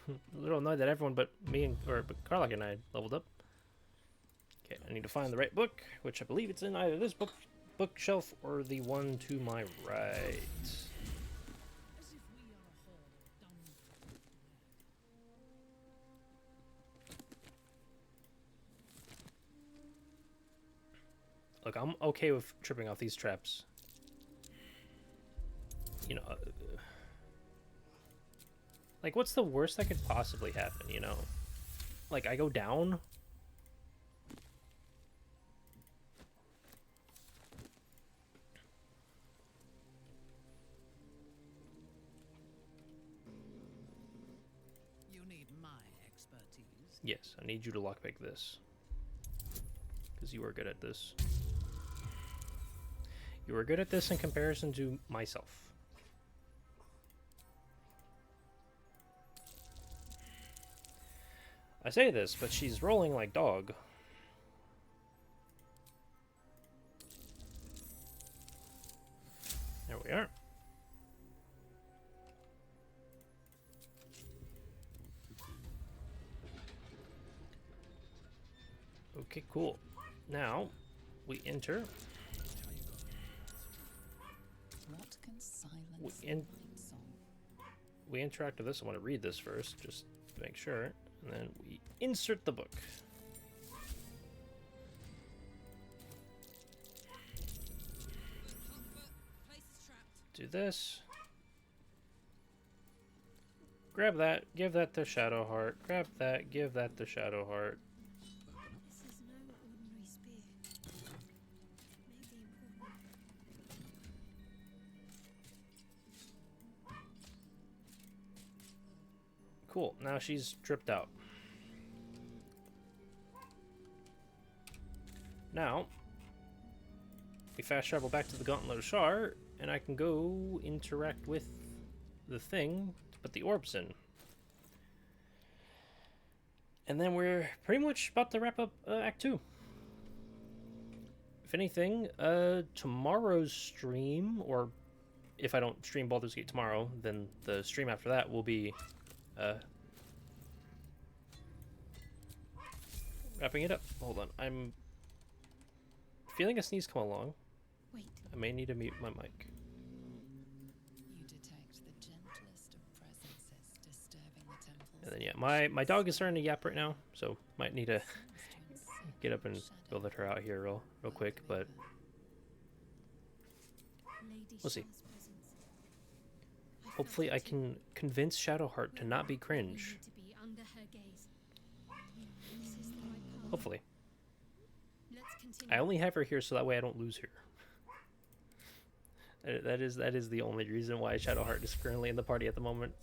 A little annoyed that everyone but me but Karlach and I leveled up. Okay, I need to find the right book, which I believe it's in either this bookshelf or the one to my right. As if we are a horde of dumb. Look, I'm okay with tripping off these traps. You know, like, what's the worst that could possibly happen, you know? Like, I go down? You need my expertise. Yes, I need you to lockpick this. Because you are good at this. You are good at this in comparison to myself. I say this, but she's rolling like dog. There we are. Okay, cool. Now, we enter. What can silence We the night song? We interact with this. I want to read this first, just to make sure. And then we insert the book. Place is trapped. Do this. Grab that. Give that to Shadowheart. Grab that. Give that to Shadowheart. This is no ordinary spear. It may be important. Cool. Now she's tripped out. Now, we fast travel back to the Gauntlet of Shar, and I can go interact with the thing to put the orbs in. And then we're pretty much about to wrap up Act 2. If anything, tomorrow's stream, or if I don't stream Baldur's Gate tomorrow, then the stream after that will be Wrapping it up. Hold on. I'm feeling a sneeze come along. Wait. I may need to mute my mic. You detect the gentlest of presences disturbing the temples. And then yeah, my dog is starting to yap right now, so might need to get up and go let her out here real quick, but we'll see. Hopefully I can convince Shadowheart to not be cringe. Hopefully. I only have her here so that way I don't lose her. That is the only reason why Shadowheart is currently in the party at the moment.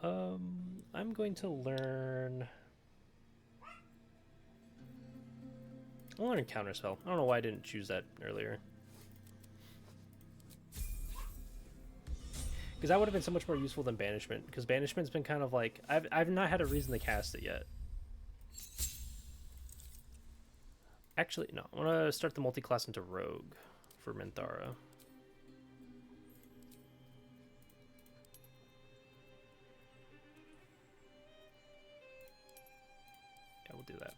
I'm going to learn... I'll learn Counterspell. I don't know why I didn't choose that earlier. Because that would have been so much more useful than Banishment. Because Banishment's been kind of like... I've not had a reason to cast it yet. Actually, no. I want to start the multi-class into Rogue for Minthara. Yeah, we'll do that.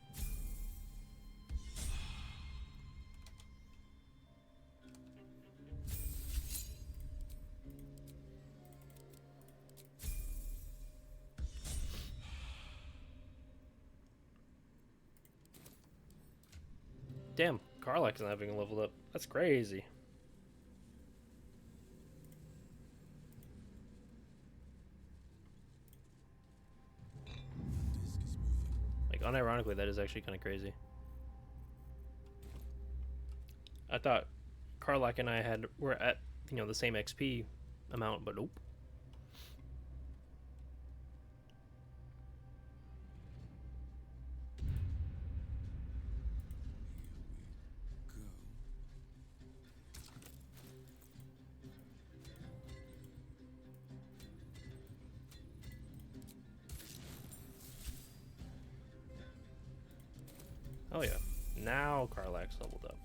Damn, Karlach isn't having leveled up. That's crazy. Like, unironically, that is actually kind of crazy. I thought Karlach and I were at, you know, the same XP amount, but nope. Oh yeah, now Karlach's leveled up.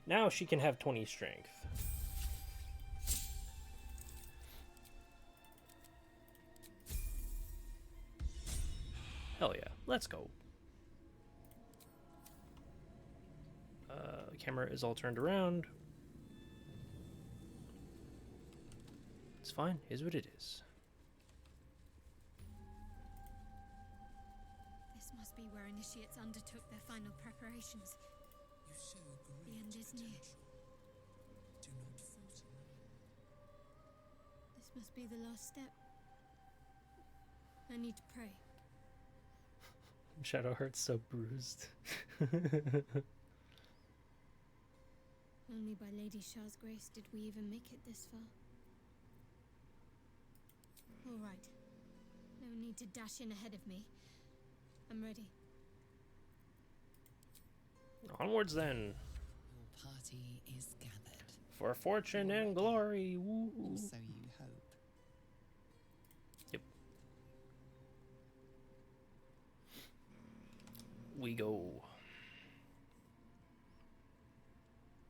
Now she can have 20 strength. Hell yeah, let's go. The camera is all turned around. It's fine, is what it is. This must be where initiates undertook their final preparations. You show The end great is near. potential. Do not falter now. This must be the last step. I need to pray. Shadowheart's so bruised. Only by Lady Shar's grace did we even make it this far. All right. No need to dash in ahead of me. I'm ready. Onwards then. Your party is gathered. For fortune and glory. Woo. Or so you hope. Yep. We go.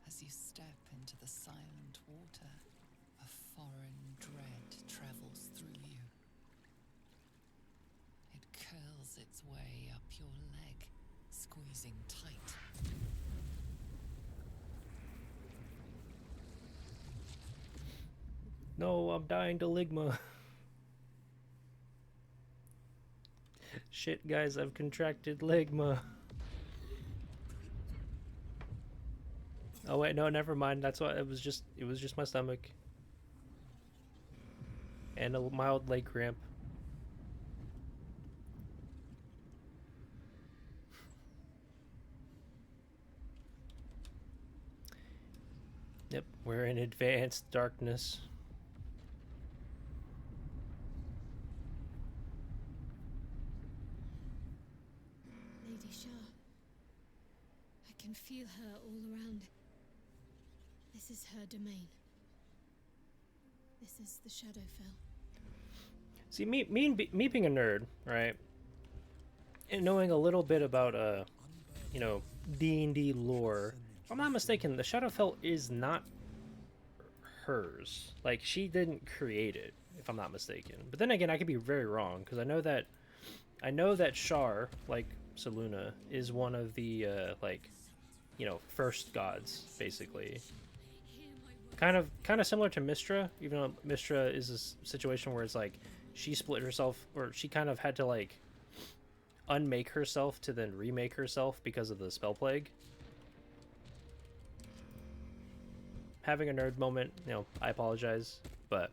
As you step into the silent water, a foreign dread travels through you. It curls its way up your leg, squeezing tight. No, I'm dying to Ligma. Shit, guys, I've contracted Ligma. Oh wait, no, never mind. That's why it was just my stomach. And a mild leg cramp. Yep, we're in advanced darkness. Lady Shar. I can feel her all around. This is her domain. This is the Shadowfell. See, me being a nerd, right? And knowing a little bit about you know, D&D lore. If I'm not mistaken, the Shadowfell is not hers. Like, she didn't create it, if I'm not mistaken. But then again, I could be very wrong, because I know that Shar, like Selûne, is one of the like, you know, first gods, basically. Kind of similar to Mistra, even though Mistra is a situation where it's like she split herself, or she kind of had to like unmake herself to then remake herself because of the spell plague. Having a nerd moment, you know, I apologize, but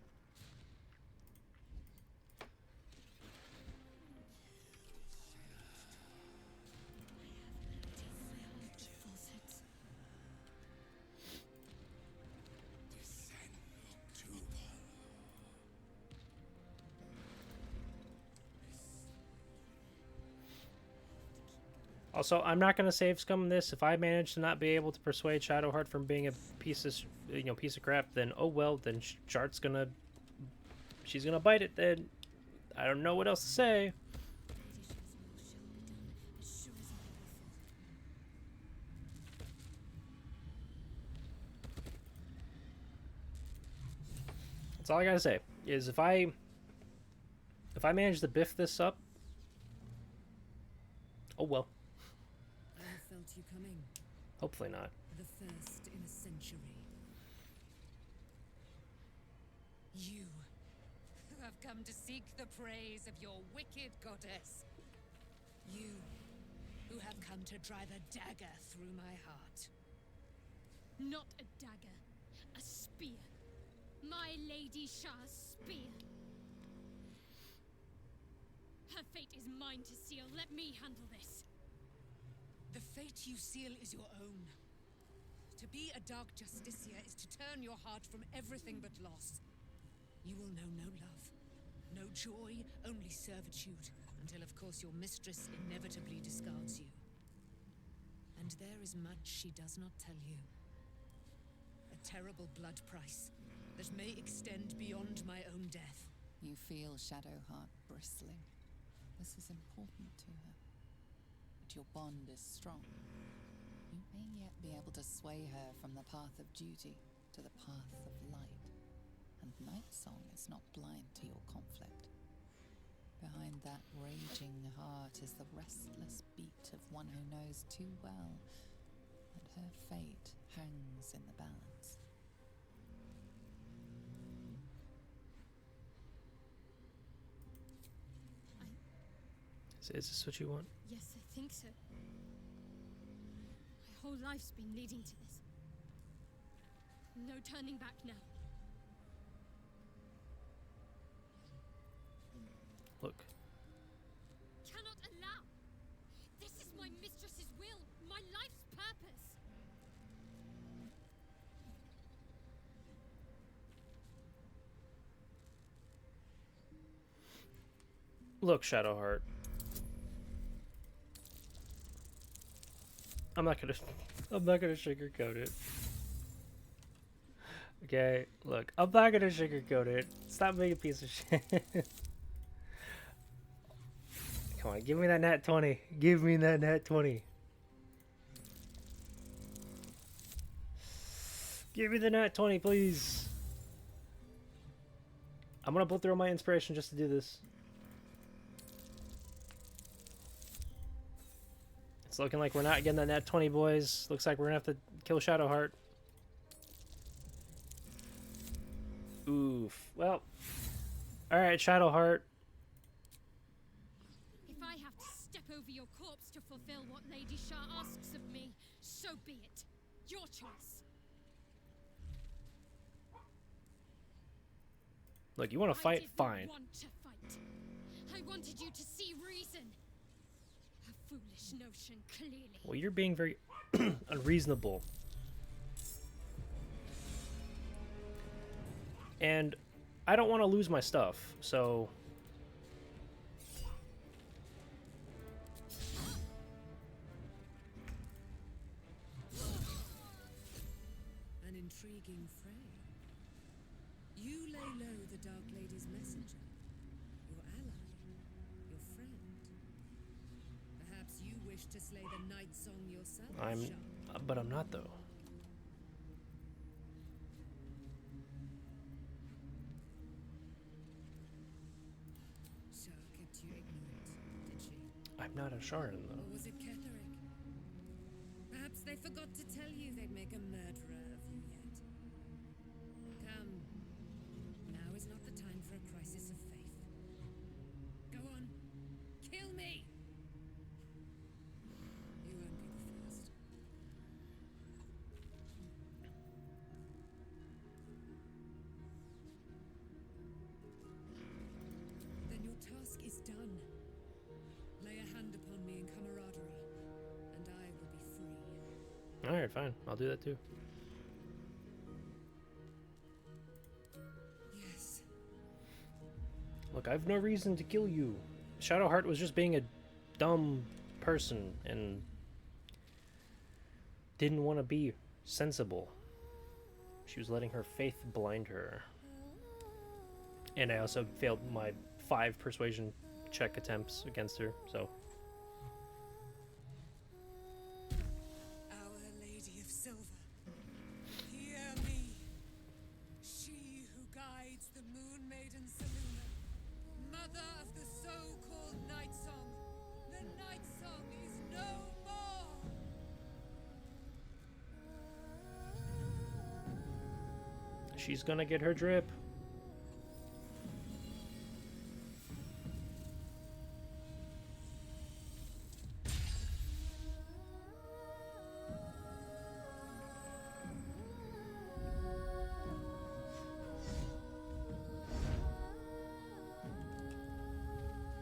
also, I'm not going to save scum this. If I manage to not be able to persuade Shadowheart from being a piece of, you know, piece of crap, then oh well, then Chart's gonna, she's gonna bite it. Then I don't know what else to say. That's all I gotta say. Is if I manage to biff this up, oh well. I have felt you coming. Hopefully not. The first in a century. You, who have come to seek the praise of your wicked goddess. You, who have come to drive a dagger through my heart. Not a dagger, a spear. My Lady Shar's spear. Her fate is mine to seal. Let me handle this. The fate you seal is your own. To be a Dark Justiciar is to turn your heart from everything but loss. You will know no love, no joy, only servitude, until of course your mistress inevitably discards you. And there is much she does not tell you. A terrible blood price that may extend beyond my own death. You feel Shadowheart bristling. This is important to her. But your bond is strong. You may yet be able to sway her from the path of duty to the path of light. And Nightsong is not blind to your conflict. Behind that raging heart is the restless beat of one who knows too well that her fate hangs in the balance. Is this what you want? Yes, I think so. My whole life's been leading to this. No turning back now. Look. Cannot allow. This is my mistress's will, my life's purpose. Look, Shadowheart. I'm not gonna sugarcoat it. Okay, look, I'm not gonna sugarcoat it. Stop being a piece of shit. Come on, give me that nat 20. Give me that nat 20. Give me the nat 20, please. I'm gonna blow through my inspiration just to do this. It's looking like we're not getting that nat 20, boys. Looks like we're gonna have to kill Shadowheart. Oof. Well. Alright, Shadowheart. If I have to step over your corpse to fulfill what Lady Shar asks of me, so be it. Your choice. Look, you want to fight? Fine. I want to fight. I wanted you to see reason. A foolish notion, clearly. Well, you're being very unreasonable. And I don't want to lose my stuff, so... An intriguing fray. You lay low the Dark Lady's messenger, your ally, your friend. Perhaps you wish to slay the Nightsong yourself, Shar. But I'm not, though. I'm not a Sharan, though. Or was it Ketherick? Perhaps they forgot to tell you they'd make a murderer of you yet. Come. Now is not the time for a crisis of faith. Go on. Kill me! You won't be the first. Then your task is done. Lay a hand upon me in camaraderie, and I will be free. Alright, fine. I'll do that too. Yes. Look, I've no reason to kill you. Shadowheart was just being a dumb person and didn't want to be sensible. She was letting her faith blind her. And I also failed my 5 persuasion check attempts against her, so. Our Lady of Silver, hear me. She who guides the Moon Maiden Seluna, mother of the so-called Night Song. The Night Song is no more. She's gonna get her drip.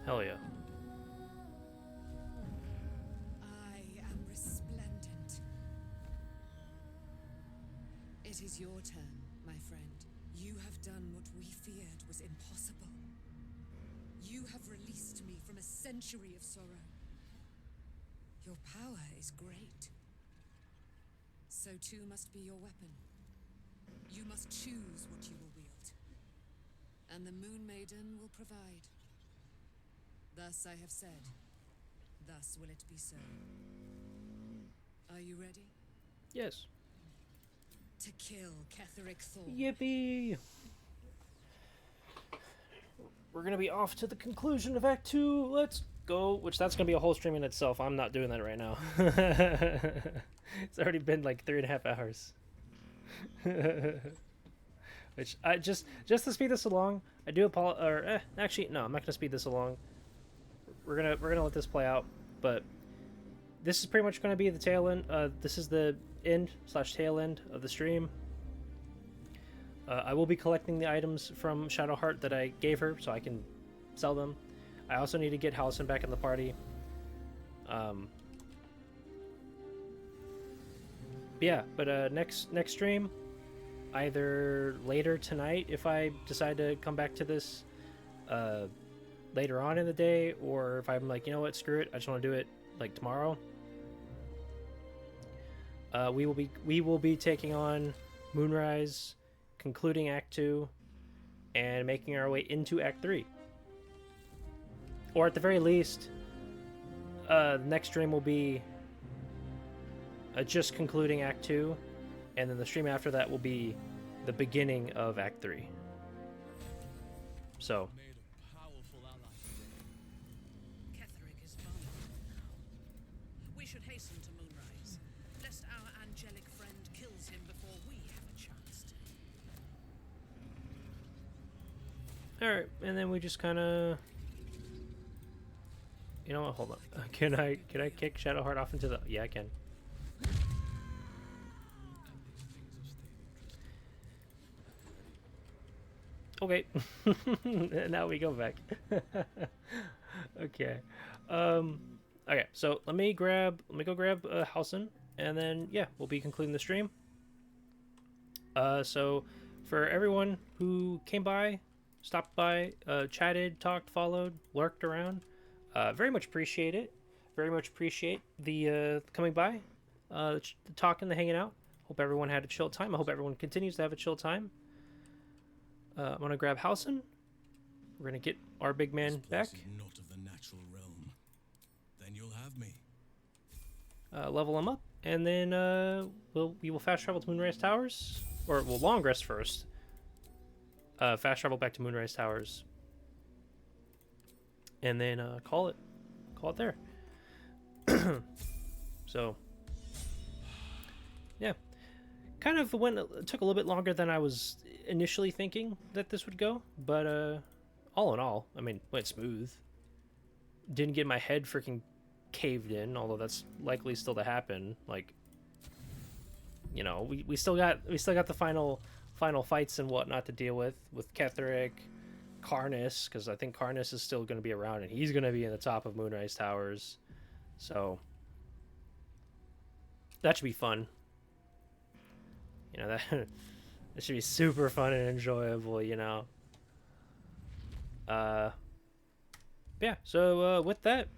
Hell yeah. I am resplendent. It is your turn, my friend. You have done what we feared was impossible. You have released me from a century of sorrow. Your power is great. So too must be your weapon. You must choose what you will wield. And the Moon Maiden will provide. Thus I have said. Thus will it be so. Are you ready? Yes. To kill Ketherick Thor. Yippee! We're gonna be off to the conclusion of Act 2. Let's go. Which that's gonna be a whole stream in itself. I'm not doing that right now. It's already been like 3.5 hours. Which I just to speed this along, I do apologize. Actually, no, I'm not gonna speed this along. We're gonna let this play out, but this is pretty much gonna be the tail end. This is the end/tail end of the stream. I will be collecting the items from Shadowheart that I gave her, so I can sell them. I also need to get Halsin back in the party. Yeah, but next stream, either later tonight if I decide to come back to this later on in the day, or if I'm like, you know what, screw it, I just want to do it like tomorrow. We will be taking on Moonrise, concluding Act 2, and making our way into Act 3. Or at the very least, the next stream will be just concluding Act 2, and then the stream after that will be the beginning of Act 3. So. Ketherick is vulnerable now. We should hasten to Moonrise, lest our angelic friend kills him before we have a chance to. Alright, and then we just kind of... You know what, hold on. Can I kick Shadowheart off into the... Yeah, I can. Okay. Now we go back. Okay. Okay, so let me go grab Halsin, and then yeah, we'll be concluding the stream. So for everyone who came by, stopped by, chatted, talked, followed, lurked around, very much appreciate it. Very much appreciate the coming by, the talking, the hanging out. Hope everyone had a chill time. I hope everyone continues to have a chill time. I'm gonna grab Halsin. We're gonna get our big man back. This place is not of the natural realm. Then you'll have me. Level him up, and then we will fast travel to Moonrise Towers, or we'll long rest first. Fast travel back to Moonrise Towers, and then call it there. So, yeah, kind of took a little bit longer than I was initially thinking that this would go, but all in all, I mean, went smooth. Didn't get my head freaking caved in, although that's likely still to happen. Like, you know, we still got the final fights and whatnot to deal with Ketheric, Karnas, because I think Karnas is still going to be around and he's going to be in the top of Moonrise Towers, so that should be fun. You know, that it should be super fun and enjoyable. You know. Yeah. So with that,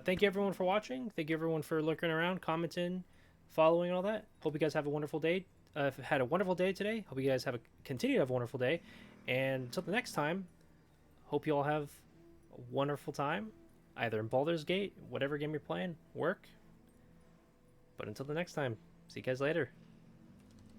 thank you everyone for watching. Thank you everyone for lurking around, commenting, following, and all that. Hope you guys have a wonderful day. Had a wonderful day today. Hope you guys continue to have a wonderful day. And until the next time, hope you all have a wonderful time, either in Baldur's Gate, whatever game you're playing, work. But until the next time, see you guys later.